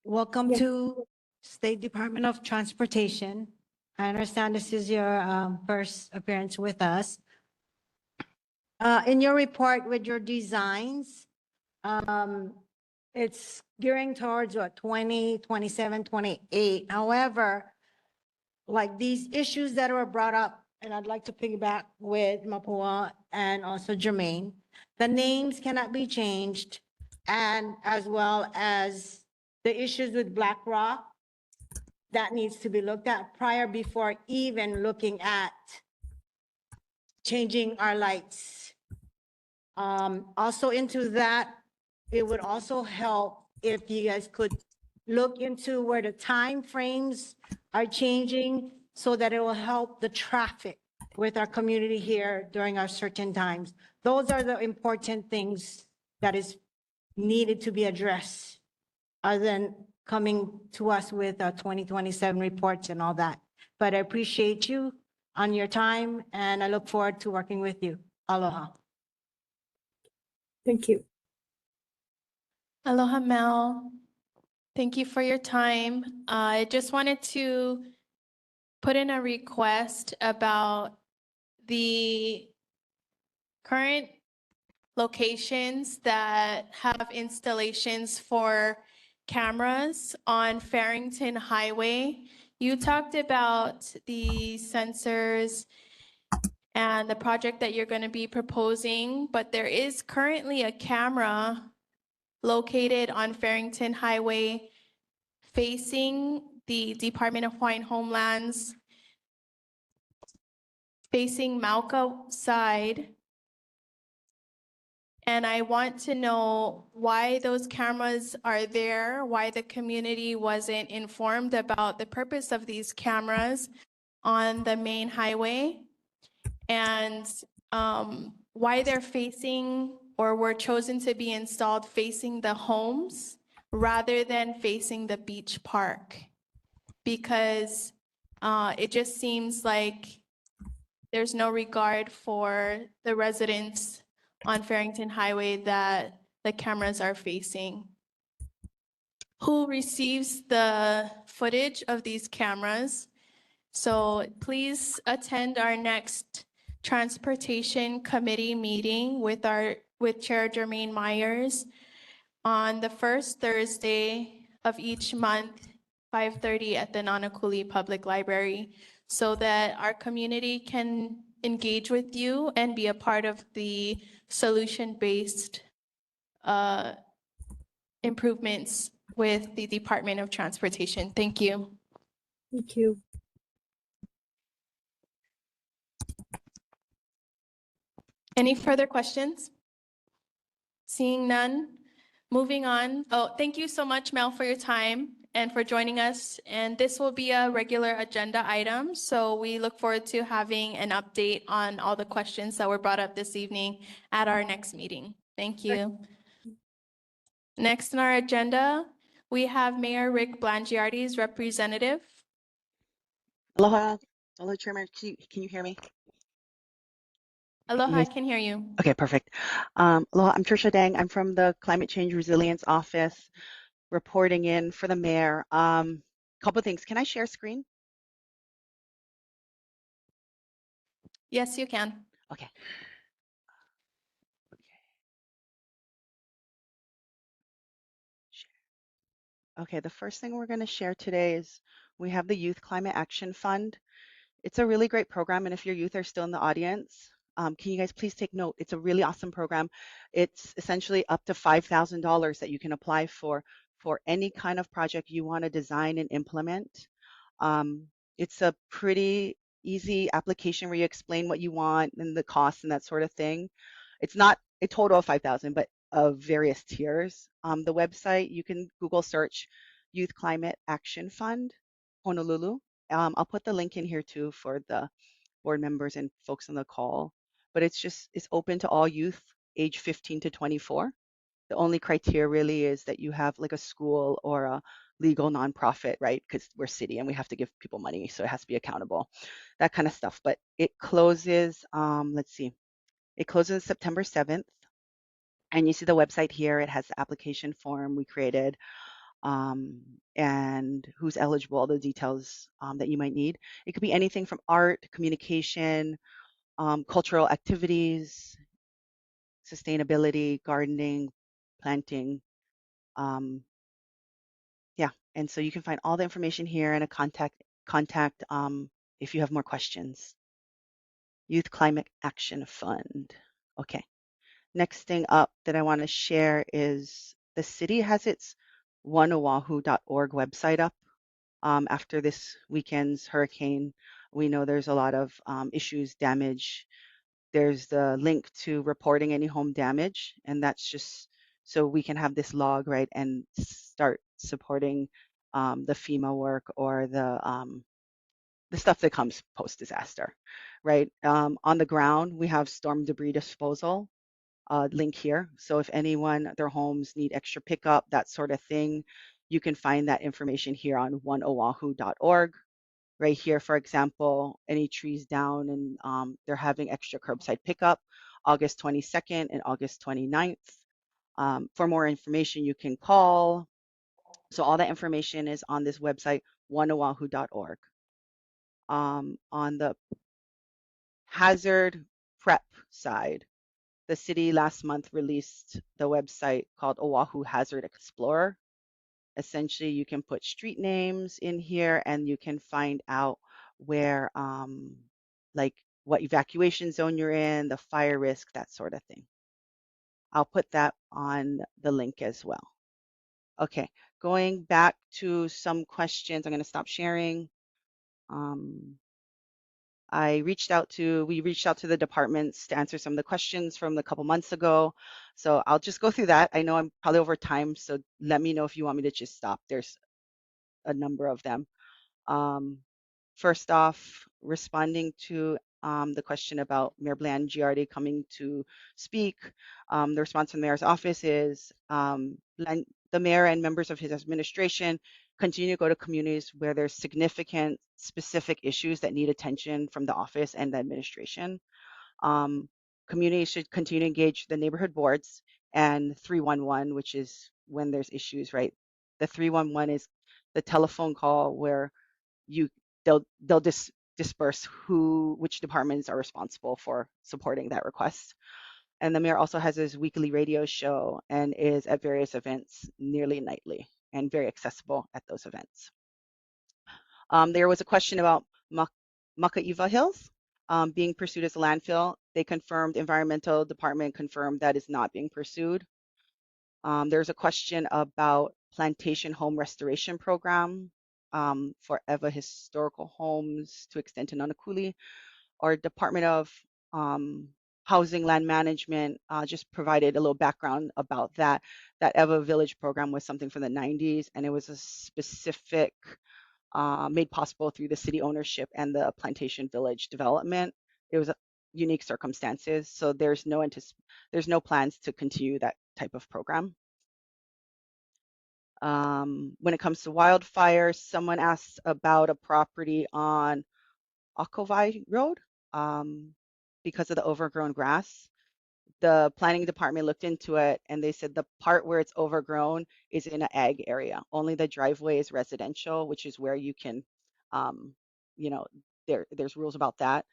welcome to State Department of Transportation. I understand this is your first appearance with us. In your report with your designs, it's gearing towards what, 2027, 28. However, like these issues that were brought up, and I'd like to piggyback with Mapua and also Jermaine, the names cannot be changed, and as well as the issues with Black Rock, that needs to be looked at prior before even looking at changing our lights. Also into that, it would also help if you guys could look into where the time frames are changing so that it will help the traffic with our community here during our certain times. Those are the important things that is needed to be addressed, other than coming to us with 2027 reports and all that. But I appreciate you on your time, and I look forward to working with you. Aloha. Thank you. Aloha, Mel. Thank you for your time. I just wanted to put in a request about the current locations that have installations for cameras on Farrington Highway. You talked about the sensors and the project that you're going to be proposing, but there is currently a camera located on Farrington Highway facing the Department of Hawaiian Homelands, facing Mauka side. And I want to know why those cameras are there, why the community wasn't informed about the purpose of these cameras on the main highway, and why they're facing or were chosen to be installed facing the homes rather than facing the beach park. Because it just seems like there's no regard for the residents on Farrington Highway that the cameras are facing. Who receives the footage of these cameras? So please attend our next Transportation Committee meeting with Chair Jermaine Myers on the first Thursday of each month, 5:30 at the Nānākuli Public Library, so that our community can engage with you and be a part of the solution-based improvements with the Department of Transportation. Thank you. Thank you. Any further questions? Seeing none, moving on. Oh, thank you so much, Mel, for your time and for joining us. And this will be a regular agenda item. So we look forward to having an update on all the questions that were brought up this evening at our next meeting. Thank you. Next on our agenda, we have Mayor Rick Blangiardi's representative. Aloha. Hello, Chairman. Can you hear me? Aloha, I Yes. can hear you. Okay, perfect. Aloha, I'm Trisha Dang. I'm from the Climate Change Resilience Office, reporting in for the mayor. Couple things. Can I share screen? Yes, you can. Okay. Okay, the first thing we're going to share today is we have the Youth Climate Action Fund. It's a really great program, and if your youth are still in the audience, can you guys please take note? It's a really awesome program. It's essentially up to $5,000 that you can apply for any kind of project you want to design and implement. It's a pretty easy application where you explain what you want and the costs and that sort of thing. It's not a total of 5,000, but of various tiers. The website, you can Google search Youth Climate Action Fund, Honolulu. I'll put the link in here too for the board members and folks on the call, but it's open to all youth age 15 to 24. The only criteria really is that you have like a school or a legal nonprofit, right? Because we're city and we have to give people money, so it has to be accountable, that kind of stuff. But it closes, let's see, it closes September 7th. And you see the website here, it has the application form we created, and who's eligible, all the details that you might need. It could be anything from art, communication, cultural activities, sustainability, gardening, planting. Yeah, and so you can find all the information here and a contact if you have more questions. Youth Climate Action Fund. Okay. Next thing up that I want to share is the city has its oneoahu.org website up. After this weekend's hurricane, we know there's a lot of issues, damage. There's the link to reporting any home damage, and that's just so we can have this log, right, and start supporting the FEMA work or the stuff that comes post-disaster, right? On the ground, we have storm debris disposal. Link here. So if anyone, their homes need extra pickup, that sort of thing, you can find that information here on oneoahu.org. Right here, for example, any trees down and they're having extra curbside pickup August 22nd and August 29th. For more information, you can call. So all that information is on this website, oneoahu.org. On the hazard prep side, the city last month released the website called Oahu Hazard Explorer. Essentially, you can put street names in here and you can find out where, like what evacuation zone you're in, the fire risk, that sort of thing. I'll put that on the link as well. Okay, going back to some questions, I'm going to stop sharing. we reached out to the departments to answer some of the questions from a couple months ago. So I'll just go through that. I know I'm probably over time, so let me know if you want me to just stop. There's a number of them. First off, responding to the question about Mayor Bland Giardi coming to speak, the response from the mayor's office is the mayor and members of his administration continue to go to communities where there's significant specific issues that need attention from the office and the administration. Communities should continue to engage the neighborhood boards and 311, which is when there's issues, right? The 311 is the telephone call where they'll disperse which departments are responsible for supporting that request. And the mayor also has his weekly radio show and is at various events nearly nightly and very accessible at those events. There was a question about Makaiva Hills being pursued as a landfill. They confirmed, environmental department confirmed that is not being pursued. There's a question about plantation home restoration program for Eva Historical Homes to extend to Nānākuli. Our Department of Housing Land Management just provided a little background about that. That Eva Village program was something from the 90s, and it was a specific made possible through the city ownership and the plantation village development. It was unique circumstances, so there's no plans to continue that type of program. When it comes to wildfires, someone asked about a property on Akovai Road because of the overgrown grass. The planning department looked into it and they said the part where it's overgrown is in an ag area. Only the driveway is residential, which is where you can, there's rules about that.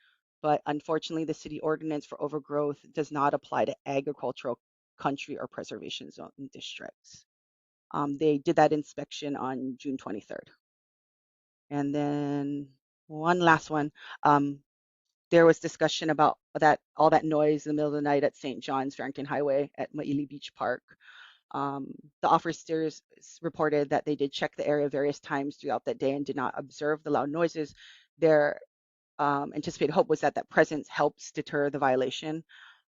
But unfortunately, the city ordinance for overgrowth does not apply to agricultural, country, or preservation zone districts. They did that inspection on June 23rd. And then one last one. There was discussion about all that noise in the middle of the night at St. John's Farrington Highway at Maʻili Beach Park. The officers reported that they did check the area various times throughout that day and did not observe the loud noises. Their anticipated hope was that presence helps deter the violation.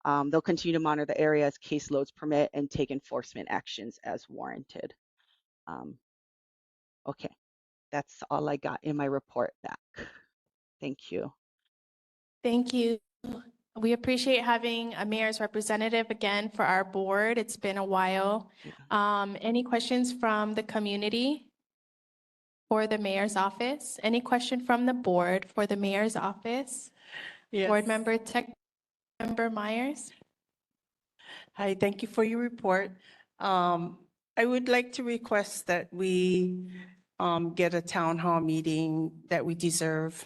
They'll continue to monitor the area as caseloads permit and take enforcement actions as warranted. Okay, that's all I got in my report back. Thank you. Thank you. We appreciate having a mayor's representative again for our board. It's been a while. Any questions from the community for the mayor's office? Any question from the board for the mayor's office? Yes. Board member Tech Member Myers. Hi, thank you for your report. I would like to request that we get a town hall meeting that we deserve.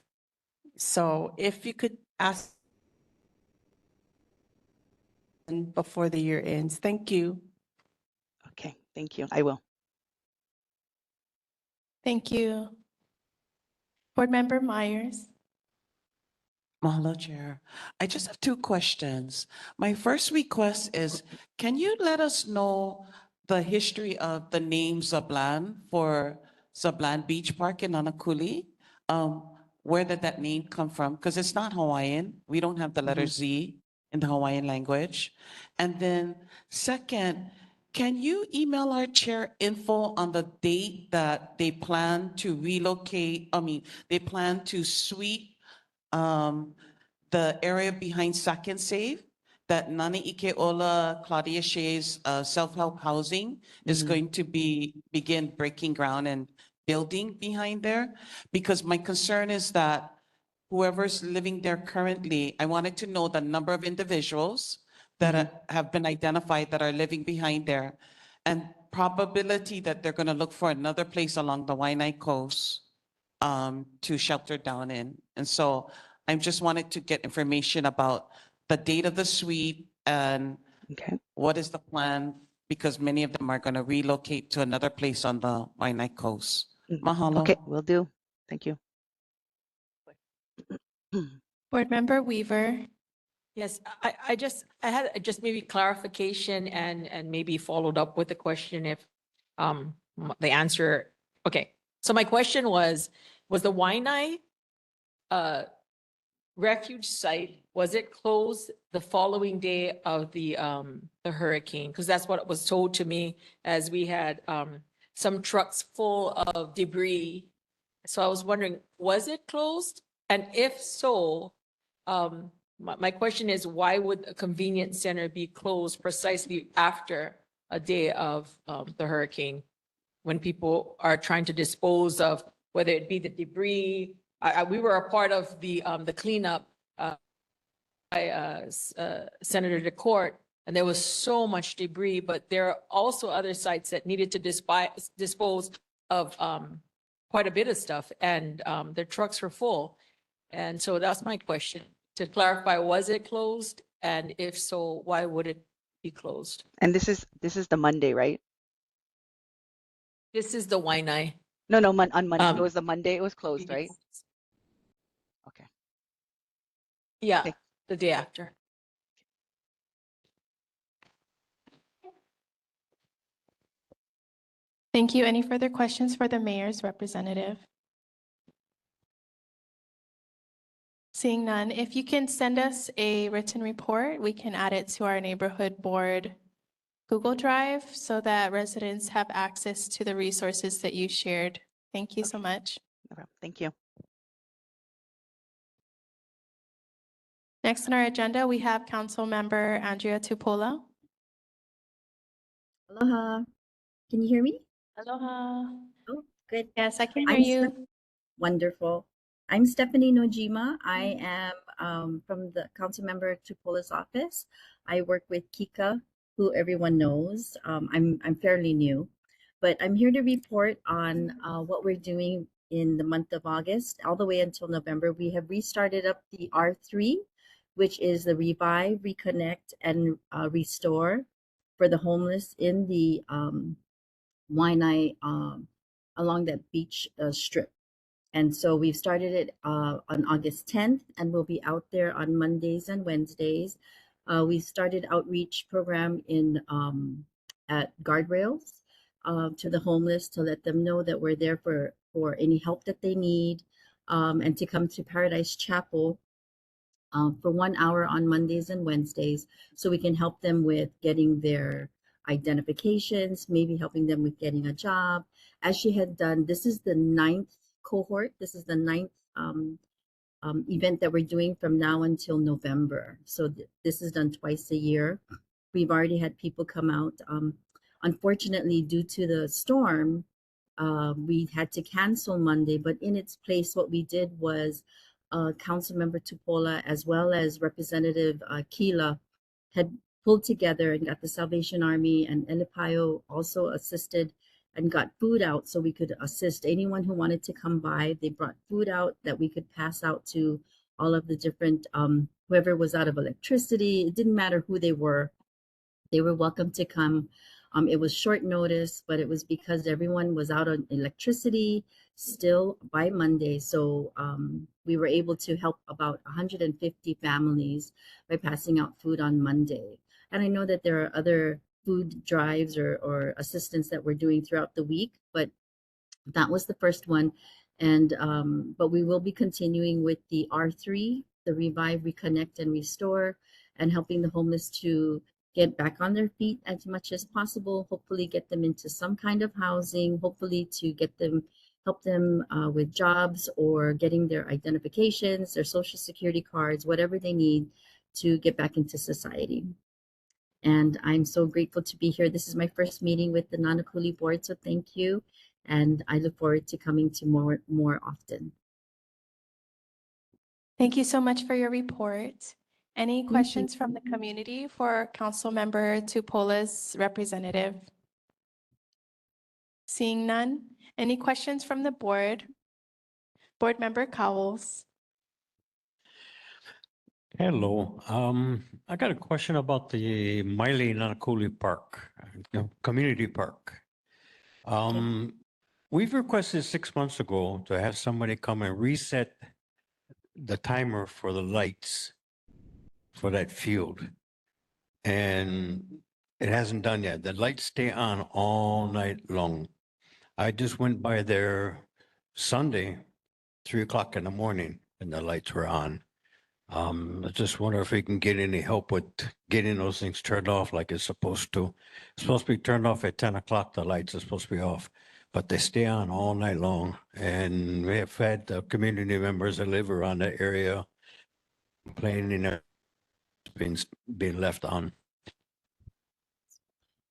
So if you could ask before the year ends, thank you. Okay, thank you. I will. Thank you. Board member Myers. Mahalo, Chair. I just have two questions. My first request is, can you let us know the history of the name Zablan for Zablan Beach Park in Nānākuli? Where did that name come from? Because it's not Hawaiian. We don't have the letter Z in the Hawaiian language. And then second, can you email our chair info on the date that they plan to relocate, they plan to sweep the area behind Second Save, that Nānākuli-Māʻili Claudia Shea's self-help housing is going to begin breaking ground and building behind there? Because my concern is that whoever's living there currently, I wanted to know the number of individuals that have been identified that are living behind there, and probability that they're going to look for another place along the Waianae coast to shelter down in. And so I just wanted to get information about the date of the sweep and what is the plan, because many of them are going to relocate to another place on the Waianae coast. Mahalo. Okay, will do. Thank you. Board member Weaver. Yes, I had just maybe clarification and maybe followed up with the question if the answer, okay. So my question was the Waianae refuge site, was it closed the following day of the hurricane? Because that's what was told to me, as we had some trucks full of debris. So I was wondering, was it closed? And if so, my question is, why would a convenience center be closed precisely after a day of the hurricane? When people are trying to dispose of, whether it be the debris. We were a part of the cleanup by Senator DeCourt, and there was so much debris, but there are also other sites that needed to dispose of quite a bit of stuff, and their trucks were full. And so that's my question. To clarify, was it closed? And if so, why would it be closed? And this is the Monday, right? This is the Waianae. No, on Monday. It was the Monday it was closed, right? Okay. Yeah, Okay. the day after. Thank you. Any further questions for the mayor's representative? Seeing none, if you can send us a written report, we can add it to our neighborhood board Google Drive so that residents have access to the resources that you shared. Thank you so much. No problem. Thank you. Next on our agenda, we have Council Member Andrea Tupola. Aloha. Can you hear me? Aloha. Oh, good. Yes, I can hear I'm you. Wonderful. I'm Stephanie Nojima. I am from the Council Member Tupola's office. I work with Kika, who everyone knows. I'm fairly new, but I'm here to report on what we're doing in the month of August, all the way until November. We have restarted up the R3, which is the Revive, Reconnect, and Restore for the homeless in the Waianae along that beach strip. And so we've started it on August 10th, and we'll be out there on Mondays and Wednesdays. We started outreach program in at Guardrails to the homeless to let them know that we're there for any help that they need, and to come to Paradise Chapel for 1 hour on Mondays and Wednesdays, so we can help them with getting their identifications, maybe helping them with getting a job. As she had done, this is the 9th cohort. This is the 9th event that we're doing from now until November. So this is done twice a year. We've already had people come out. Unfortunately, due to the storm, we had to cancel Monday, but in its place, what we did was Councilmember Tupola, as well as Representative Kila, had pulled together and got the Salvation Army, and Elipayo also assisted and got food out so we could assist anyone who wanted to come by. They brought food out that we could pass out to all of the different, whoever was out of electricity. It didn't matter who they were welcome to come. It was short notice, but it was because everyone was out on electricity still by Monday. So we were able to help about 150 families by passing out food on Monday. And I know that there are other food drives or assistance that we're doing throughout the week, but that was the first one. And but we will be continuing with the R3, the Revive, Reconnect, and Restore, and helping the homeless to get back on their feet as much as possible, hopefully get them into some kind of housing, hopefully to get them, help them with jobs or getting their identifications, their social security cards, whatever they need to get back into society. And I'm so grateful to be here. This is my first meeting with the Nānākuli board, so thank you. And I look forward to coming to more often. Thank you so much for your report. Any questions from the community for Councilmember Tupola's representative? Seeing none. Any questions from the board? Board Member Cowles. Hello. I got a question about the Maʻili Nānākuli Park, community park. We've requested 6 months ago to have somebody come and reset the timer for the lights for that field. And it hasn't done yet. The lights stay on all night long. I just went by there Sunday, 3 o'clock in the morning, and the lights were on. I just wonder if we can get any help with getting those things turned off like it's supposed to. It's supposed to be turned off at 10 o'clock. The lights are supposed to be off, but they stay on all night long. And we have had community members that live around that area complaining that it's being left on.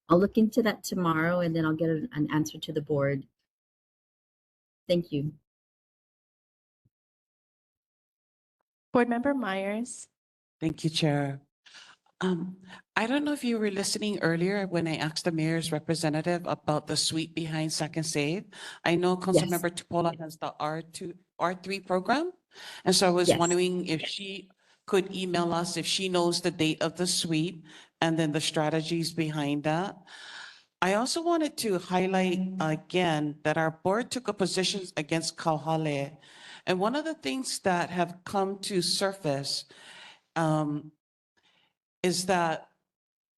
I'll look into that tomorrow and then I'll get an answer to the board. Thank you. Board Member Myers. Thank you, Chair. I don't know if you were listening earlier when I asked the mayor's representative about the suite behind Second Save. I know Councilmember Tupola has the R3 program. And so I was wondering if she could email us if she knows the date of the suite and then the strategies behind that. I also wanted to highlight again that our board took a position against Kauhale. And one of the things that have come to surface is that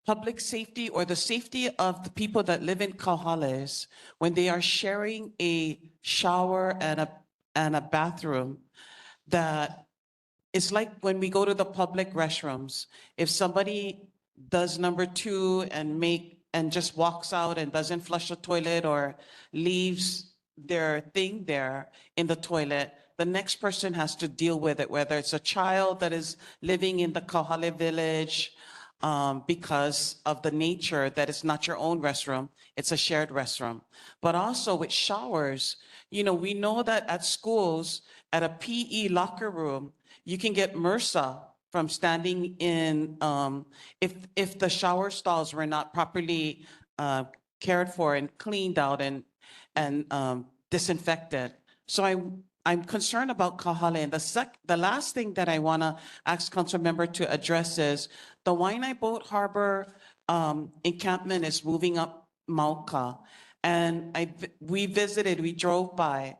public safety or the safety of the people that live in Kauhales, when they are sharing a shower and a bathroom, that it's like when we go to the public restrooms, if somebody does number 2 and just walks out and doesn't flush the toilet or leaves their thing there in the toilet, the next person has to deal with it, whether it's a child that is living in the Kauhale village, because of the nature that it's not your own restroom, it's a shared restroom. But also with showers, you know, we know that at schools, at a PE locker room, you can get MRSA from standing in, if the shower stalls were not properly cared for and cleaned out and disinfected. So I'm concerned about Kauhale. And the last thing that I want to ask Councilmember to address is the Waianae Boat Harbor encampment is moving up Mauka. And we visited, we drove by.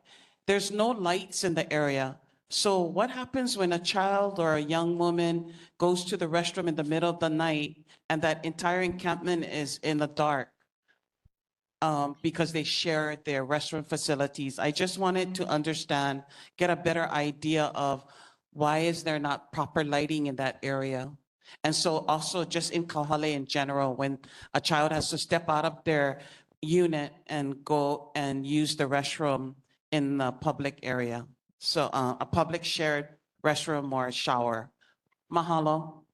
There's no lights in the area. So what happens when a child or a young woman goes to the restroom in the middle of the night and that entire encampment is in the dark? Because they share their restroom facilities. I just wanted to understand, get a better idea of why is there not proper lighting in that area? And so also just in Kauhale in general, when a child has to step out of their unit and go and use the restroom in the public area. So a public shared restroom or shower. Mahalo.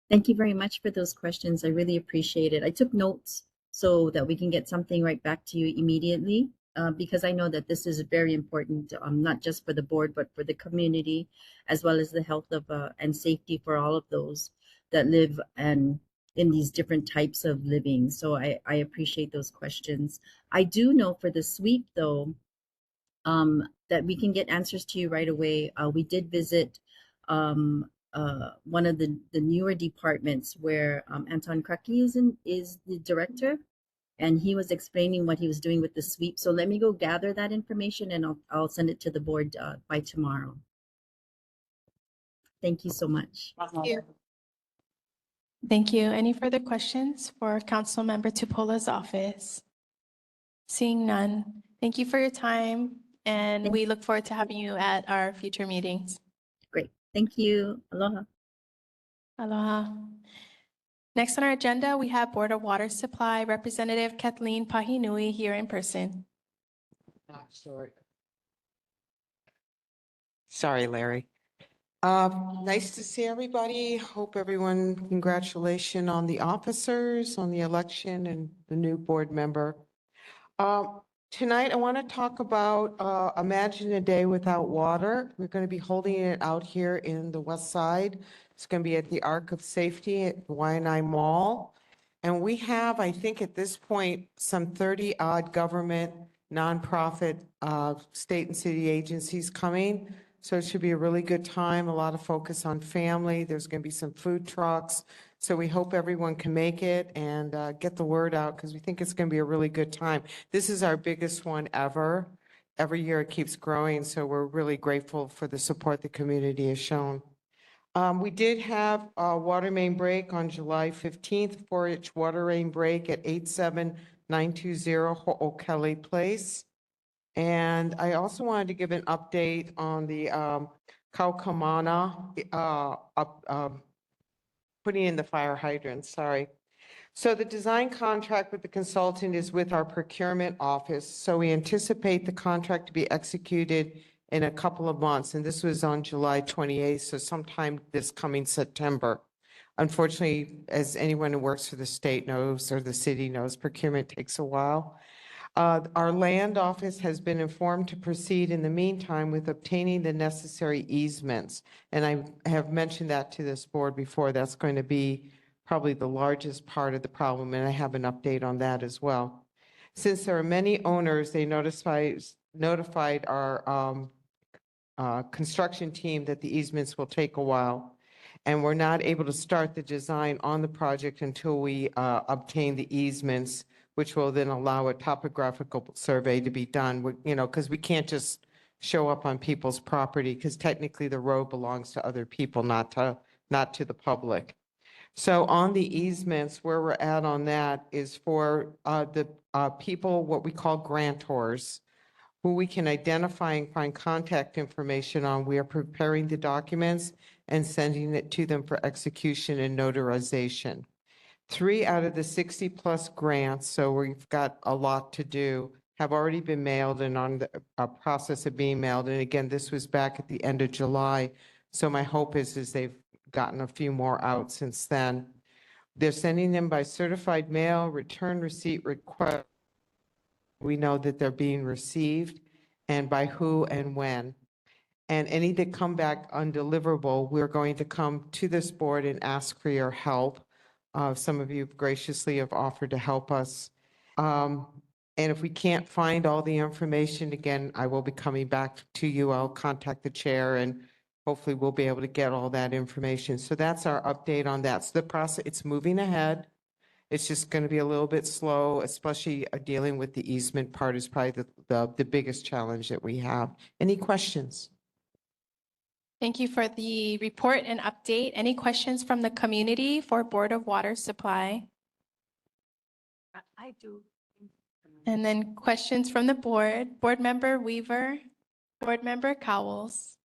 Thank you very much for those questions. I really appreciate it. I took notes so that we can get something right back to you immediately, because I know that this is very important, not just for the board, but for the community, as well as the health of and safety for all of those that live and in these different types of living. So I appreciate those questions. I do know for the sweep though, that we can get answers to you right away. We did visit one of the newer departments where Anton Kraki is the director, and he was explaining what he was doing with the sweep. So let me go gather that information and I'll send it to the board by tomorrow. Thank you so much. Thank you. Thank you. Any further questions for Councilmember Tupola's office? Seeing none. Thank you for your time, and we look forward to having you at our future meetings. Great. Thank you. Aloha. Aloha. Next on our agenda, we have Board of Water Supply Representative Kathleen Pahinui here in person. Sorry, Larry. Nice to see everybody. Hope everyone, congratulations on the officers, on the election and the new board member. Tonight, I want to talk about Imagine a Day Without Water. We're going to be holding it out here in the West Side. It's going to be at the Ark of Safety at the Waianae Mall. And we have, I think at this point, some 30 odd government, nonprofit, state and city agencies coming. So it should be a really good time, a lot of focus on family. There's going to be some food trucks. So we hope everyone can make it and get the word out because we think it's going to be a really good time. This is our biggest one ever. Every year it keeps growing, so we're really grateful for the support the community has shown. We did have a water main break on July 15th, 4-inch water main break at 87920 Ho'okele Place. And I also wanted to give an update on the Kaukamana, putting in the fire hydrants, sorry. So the design contract with the consultant is with our procurement office. So we anticipate the contract to be executed in a couple of months. And this was on July 28th, so sometime this coming September. Unfortunately, as anyone who works for the state knows, or the city knows, procurement takes a while. Our land office has been informed to proceed in the meantime with obtaining the necessary easements. And I have mentioned that to this board before. That's going to be probably the largest part of the problem, and I have an update on that as well. Since there are many owners, they notified our construction team that the easements will take a while. And we're not able to start the design on the project until we obtain the easements, which will then allow a topographical survey to be done, you know, because we can't just show up on people's property, because technically the road belongs to other people, not to the public. So on the easements, where we're at on that is for the people, what we call grantors, who we can identify and find contact information on. We are preparing the documents and sending it to them for execution and notarization. 3 out of the 60+ grants, so we've got a lot to do, have already been mailed and on the process of being mailed. And again, this was back at the end of July. So my hope is they've gotten a few more out since then. They're sending them by certified mail, return receipt request. We know that they're being received, and by who and when. And any that come back undeliverable, we're going to come to this board and ask for your help. Some of you graciously have offered to help us. And if we can't find all the information, again, I will be coming back to you. I'll contact the chair and hopefully we'll be able to get all that information. So that's our update on that. So the process, it's moving ahead. It's just going to be a little bit slow, especially dealing with the easement part is probably the biggest challenge that we have. Any questions? Thank you for the report and update. Any questions from the community for Board of Water Supply? I do. And then questions from the board. Board Member Weaver, Board Member Cowles.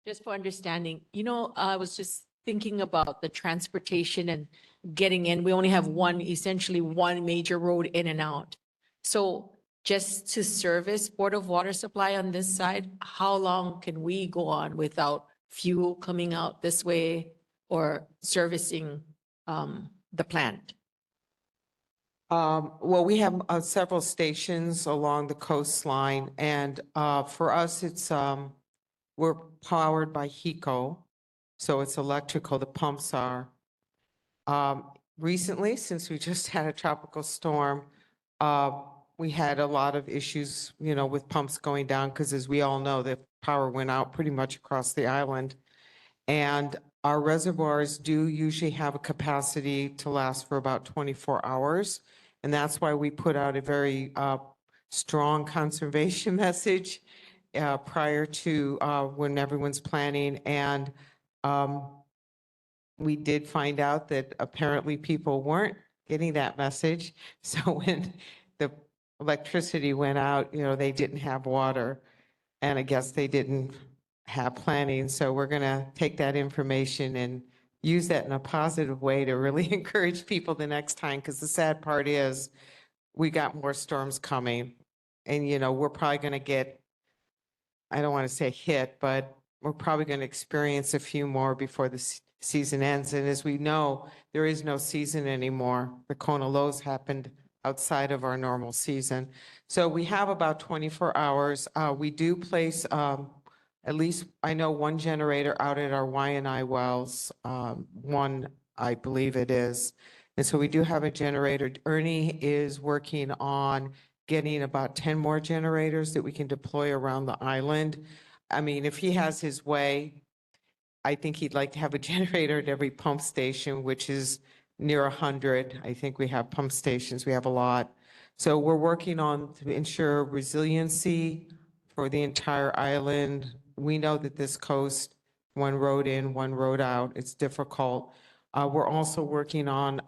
Just for understanding, you know, I was just thinking about the transportation and getting in. We only have essentially one major road in and out. So just to service Board of Water Supply on this side, how long can we go on without fuel coming out this way or servicing the plant? Well, we have several stations along the coastline, and for us, it's we're powered by HECO, so it's electrical. The pumps are. Recently, since we just had a tropical storm, we had a lot of issues, you know, with pumps going down because, as we all know, the power went out pretty much across the island. And our reservoirs do usually have a capacity to last for about 24 hours. And that's why we put out a very strong conservation message prior to when everyone's planning. And we did find out that apparently people weren't getting that message. So when the electricity went out, you know, they didn't have water. And I guess they didn't have planning. So we're going to take that information and use that in a positive way to really encourage people the next time. Because the sad part is we got more storms coming. And, you know, we're probably going to get, I don't want to say hit, but we're probably going to experience a few more before the season ends. And as we know, there is no season anymore. The Kona lows happened outside of our normal season. So we have about 24 hours. We do place at least, I know, one generator out at our Y&I wells, one, I believe it is. And so we do have a generator. Ernie is working on getting about 10 more generators that we can deploy around the island. I mean, if he has his way, I think he'd like to have a generator at every pump station, which is near 100. I think we have pump stations. We have a lot. So we're working on to ensure resiliency for the entire island. We know that this coast, one road in, one road out, it's difficult. We're also working on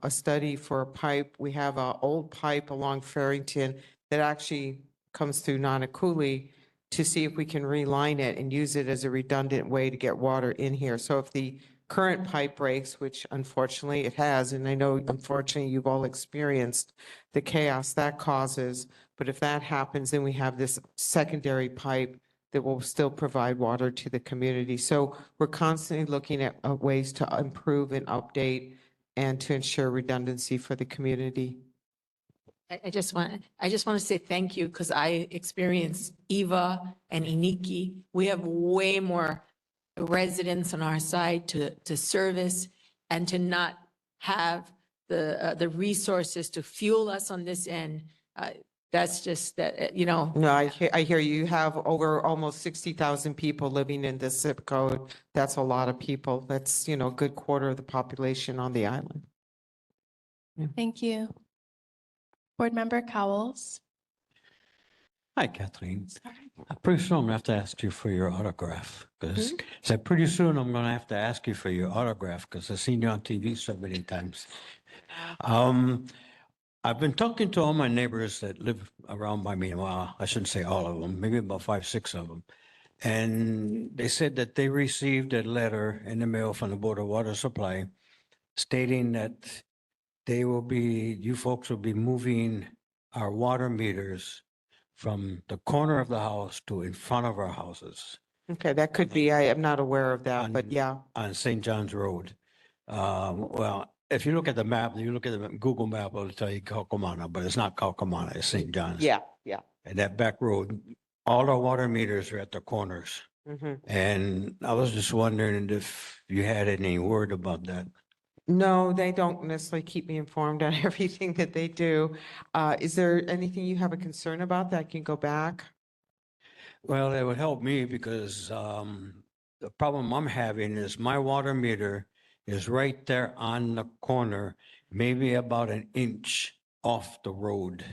a study for a pipe. We have an old pipe along Farrington that actually comes through Nānākuli to see if we can reline it and use it as a redundant way to get water in here. So if the current pipe breaks, which unfortunately it has, and I know unfortunately you've all experienced the chaos that causes, but if that happens, then we have this secondary pipe that will still provide water to the community. So we're constantly looking at ways to improve and update and to ensure redundancy for the community. I just want to say thank you because I experienced Eva and Iniki. We have way more residents on our side to service and to not have the resources to fuel us on this end. That's just that, you know. No, I hear you have over almost 60,000 people living in this zip code. That's a lot of people. That's, a good quarter of the population on the island. Thank you. Board Member Cowles. Hi, Kathleen. Pretty soon I'm gonna have to ask you for your autograph, because pretty soon I'm gonna have to ask you for your autograph, because I've seen you on TV so many times. I've been talking to all my neighbors that live around by me. Well, I shouldn't say all of them, maybe about 5, 6 of them. And they said that they received a letter in the mail from the Board of Water Supply stating that you folks will be moving our water meters from the corner of the house to in front of our houses Okay, that could be, I am not aware of that, but yeah. on St. John's Road. Well, if you look at the map, you look at the Google map, it'll tell you Kaukamana, but it's not Kaukamana, it's St. John's. Yeah. And that back road, all our water meters are at the corners. Mhm. And I was just wondering if you had any word about that. No, they don't necessarily keep me informed on everything that they do. Is there anything you have a concern about that I can go back? Well, it would help me because the problem I'm having is my water meter is right there on the corner, maybe about an inch off the road.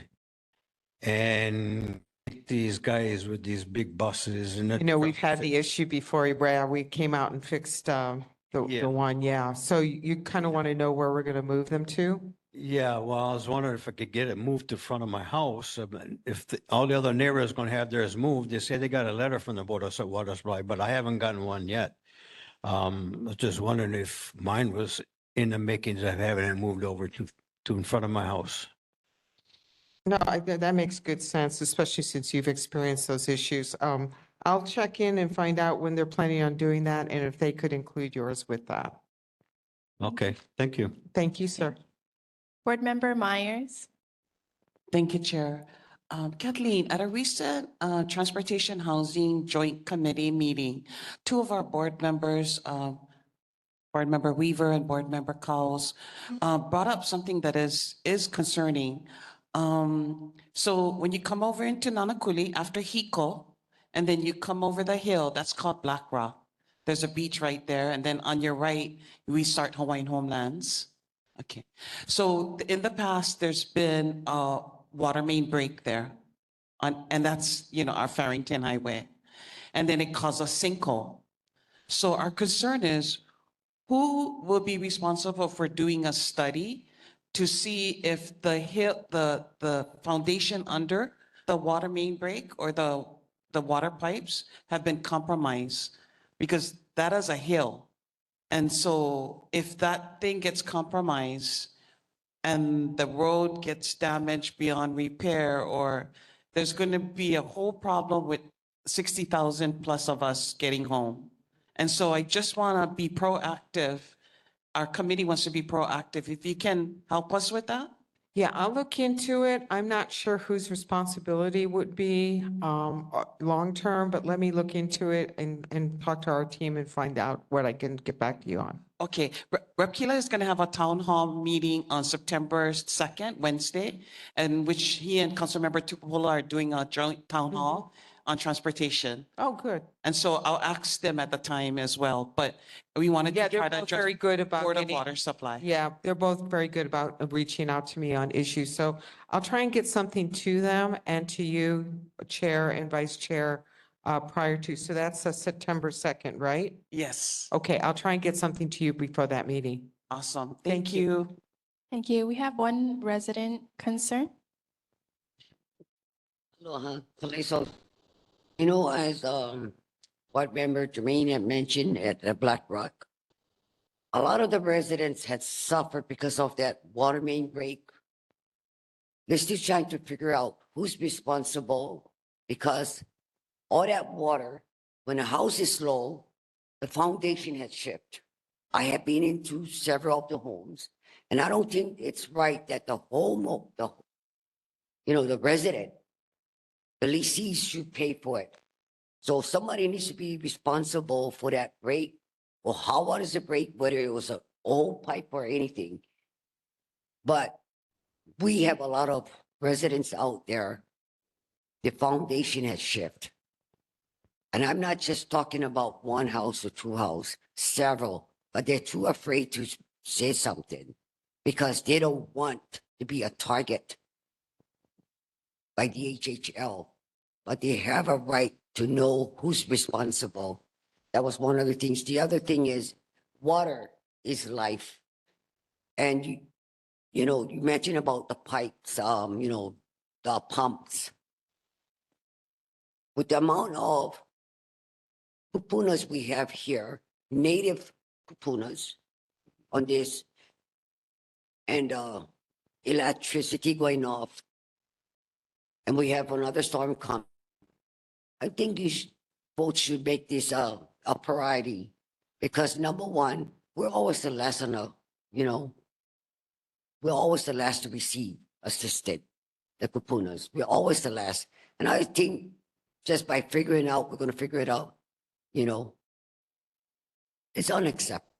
And these guys with these big buses and. We've had the issue before, Brad. We came out and fixed the one, yeah. So you kind of want to know where we're going to move them to? Yeah, well, I was wondering if I could get it moved to front of my house. If all the other neighbors going to have theirs moved, they say they got a letter from the Board of Water Supply, but I haven't gotten one yet. I was just wondering if mine was in the makings of having it moved over to in front of my house. No, that makes good sense, especially since you've experienced those issues. I'll check in and find out when they're planning on doing that and if they could include yours with that. Okay, thank you. Thank you, sir. Board Member Myers. Thank you, Chair. Kathleen, at a recent Transportation Housing Joint Committee meeting, 2 of our board members, Board Member Weaver and Board Member Cowles, brought up something that is concerning. So when you come over into Nānākuli after Hiko, and then you come over the hill, that's called Black Rock. There's a beach right there, and then on your right, we start Hawaiian Homelands. Okay, so in the past, there's been a water main break there, and that's, our Farrington Highway. And then it caused a sinkhole. So our concern is, who will be responsible for doing a study to see if the foundation under the water main break or the water pipes have been compromised? Because that is a hill. And so if that thing gets compromised and the road gets damaged beyond repair, or there's going to be a whole problem with 60,000 plus of us getting home. And so I just want to be proactive. Our committee wants to be proactive. If you can help us with that? Yeah, I'll look into it. I'm not sure whose responsibility would be long-term, but let me look into it and talk to our team and find out what I can get back to you on. Okay, Rep. Kila is going to have a town hall meeting on September 2nd, Wednesday, in which he and Councilmember Tupuola are doing a joint town hall on transportation. Oh, good. And so I'll ask them at the time as well, but we wanted to try to address very good about Board of getting- Water Supply. Yeah, they're both very good about reaching out to me on issues. So I'll try and get something to them and to you, Chair and Vice Chair, prior to, so that's September 2nd, right? Yes. Okay, I'll try and get something to you before that meeting. Awesome. Thank you. Thank you. We have one resident concern. Aloha, Kaliso. You know, as Board Member Jermaine had mentioned at Black Rock, a lot of the residents had suffered because of that water main break. They're still trying to figure out who's responsible because all that water, when a house is low, the foundation has shifted. I have been into several of the homes, and I don't think it's right that the the resident, the lessees should pay for it. So somebody needs to be responsible for that break, or how was the break, whether it was an old pipe or anything. But we have a lot of residents out there, the foundation has shifted. And I'm not just talking about one house or two houses, several, but they're too afraid to say something because they don't want to be a target by the HHL, but they have a right to know who's responsible. That was one of the things. The other thing is water is life. And you mentioned about the pipes, the pumps. With the amount of kupunas we have here, native kupunas on this, and electricity going off, and we have another storm coming. I think these folks should make this a priority because number one, we're always the last we're always the last to receive assistance, the kupunas. We're always the last. And I think just by figuring out, we're going to figure it out, it's unacceptable.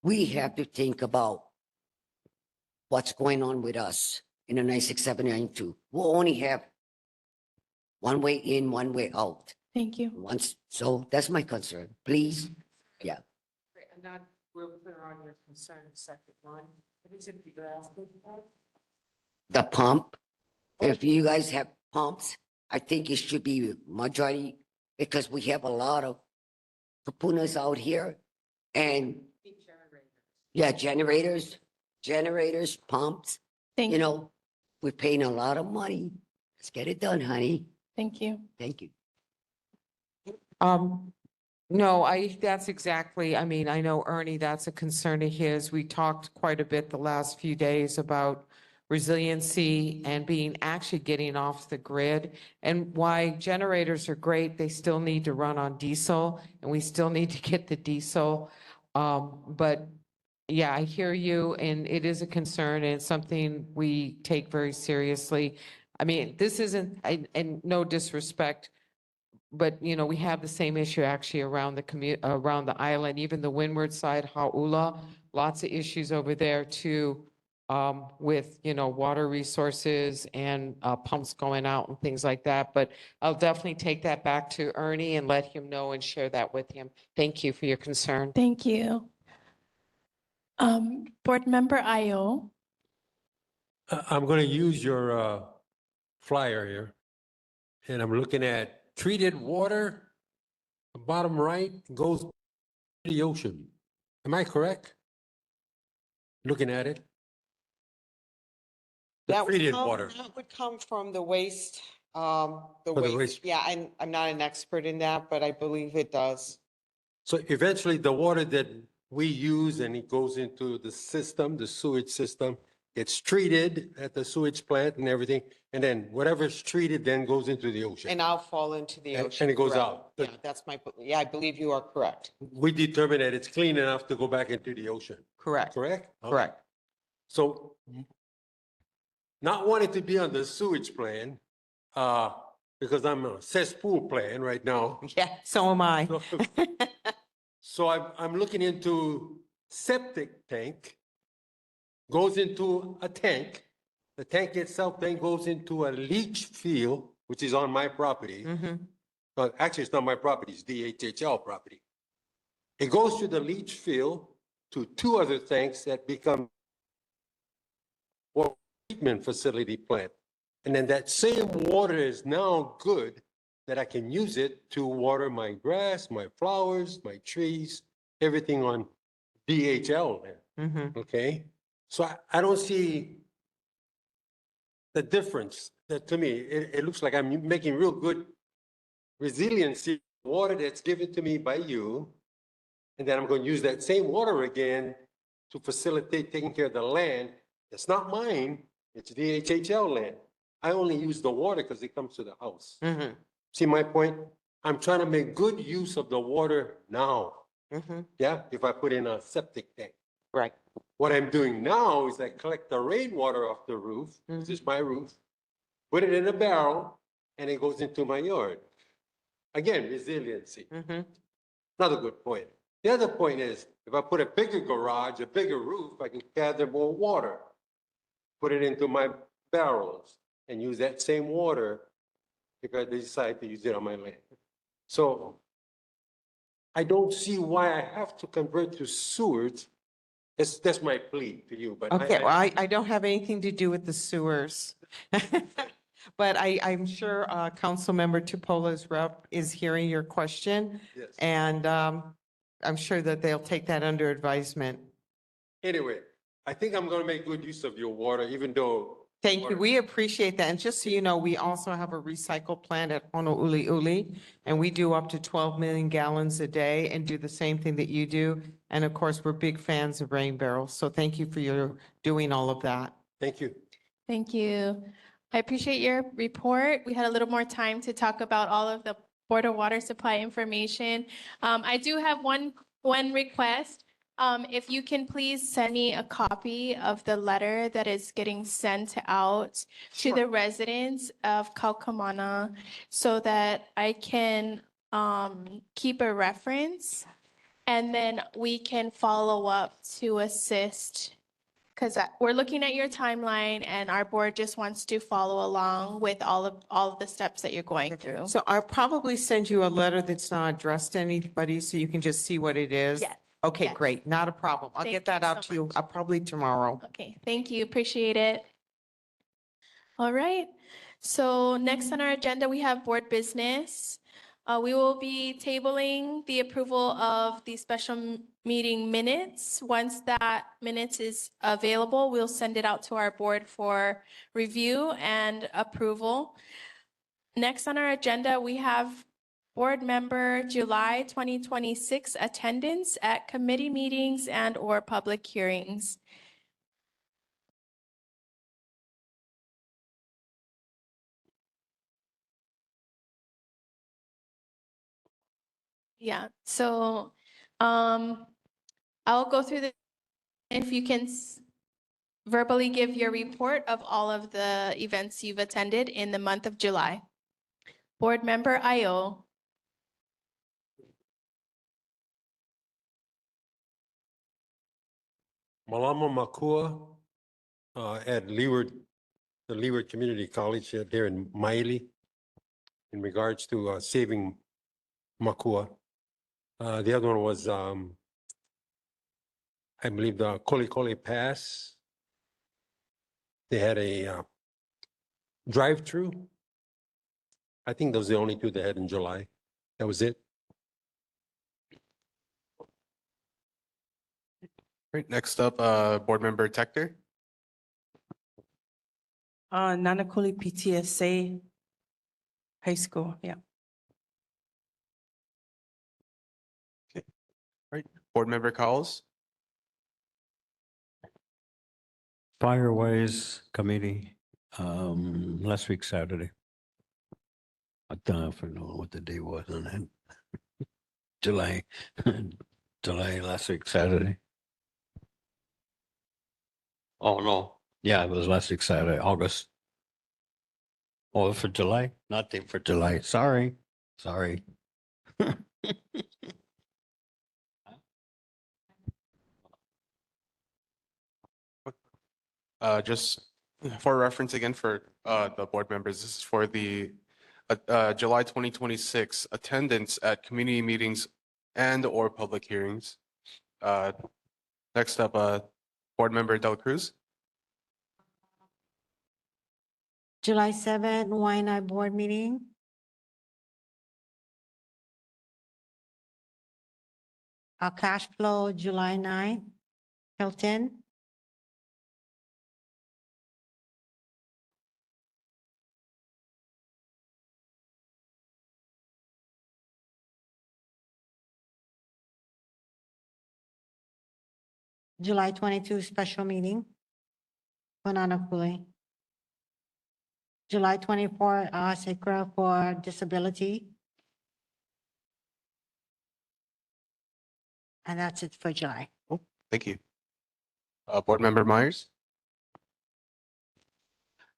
We have to think about what's going on with us in the 96792. We'll only have one way in, one way out. Thank you. So that's my concern. Please, yeah. And that will clear on your concern, second one. What is it you're asking for? The pump, if you guys have pumps, I think it should be majority because we have a lot of kapunas out here and yeah, generators, pumps. Thank you. We're paying a lot of money. Let's get it done, honey. Thank you. Thank you. No, that's exactly, I mean, I know Ernie, that's a concern of his. We talked quite a bit the last few days about resiliency and getting off the grid. And why generators are great, they still need to run on diesel and we still need to get the diesel. But yeah, I hear you and it is a concern and it's something we take very seriously. I mean, this isn't, and no disrespect, but we have the same issue actually around around the island, even the windward side, Hau'ula, lots of issues over there too, with, water resources and pumps going out and things like that. But I'll definitely take that back to Ernie and let him know and share that with him. Thank you for your concern. Thank you. Board Member Ayo. I'm going to use your flyer here. And I'm looking at treated water, the bottom right goes to the ocean. Am I correct? Looking at it? The treated water. That would come from the waste, For the waste. Yeah, I'm not an expert in that, but I believe it does. So eventually the water that we use and it goes into the system, the sewage system, it's treated at the sewage plant and everything. And then whatever's treated then goes into the ocean. And I'll fall into the ocean. And it goes correct. out. Yeah, I believe you are correct. We determine that it's clean enough to go back into the ocean. Correct. Correct? Okay. Correct. So not wanting to be on the sewage plan, because I'm a cesspool plan right now. Yeah, so am I. So I'm looking into septic tank, goes into a tank. The tank itself then goes into a leach field, which is on my property. Actually, it's not my property, it's DHHL property. It goes to the leach field to two other tanks that become water treatment facility plant. And then that same water is now good that I can use it to water my grass, my flowers, my trees, everything on DHL there. Okay? So I don't see the difference that to me, it looks like I'm making real good resiliency, water that's given to me by you. And then I'm going to use that same water again to facilitate taking care of the land. It's not mine, it's DHHL land. I only use the water because it comes to the house. Mhm, See my point? I'm trying to make good use of the water now. mhm. Yeah, if I put in a septic tank. Right. What I'm doing now is I collect the rainwater off the roof, this is my roof, put it in a barrel, and it goes into my yard. Again, resiliency. Another good point. The other point is, if I put a bigger garage, a bigger roof, I can gather more water, put it into my barrels, and use that same water if I decide to use it on my land. So I don't see why I have to convert to sewers. That's my plea to you, but Okay, well, I don't have anything to do with the sewers. But I'm sure Councilmember Tupola's rep is hearing your question. Yes. And I'm sure that they'll take that under advisement. Anyway, I think I'm gonna make good use of your water, even though. Thank you. We appreciate that. And just so you know, we also have a recycle plant at Honouliuli, and we do up to 12 million gallons a day and do the same thing that you do. And of course, we're big fans of rain barrels. So thank you for your doing all of that. Thank you. Thank you. I appreciate your report. We had a little more time to talk about all of the Board of Water Supply information. I do have one request. If you can please send me a copy of the letter that is getting sent out to the residents of Kaukamana so that I can keep a reference, and then we can follow up to assist. Because we're looking at your timeline and our board just wants to follow along with all of the steps that you're going through. So I'll probably send you a letter that's not addressed to anybody so you can just see what it is. Yes. Okay, Yes. great. Not a problem. I'll Thank get that you out so to you probably tomorrow. Okay, thank you. Appreciate it. All right. So next on our agenda, we have board business. We will be tabling the approval of the special meeting minutes. Once that minutes is available, we'll send it out to our board for review and approval. Next on our agenda, we have board member July 2026 attendance at committee meetings and/or public hearings. Yeah, so I'll go through the, if you can verbally give your report of all of the events you've attended in the month of July. Board member Ayo. Malama Makua at Leeward, the Leeward Community College there in Māʻili in regards to saving Makua. The other one was, I believe, the Kolikoli Pass. They had a drive-through. I think those are the only two they had in July. That was it. Right, next up, Board Member Tector. Nānākuli PTSA High School, yeah. Right, Board Member Cowles. Fireways Committee, last week Saturday. I don't know what the day was on that. July, July last week Saturday. Oh, no. Yeah, it was last week Saturday, August. Oh, for July? Not for July. Sorry. Just for reference again for the board members, this is for the July 2026 attendance at community meetings and or public hearings. Next up, Board Member Del Cruz. July 7th, Waianae Board Meeting. Cash flow, July 9th, Hilton. July 22 special meeting for Nānākuli. July 24, Sakura for disability. And that's it for July. Thank you. Board Member Myers?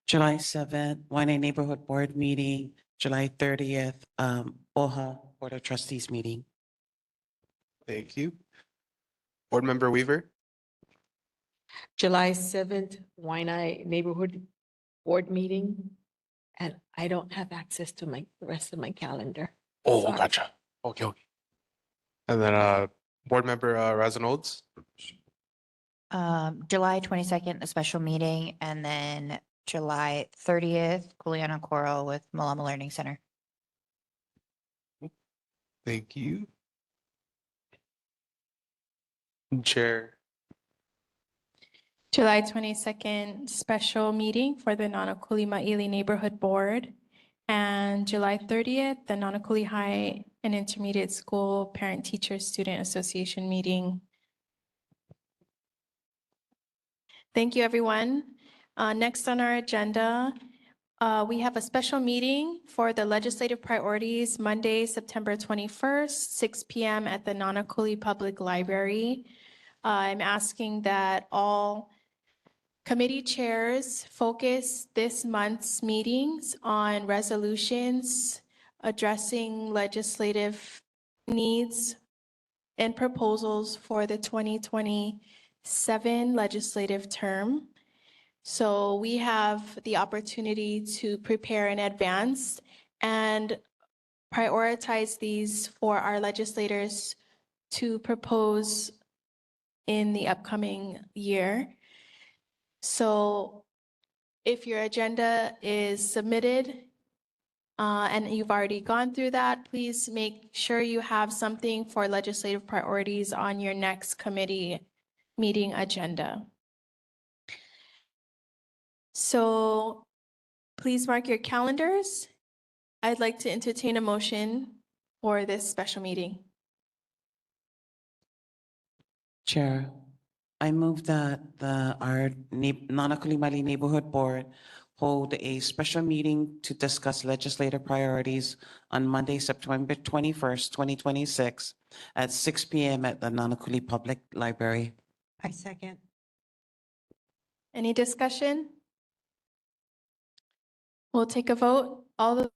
July 7th, Waianae Neighborhood Board meeting. July 30th, OHA Board of Trustees meeting. Thank you. Board Member Weaver? July 7th, Waianae Neighborhood Board meeting. And I don't have access to the rest of my calendar. Oh, Sorry. gotcha. Okay, okay. And then Board Member Razanolds? July 22nd, a special meeting, and then July 30th, Kuleana Coral with Malama Learning Center. Thank you. Chair. July 22nd, special meeting for the Nānākuli-Māʻili Neighborhood Board. And July 30th, the Nānākuli High and Intermediate School Parent Teacher Student Association meeting. Thank you, everyone. Next on our agenda, we have a special meeting for the legislative priorities Monday, September 21st, 6 p.m. at the Nānākuli Public Library. I'm asking that all committee chairs focus this month's meetings on resolutions addressing legislative needs and proposals for the 2027 legislative term. So we have the opportunity to prepare in advance and prioritize these for our legislators to propose in the upcoming year. So if your agenda is submitted and you've already gone through that, please make sure you have something for legislative priorities on your next committee meeting agenda. So please mark your calendars. I'd like to entertain a motion for this special meeting. Chair, I move that our Nānākuli-Māʻili Neighborhood Board hold a special meeting to discuss legislative priorities on Monday, September 21st, 2026 at 6 p.m. at the Nānākuli Public Library. I second. Any discussion? We'll take a vote. All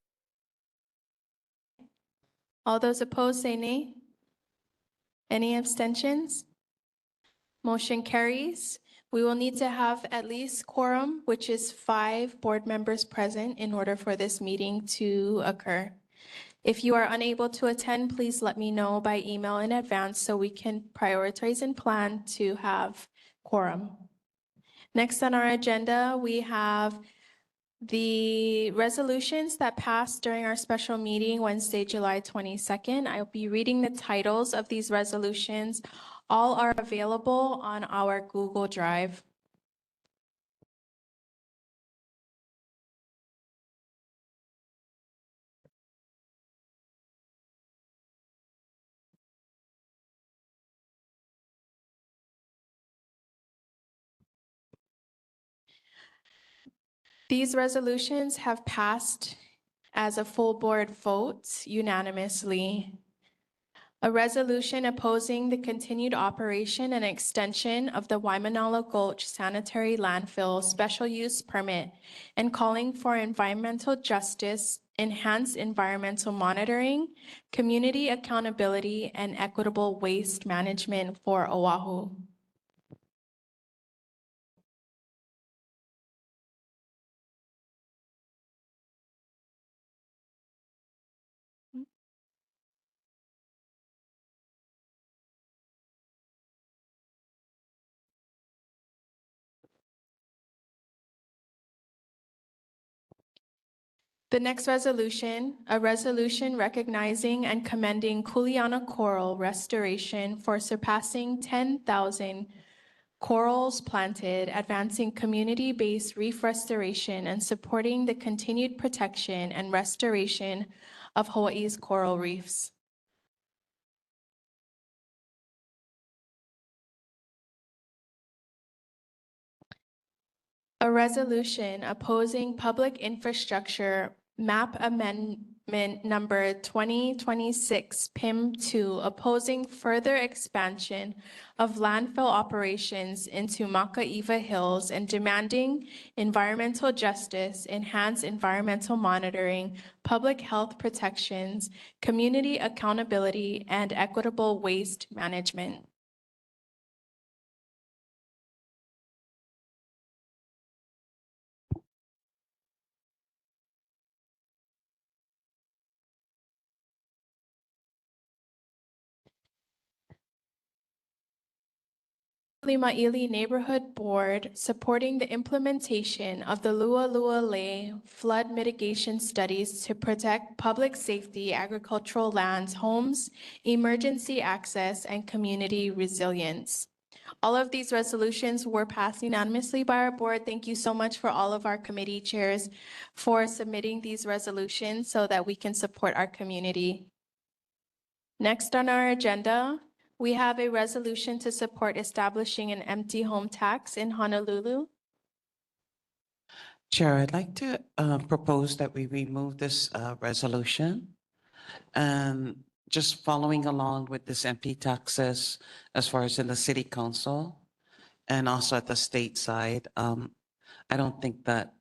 those opposed say nay. Any abstentions? Motion carries. We will need to have at least quorum, which is 5 board members present in order for this meeting to occur. If you are unable to attend, please let me know by email in advance so we can prioritize and plan to have quorum. Next on our agenda, we have the resolutions that passed during our special meeting Wednesday, July 22nd. I'll be reading the titles of these resolutions. All are available on our Google Drive. These resolutions have passed as a full board vote unanimously. A resolution opposing the continued operation and extension of the Waimanalo Gulch Sanitary Landfill Special Use Permit and calling for environmental justice, enhanced environmental monitoring, community accountability, and equitable waste management for Oahu. The next resolution, a resolution recognizing and commending Kuleana Coral Restoration for surpassing 10,000 corals planted, advancing community-based reef restoration, and supporting the continued protection and restoration of Hawaii's coral reefs. A resolution opposing public infrastructure map amendment number 2026 PIM 2, opposing further expansion of landfill operations into Makaiva Hills and demanding environmental justice, enhanced environmental monitoring, public health protections, community accountability, and equitable waste management. Nānākuli-Māʻili Neighborhood Board supporting the implementation of the Lualualei flood mitigation studies to protect public safety, agricultural lands, homes, emergency access, and community resilience. All of these resolutions were passed unanimously by our board. Thank you so much for all of our committee chairs for submitting these resolutions so that we can support our community. Next on our agenda, we have a resolution to support establishing an empty home tax in Honolulu. Chair, I'd like to propose that we remove this resolution. Just following along with this empty taxes as far as in the city council and also at the state side, I don't think that,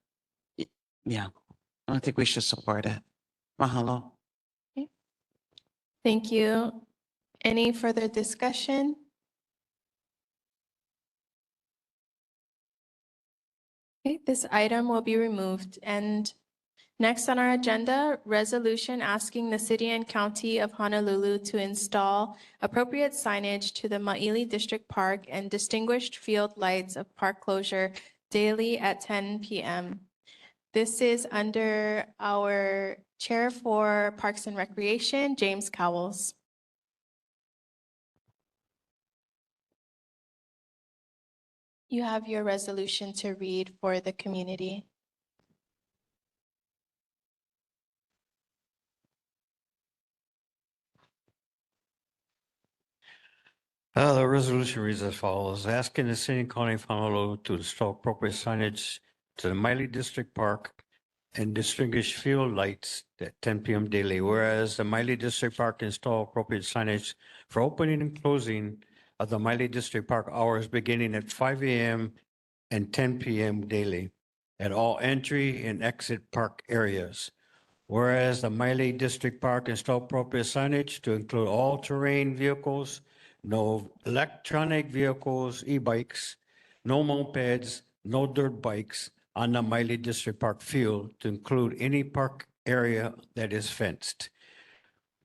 yeah, I don't think we should support it. Mahalo. Thank you. Any further discussion? Okay, this item will be removed. And next on our agenda, resolution asking the city and county of Honolulu to install appropriate signage to the Maʻili District Park and distinguished field lights of park closure daily at 10 p.m. This is under our Chair for Parks and Recreation, James Cowles. You have your resolution to read for the community. The resolution reads as follows: asking the city and county of Honolulu to install appropriate signage to the Maʻili District Park and distinguished field lights at 10 p.m. daily. Whereas the Maʻili District Park install appropriate signage for opening and closing of the Maʻili District Park hours beginning at 5 a.m. and 10 p.m. daily at all entry and exit park areas. Whereas the Maʻili District Park install appropriate signage to include all-terrain vehicles, no electronic vehicles, e-bikes, no mopeds, no dirt bikes on the Maʻili District Park field to include any park area that is fenced.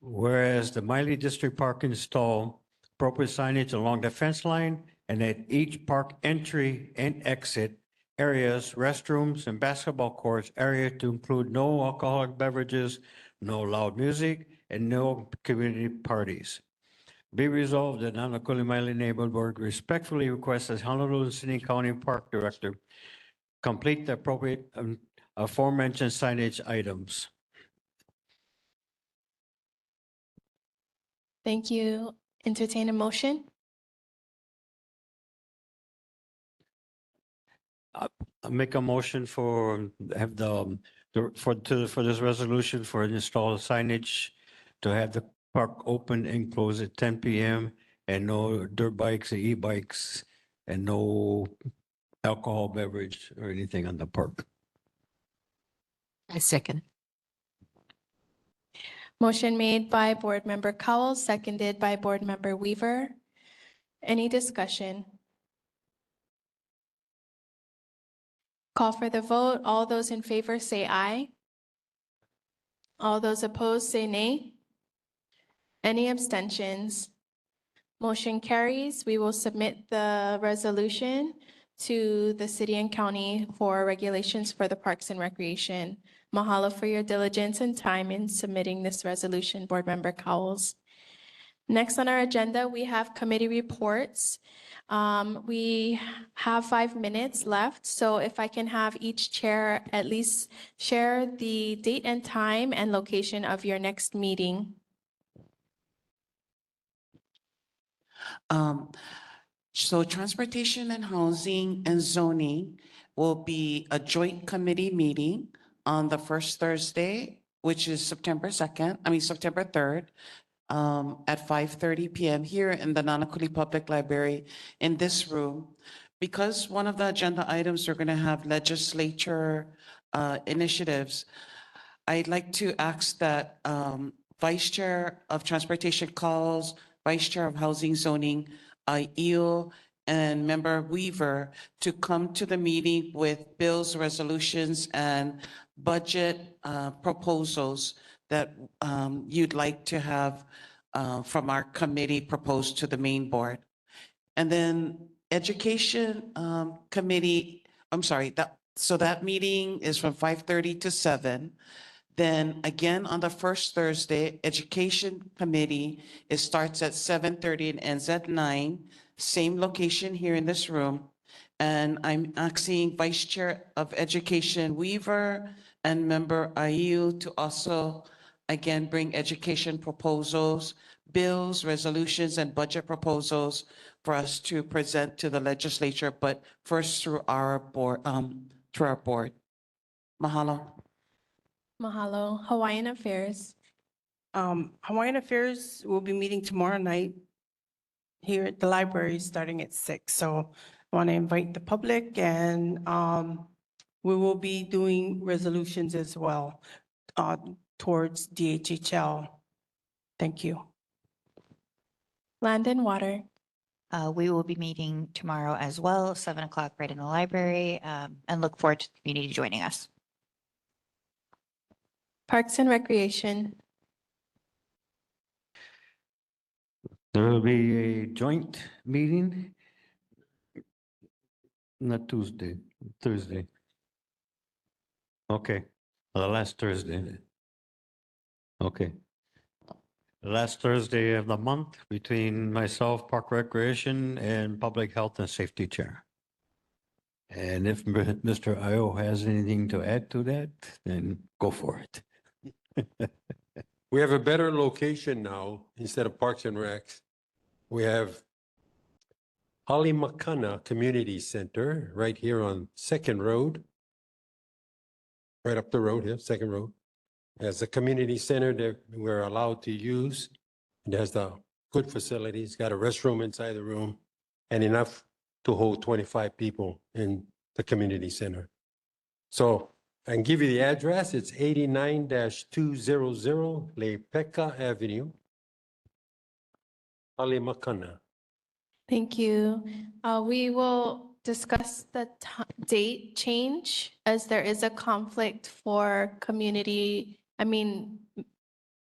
Whereas the Maʻili District Park install appropriate signage along the fence line and at each park entry and exit areas, restrooms, and basketball courts area to include no alcoholic beverages, no loud music, and no community parties. Be resolved that Nānākuli-Māʻili Neighborhood Board respectfully requests that Honolulu City County Park Director complete the appropriate aforementioned signage items. Thank you. Entertain a motion. I'll make a motion for have for this resolution for install signage to have the park open and close at 10 p.m. and no dirt bikes or e-bikes and no alcohol beverage or anything on the park. I second. Motion made by Board Member Cowles, seconded by Board Member Weaver. Any discussion? Call for the vote. All those in favor say aye. All those opposed say nay. Any abstentions? Motion carries. We will submit the resolution to the city and county for regulations for the Parks and Recreation. Mahalo for your diligence and time in submitting this resolution, Board Member Cowles. Next on our agenda, we have committee reports. We have 5 minutes left, so if I can have each chair at least share the date and time and location of your next meeting. So Transportation and Housing and Zoning will be a joint committee meeting on the first Thursday, which is September 3rd, at 5:30 PM here in the Nānākuli Public Library in this room. Because one of the agenda items are going to have legislature initiatives, I'd like to ask that Vice Chair of Transportation calls, Vice Chair of Housing Zoning, Eel, and Member Weaver to come to the meeting with bills, resolutions, and budget proposals that you'd like to have from our committee proposed to the main board. And then Education Committee, so that meeting is from 5:30 to 7. Then again, on the first Thursday, Education Committee, it starts at 7:30 and ends at 9, same location here in this room. And I'm asking Vice Chair of Education Weaver and Member Ayu to also, again, bring education proposals, bills, resolutions, and budget proposals for us to present to the legislature, but first through our board, Mahalo. Mahalo. Hawaiian Affairs. Hawaiian Affairs will be meeting tomorrow night here at the library starting at 6. So I want to invite the public and we will be doing resolutions as well towards DHHL. Thank you. Land and Water. We will be meeting tomorrow as well, 7 o'clock right in the library, and look forward to the community joining us. Parks and Recreation. There will be a joint meeting. Not Tuesday, Thursday. Okay, the last Thursday. Okay. The last Thursday of the month between myself, Park Recreation, and Public Health and Safety Chair. And if Mr. Io has anything to add to that, then go for it. We have a better location now instead of Parks and Recs. We have Halimakana Community Center right here on Second Road. Right up the road here, Second Road. As a community center that we're allowed to use. It has the good facilities, got a restroom inside the room and enough to hold 25 people in the community center. So I can give you the address. It's 89-200 Lepeka Avenue, Halimakana. Thank you. We will discuss the date change as there is a conflict for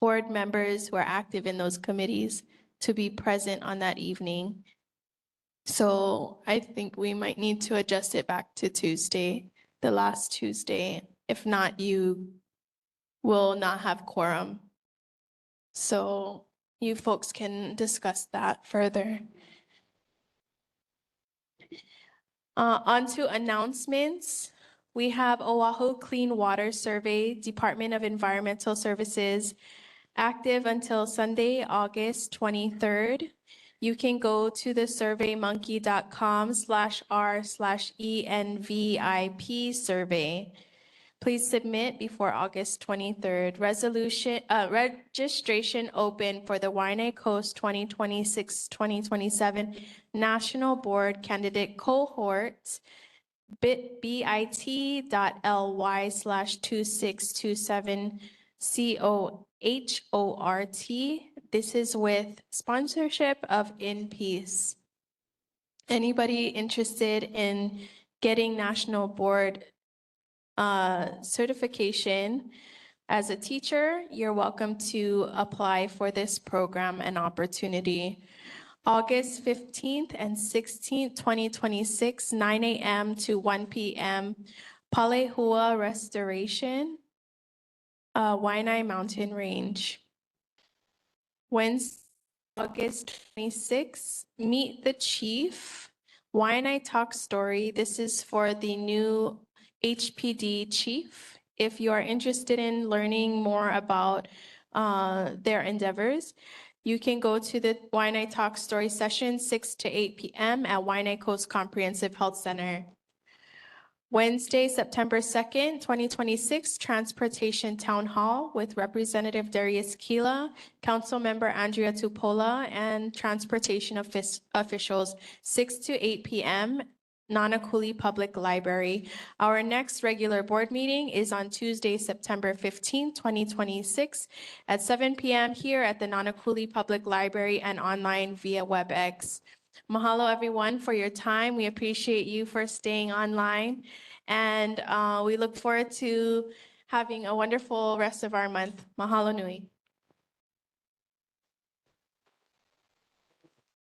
board members who are active in those committees to be present on that evening. So I think we might need to adjust it back to Tuesday, the last Tuesday. If not, you will not have quorum. So you folks can discuss that further. On to announcements. We have Oahu Clean Water Survey, Department of Environmental Services, active until Sunday, August 23rd. You can go to the surveymonkey.com/r/ENVIP survey. Please submit before August 23rd. Registration open for the Waianae Coast 2026-2027 National Board Candidate Cohort, bit.ly/2627COHORT. This is with sponsorship of In Peace. Anybody interested in getting National Board certification as a teacher, you're welcome to apply for this program and opportunity. August 15th and 16th, 2026, 9 a.m. to 1 p.m. Palehua Restoration, Waianae Mountain Range. Wednesday, August 26th, Meet the Chief, Waianae Talk Story. This is for the new HPD chief. If you are interested in learning more about their endeavors, You can go to the Waianae Talk Story session 6 to 8 p.m. at Waianae Coast Comprehensive Health Center. Wednesday, September 2nd, 2026, Transportation Town Hall with Representative Darius Keela, Councilmember Andrea Tupola, and transportation officials, 6 to 8 p.m., Nānākuli Public Library. Our next regular board meeting is on Tuesday, September 15, 2026 at 7 p.m. here at the Nānākuli Public Library and online via WebEx. Mahalo, everyone, for your time. We appreciate you for staying online, and we look forward to having a wonderful rest of our month. Mahalo nui.